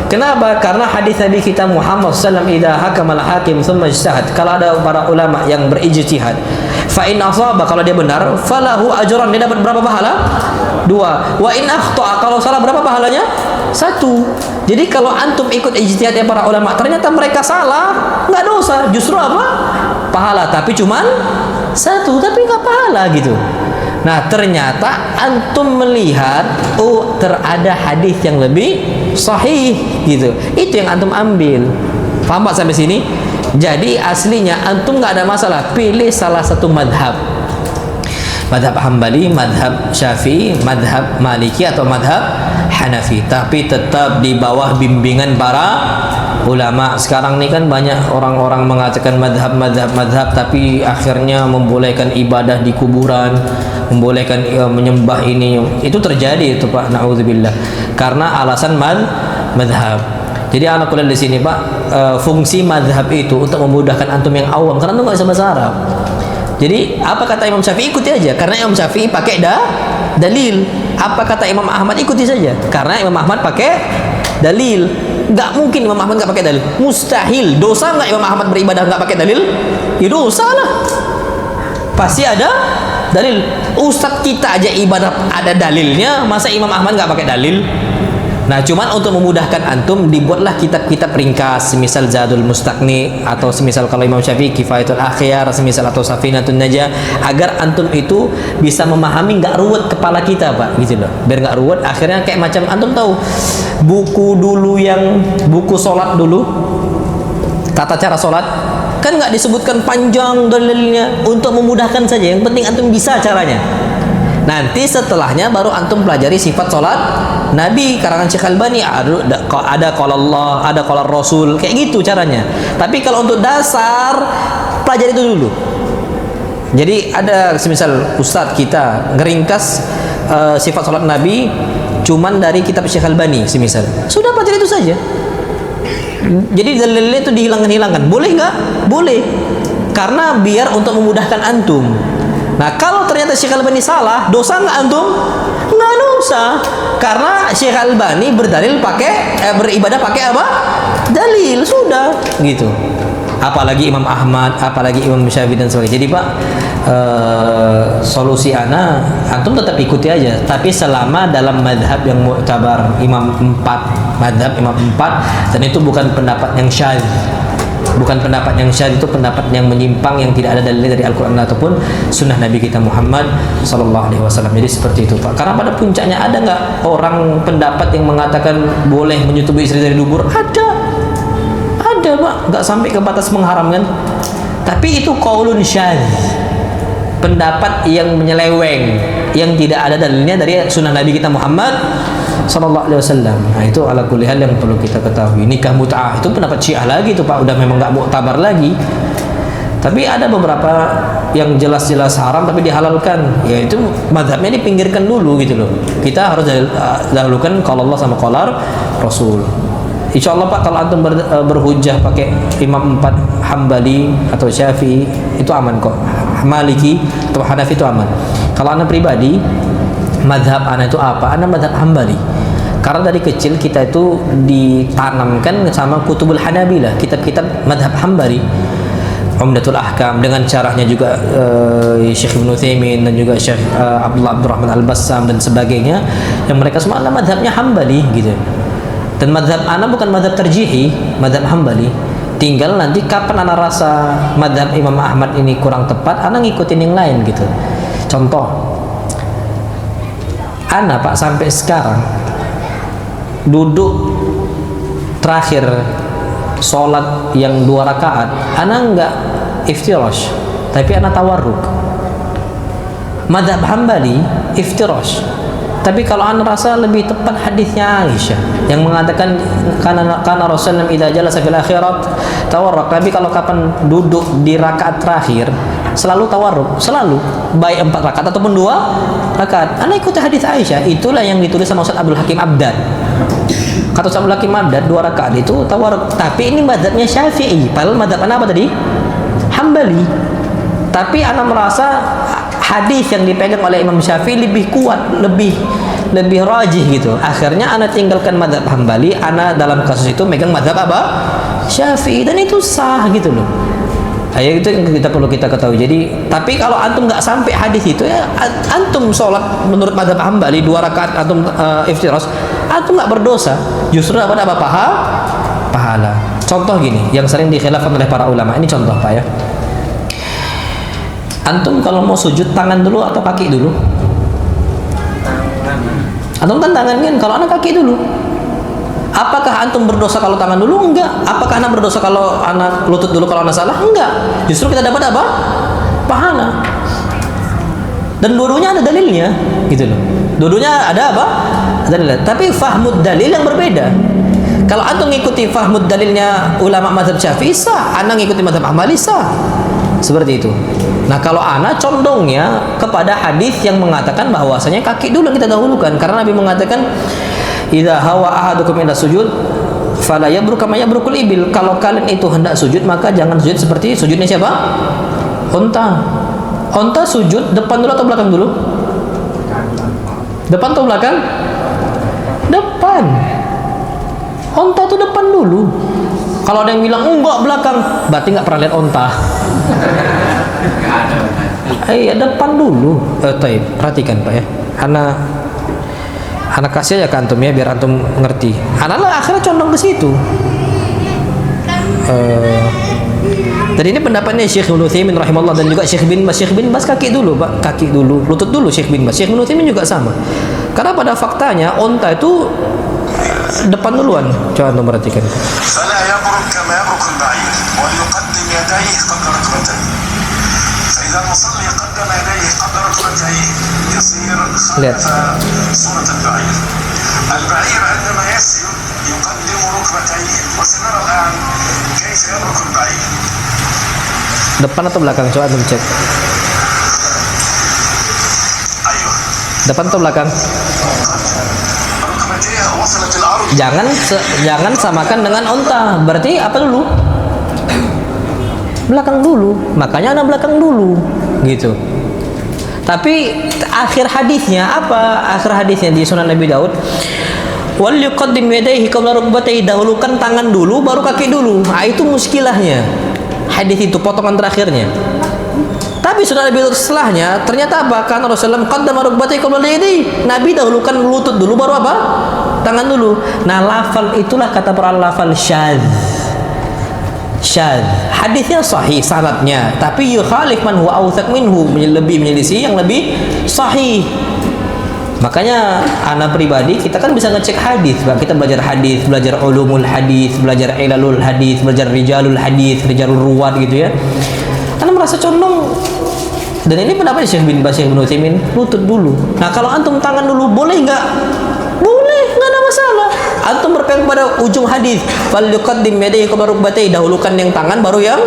Kenapa? Karena hadis Nabi kita Muhammad sallallahu alaihi wasallam, idza hakamal hakim thumma ijtahad. Kalau ada para ulama yang berijtihad, fa in asaba, kalau dia benar, falahu ajran, dia dapat berapa pahala? 2. Wa in akhta'a, kalau salah berapa pahalanya? 1. Jadi kalau antum ikut ijtihadnya para ulama, ternyata mereka salah, nggak dosa, justru apa? Pahala, tapi cuman 1, tapi nggak pahala gitu. Nah, ternyata antum melihat, oh, terada hadis yang lebih sahih gitu. Itu yang antum ambil. Paham sampai sini? Jadi aslinya antum nggak ada masalah, pilih salah satu madhab. Madhab Hambali, madhab Syafi'i, madhab Maliki atau madhab Hanafi. Tapi tetap di bawah bimbingan para ulama. Sekarang ini kan banyak orang-orang mengatakan madhab, tapi akhirnya membolehkan ibadah di kuburan, membolehkan menyembah ini. Itu terjadi itu Pak, na'udzubillah. Karena alasan madhab. Jadi anak kuliah di sini Pak, fungsi madhab itu untuk memudahkan antum yang awam, karena antum nggak bisa bahasa Arab. Jadi apa kata Imam Syafi'i, ikuti aja, karena Imam Syafi'i pakai dalil. Apa kata Imam Ahmad, ikuti saja, karena Imam Ahmad pakai dalil. Nggak mungkin Imam Ahmad nggak pakai dalil, mustahil. Dosa nggak Imam Ahmad beribadah nggak pakai dalil? Ya dosa lah, pasti ada dalil. Ustadz kita aja ibadah ada dalilnya, masa Imam Ahmad nggak pakai dalil? Nah, cuman untuk memudahkan antum dibuatlah kitab-kitab ringkas, semisal Zadul Mustaqni, atau semisal kalau Imam Syafi'i Kifayatul Akhyar, semisal atau Safinatun Najah, agar antum itu bisa memahami, nggak ruwet kepala kita Pak, gitu loh. Biar nggak ruwet, akhirnya kayak macam antum tahu buku dulu, yang buku sholat dulu, tata cara sholat, kan nggak disebutkan panjang dalilnya, untuk memudahkan saja. Yang penting antum bisa caranya. Nanti setelahnya baru antum pelajari sifat sholat Nabi karangan Syekh Albani, ada qala Allah, ada qala Rasul, kayak gitu caranya. Tapi kalau untuk dasar, pelajari itu dulu. Jadi ada semisal ustadz kita ngeringkas sifat sholat Nabi cuman dari kitab Syekh Albani semisal, sudah pelajari itu saja. Jadi dalilnya itu dihilangkan. Boleh nggak? Boleh. Karena biar untuk memudahkan antum. Nah, kalau ternyata Syekh Albani salah, dosa nggak antum? Nggak dosa. Karena Syekh Albani berdalil beribadah pakai apa? Dalil, sudah gitu. apalagi Imam Ahmad, apalagi Imam Syafi'i dan sebagainya. Jadi Pak, solusi ana antum tetap ikuti aja, tapi selama dalam madhab yang mu'tabar Imam 4, madhab Imam 4, dan itu bukan pendapat yang syadz. Bukan pendapat yang syadz, itu pendapat yang menyimpang, yang tidak ada dalilnya dari Al-Quran ataupun sunnah Nabi kita Muhammad SAW. Jadi seperti itu Pak. Karena pada puncaknya ada nggak orang pendapat yang mengatakan boleh menyetubuhi istri dari dubur? Ada Pak, nggak sampai ke batas mengharamkan. Tapi itu qaulun syadz, pendapat yang menyeleweng, yang tidak ada dalilnya dari sunnah Nabi kita Muhammad SAW. Nah itu ala kulli hal yang perlu kita ketahui. Nikah mut'ah itu pendapat Syiah lagi tuh Pak, udah memang nggak mu'tabar lagi. Tapi ada beberapa yang jelas-jelas haram tapi dihalalkan, yaitu mazhabnya dipinggirkan dulu gitu loh. Kita harus dahulukan kalau Allah sama qala Rasul. Insya Allah Pak, kalau antum berhujjah pakai Imam 4 Hambali atau Syafi'i itu aman kok. Maliki atau Hanafi itu aman. Kalau anda pribadi, madhab anda itu apa? Anda madhab Hambali. Karena dari kecil kita itu ditanamkan sama kutubul Hanabilah, kitab-kitab madhab Hambali, Umdatul Ahkam, dengan caranya juga Syekh Ibn Utsaimin dan juga Syekh Abdurrahman Al-Bassam dan sebagainya, yang mereka semua adalah madhabnya Hambali gitu. Dan madhab ana bukan madhab terjihi, madhab Hambali. Tinggal nanti kapan ana rasa madhab Imam Ahmad ini kurang tepat, ana ngikutin yang lain gitu. Contoh, ana Pak sampai sekarang duduk terakhir sholat yang 2 rakaat, ana enggak iftirash, tapi ana tawarruk. Madhab Hambali iftirash. Tapi kalau anda rasa lebih tepat hadisnya Aisyah yang mengatakan karena Rasulullah idza jalasa fil akhirat tawarruk. Tapi kalau kapan duduk di rakaat terakhir selalu tawarruk, selalu baik 4 rakaat ataupun 2 rakaat. Anda ikuti hadis Aisyah, itulah yang ditulis sama Ustaz Abdul Hakim Abdad. Kata Ustaz Abdul Hakim Abdad 2 rakaat itu tawarruk. Tapi ini mazhabnya Syafi'i, padahal mazhab apa tadi? Hambali. Tapi anda merasa hadis yang dipegang oleh Imam Syafi'i lebih kuat, lebih rajih gitu. Akhirnya anda tinggalkan mazhab Hambali, anda dalam kasus itu megang mazhab apa? Syafi'i, dan itu sah gitu loh. Itu yang kita perlu kita ketahui. Jadi, tapi kalau antum nggak sampai hadis itu, ya antum sholat menurut mazhab Hambali 2 rakaat antum iftirash, antum nggak berdosa. Justru apa pahala. Contoh gini, yang sering dikhilafkan oleh para ulama. Ini contoh Pak ya. Antum kalau mau sujud tangan dulu atau kaki dulu? Antum kan tangan kan, kalau anak kaki dulu. Apakah antum berdosa kalau tangan dulu? Enggak. Apakah anak berdosa kalau anak lutut dulu kalau anak salah? Enggak. Justru kita dapat apa? Pahala. Dan dua-duanya ada dalilnya, gitu loh. Dua-duanya ada apa? Dalil. Tapi fahmud dalil yang berbeda. Kalau antum ngikuti fahmud dalilnya ulama mazhab Syafi'i sah, anak ngikuti mazhab Hambali sah. Seperti itu. Nah, kalau ana condongnya kepada hadis yang mengatakan bahwasanya kaki dulu yang kita dahulukan, karena Nabi mengatakan idza hawa ahadukum ila sujud fala yabruk kama yabrukul ibil. Kalau kalian itu hendak sujud, maka jangan sujud seperti sujudnya siapa? Unta. Unta sujud depan dulu atau belakang dulu? Depan atau belakang? Depan. Unta itu depan dulu. Kalau ada yang bilang enggak belakang, berarti nggak pernah lihat unta. Iya, depan dulu. Taib, perhatikan Pak ya. Anak kasih ya ke antum ya, biar antum ngerti. Anak lah akhirnya condong ke situ. Dan ini pendapatnya Syekh Ibn Utsaimin rahimahullah dan juga Syekh bin Baz. Syekh bin Baz kaki dulu Pak, kaki dulu, lutut dulu Syekh bin Baz. Syekh Ibn Utsaimin juga sama. Karena pada faktanya unta itu depan duluan. Coba antum perhatikan. فلا يبرك كما يبرك البعير وليقدم يديه قبل ركبتيه فإذا المصلي قدم يديه قبل ركبتيه يصير خلف سنة البعير. البعير عندما يسجد يقدم ركبتيه وسنرى الآن كيف يبرك البعير. Depan atau belakang? Coba antum cek. أيوه. Depan atau belakang? ركبتيه وصلت الأرض. Jangan samakan dengan unta. Berarti apa dulu? Belakang dulu. Makanya anak belakang dulu, gitu. Tapi akhir hadisnya apa? Akhir hadisnya di Sunan Nabi Daud, wal yuqaddim yadayhi qabla rukbatayhi, dahulukan tangan dulu baru kaki dulu. Nah, itu muskilahnya. hadis itu potongan terakhirnya. Tapi sudah lebih setelahnya ternyata apa? Karena Rasulullah qaddama rukbatayhi qabla yadayhi. Nabi dahulukan lutut dulu baru apa? Tangan dulu. Nah, lafal itulah kata para lafal syadz. Syadz. Hadisnya sahih sanadnya, tapi yukhalif man huwa awthaq minhu, lebih menyelisih yang lebih sahih. Makanya anak pribadi kita kan bisa ngecek hadis, kita belajar hadis, belajar ulumul hadis, belajar ilalul hadis, belajar rijalul hadis, rijalul ruwat gitu ya. Anda merasa condong, dan ini pendapat Syekh bin Baz, Syekh bin Utsaimin, lutut dulu. Nah, kalau antum tangan dulu boleh nggak? Boleh, nggak ada masalah. Antum berpegang pada ujung hadis, fal yuqaddim yadayhi qabla rukbatayhi, dahulukan yang tangan baru yang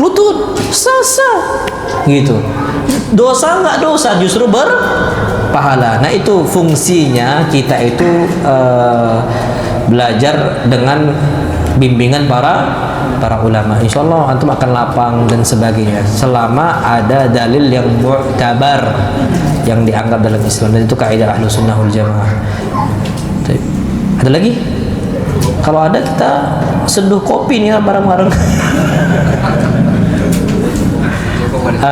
lutut. Sah-sah. Gitu. Dosa nggak dosa, justru berpahala. Nah, itu fungsinya kita itu belajar dengan bimbingan para ulama. Insya Allah antum akan lapang dan sebagainya selama ada dalil yang mu'tabar yang dianggap dalam Islam, dan itu kaidah Ahlus Sunnah wal Jamaah. Ada lagi? Kalau ada kita seduh kopi nih bareng-bareng.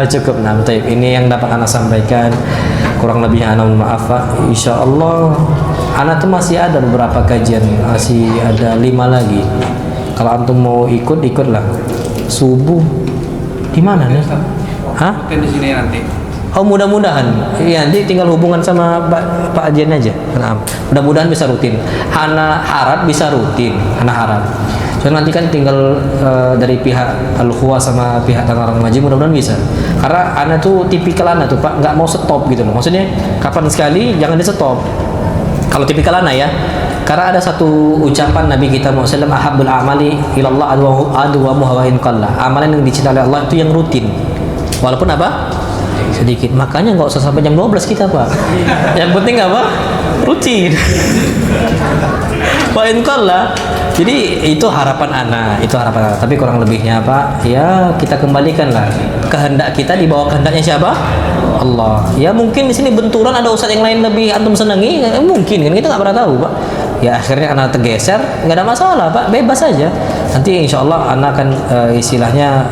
Cukup. Nah, ini yang dapat anak sampaikan, kurang lebihnya anak mohon maaf Pak. Insya Allah anak tuh masih ada beberapa kajian, masih ada 5 lagi. Kalau antum mau ikutlah. Subuh di mana nih? Hah? Di sini nanti. Oh, mudah-mudahan. Iya, nanti tinggal hubungan sama Pak Ajen aja. Nah, mudah-mudahan bisa rutin. Ana harap bisa rutin. Ana harap. So, nanti kan tinggal dari pihak Al-Khuwa sama pihak Tangerang Ngaji, mudah-mudahan bisa. Karena ana tuh tipikal ana tuh Pak, nggak mau stop gitu loh. Maksudnya kapan sekali jangan di stop. Kalau tipikal ana ya. Karena ada satu ucapan Nabi kita Muhammad SAW, ahabbul amali ilallah adwamuhu wa in qalla. Amalan yang dicintai oleh Allah itu yang rutin. Walaupun apa? Sedikit. Makanya nggak usah sampai jam 12 kita, Pak. Yang penting apa? Rutin. Wa in qalla. Jadi itu harapan anak, Tapi kurang lebihnya Pak, ya kita kembalikanlah kehendak kita di bawah kehendaknya siapa? Allah. Ya mungkin di sini benturan ada ustaz yang lain lebih antum senangi, mungkin kan kita nggak pernah tahu Pak. Ya akhirnya anak tergeser, nggak ada masalah Pak, bebas saja. Nanti insya Allah anak akan istilahnya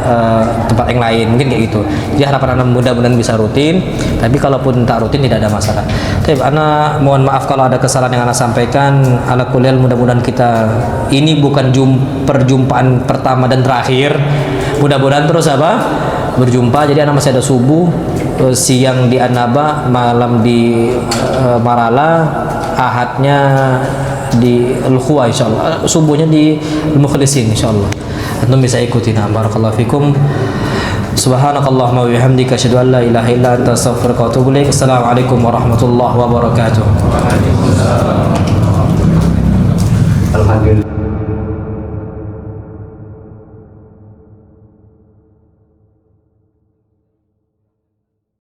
tempat yang lain, mungkin kayak gitu. Jadi harapan anak mudah-mudahan bisa rutin, tapi kalaupun tak rutin tidak ada masalah. Tapi anak mohon maaf kalau ada kesalahan yang anak sampaikan. Ala kuliah mudah-mudahan kita ini bukan perjumpaan pertama dan terakhir. Mudah-mudahan terus berjumpa. Jadi anak masih ada subuh, siang di Annaba, malam di Marala, ahadnya di Al-Khuwa insyaallah, subuhnya di Al-Mukhlisin insyaallah. Antum bisa ikuti. Barakallahu fikum. Subhanakallahumma wa bihamdika asyhadu an la ilaha illa anta astaghfiruka wa atubu ilaik. Assalamualaikum warahmatullahi wabarakatuh. Alhamdulillah.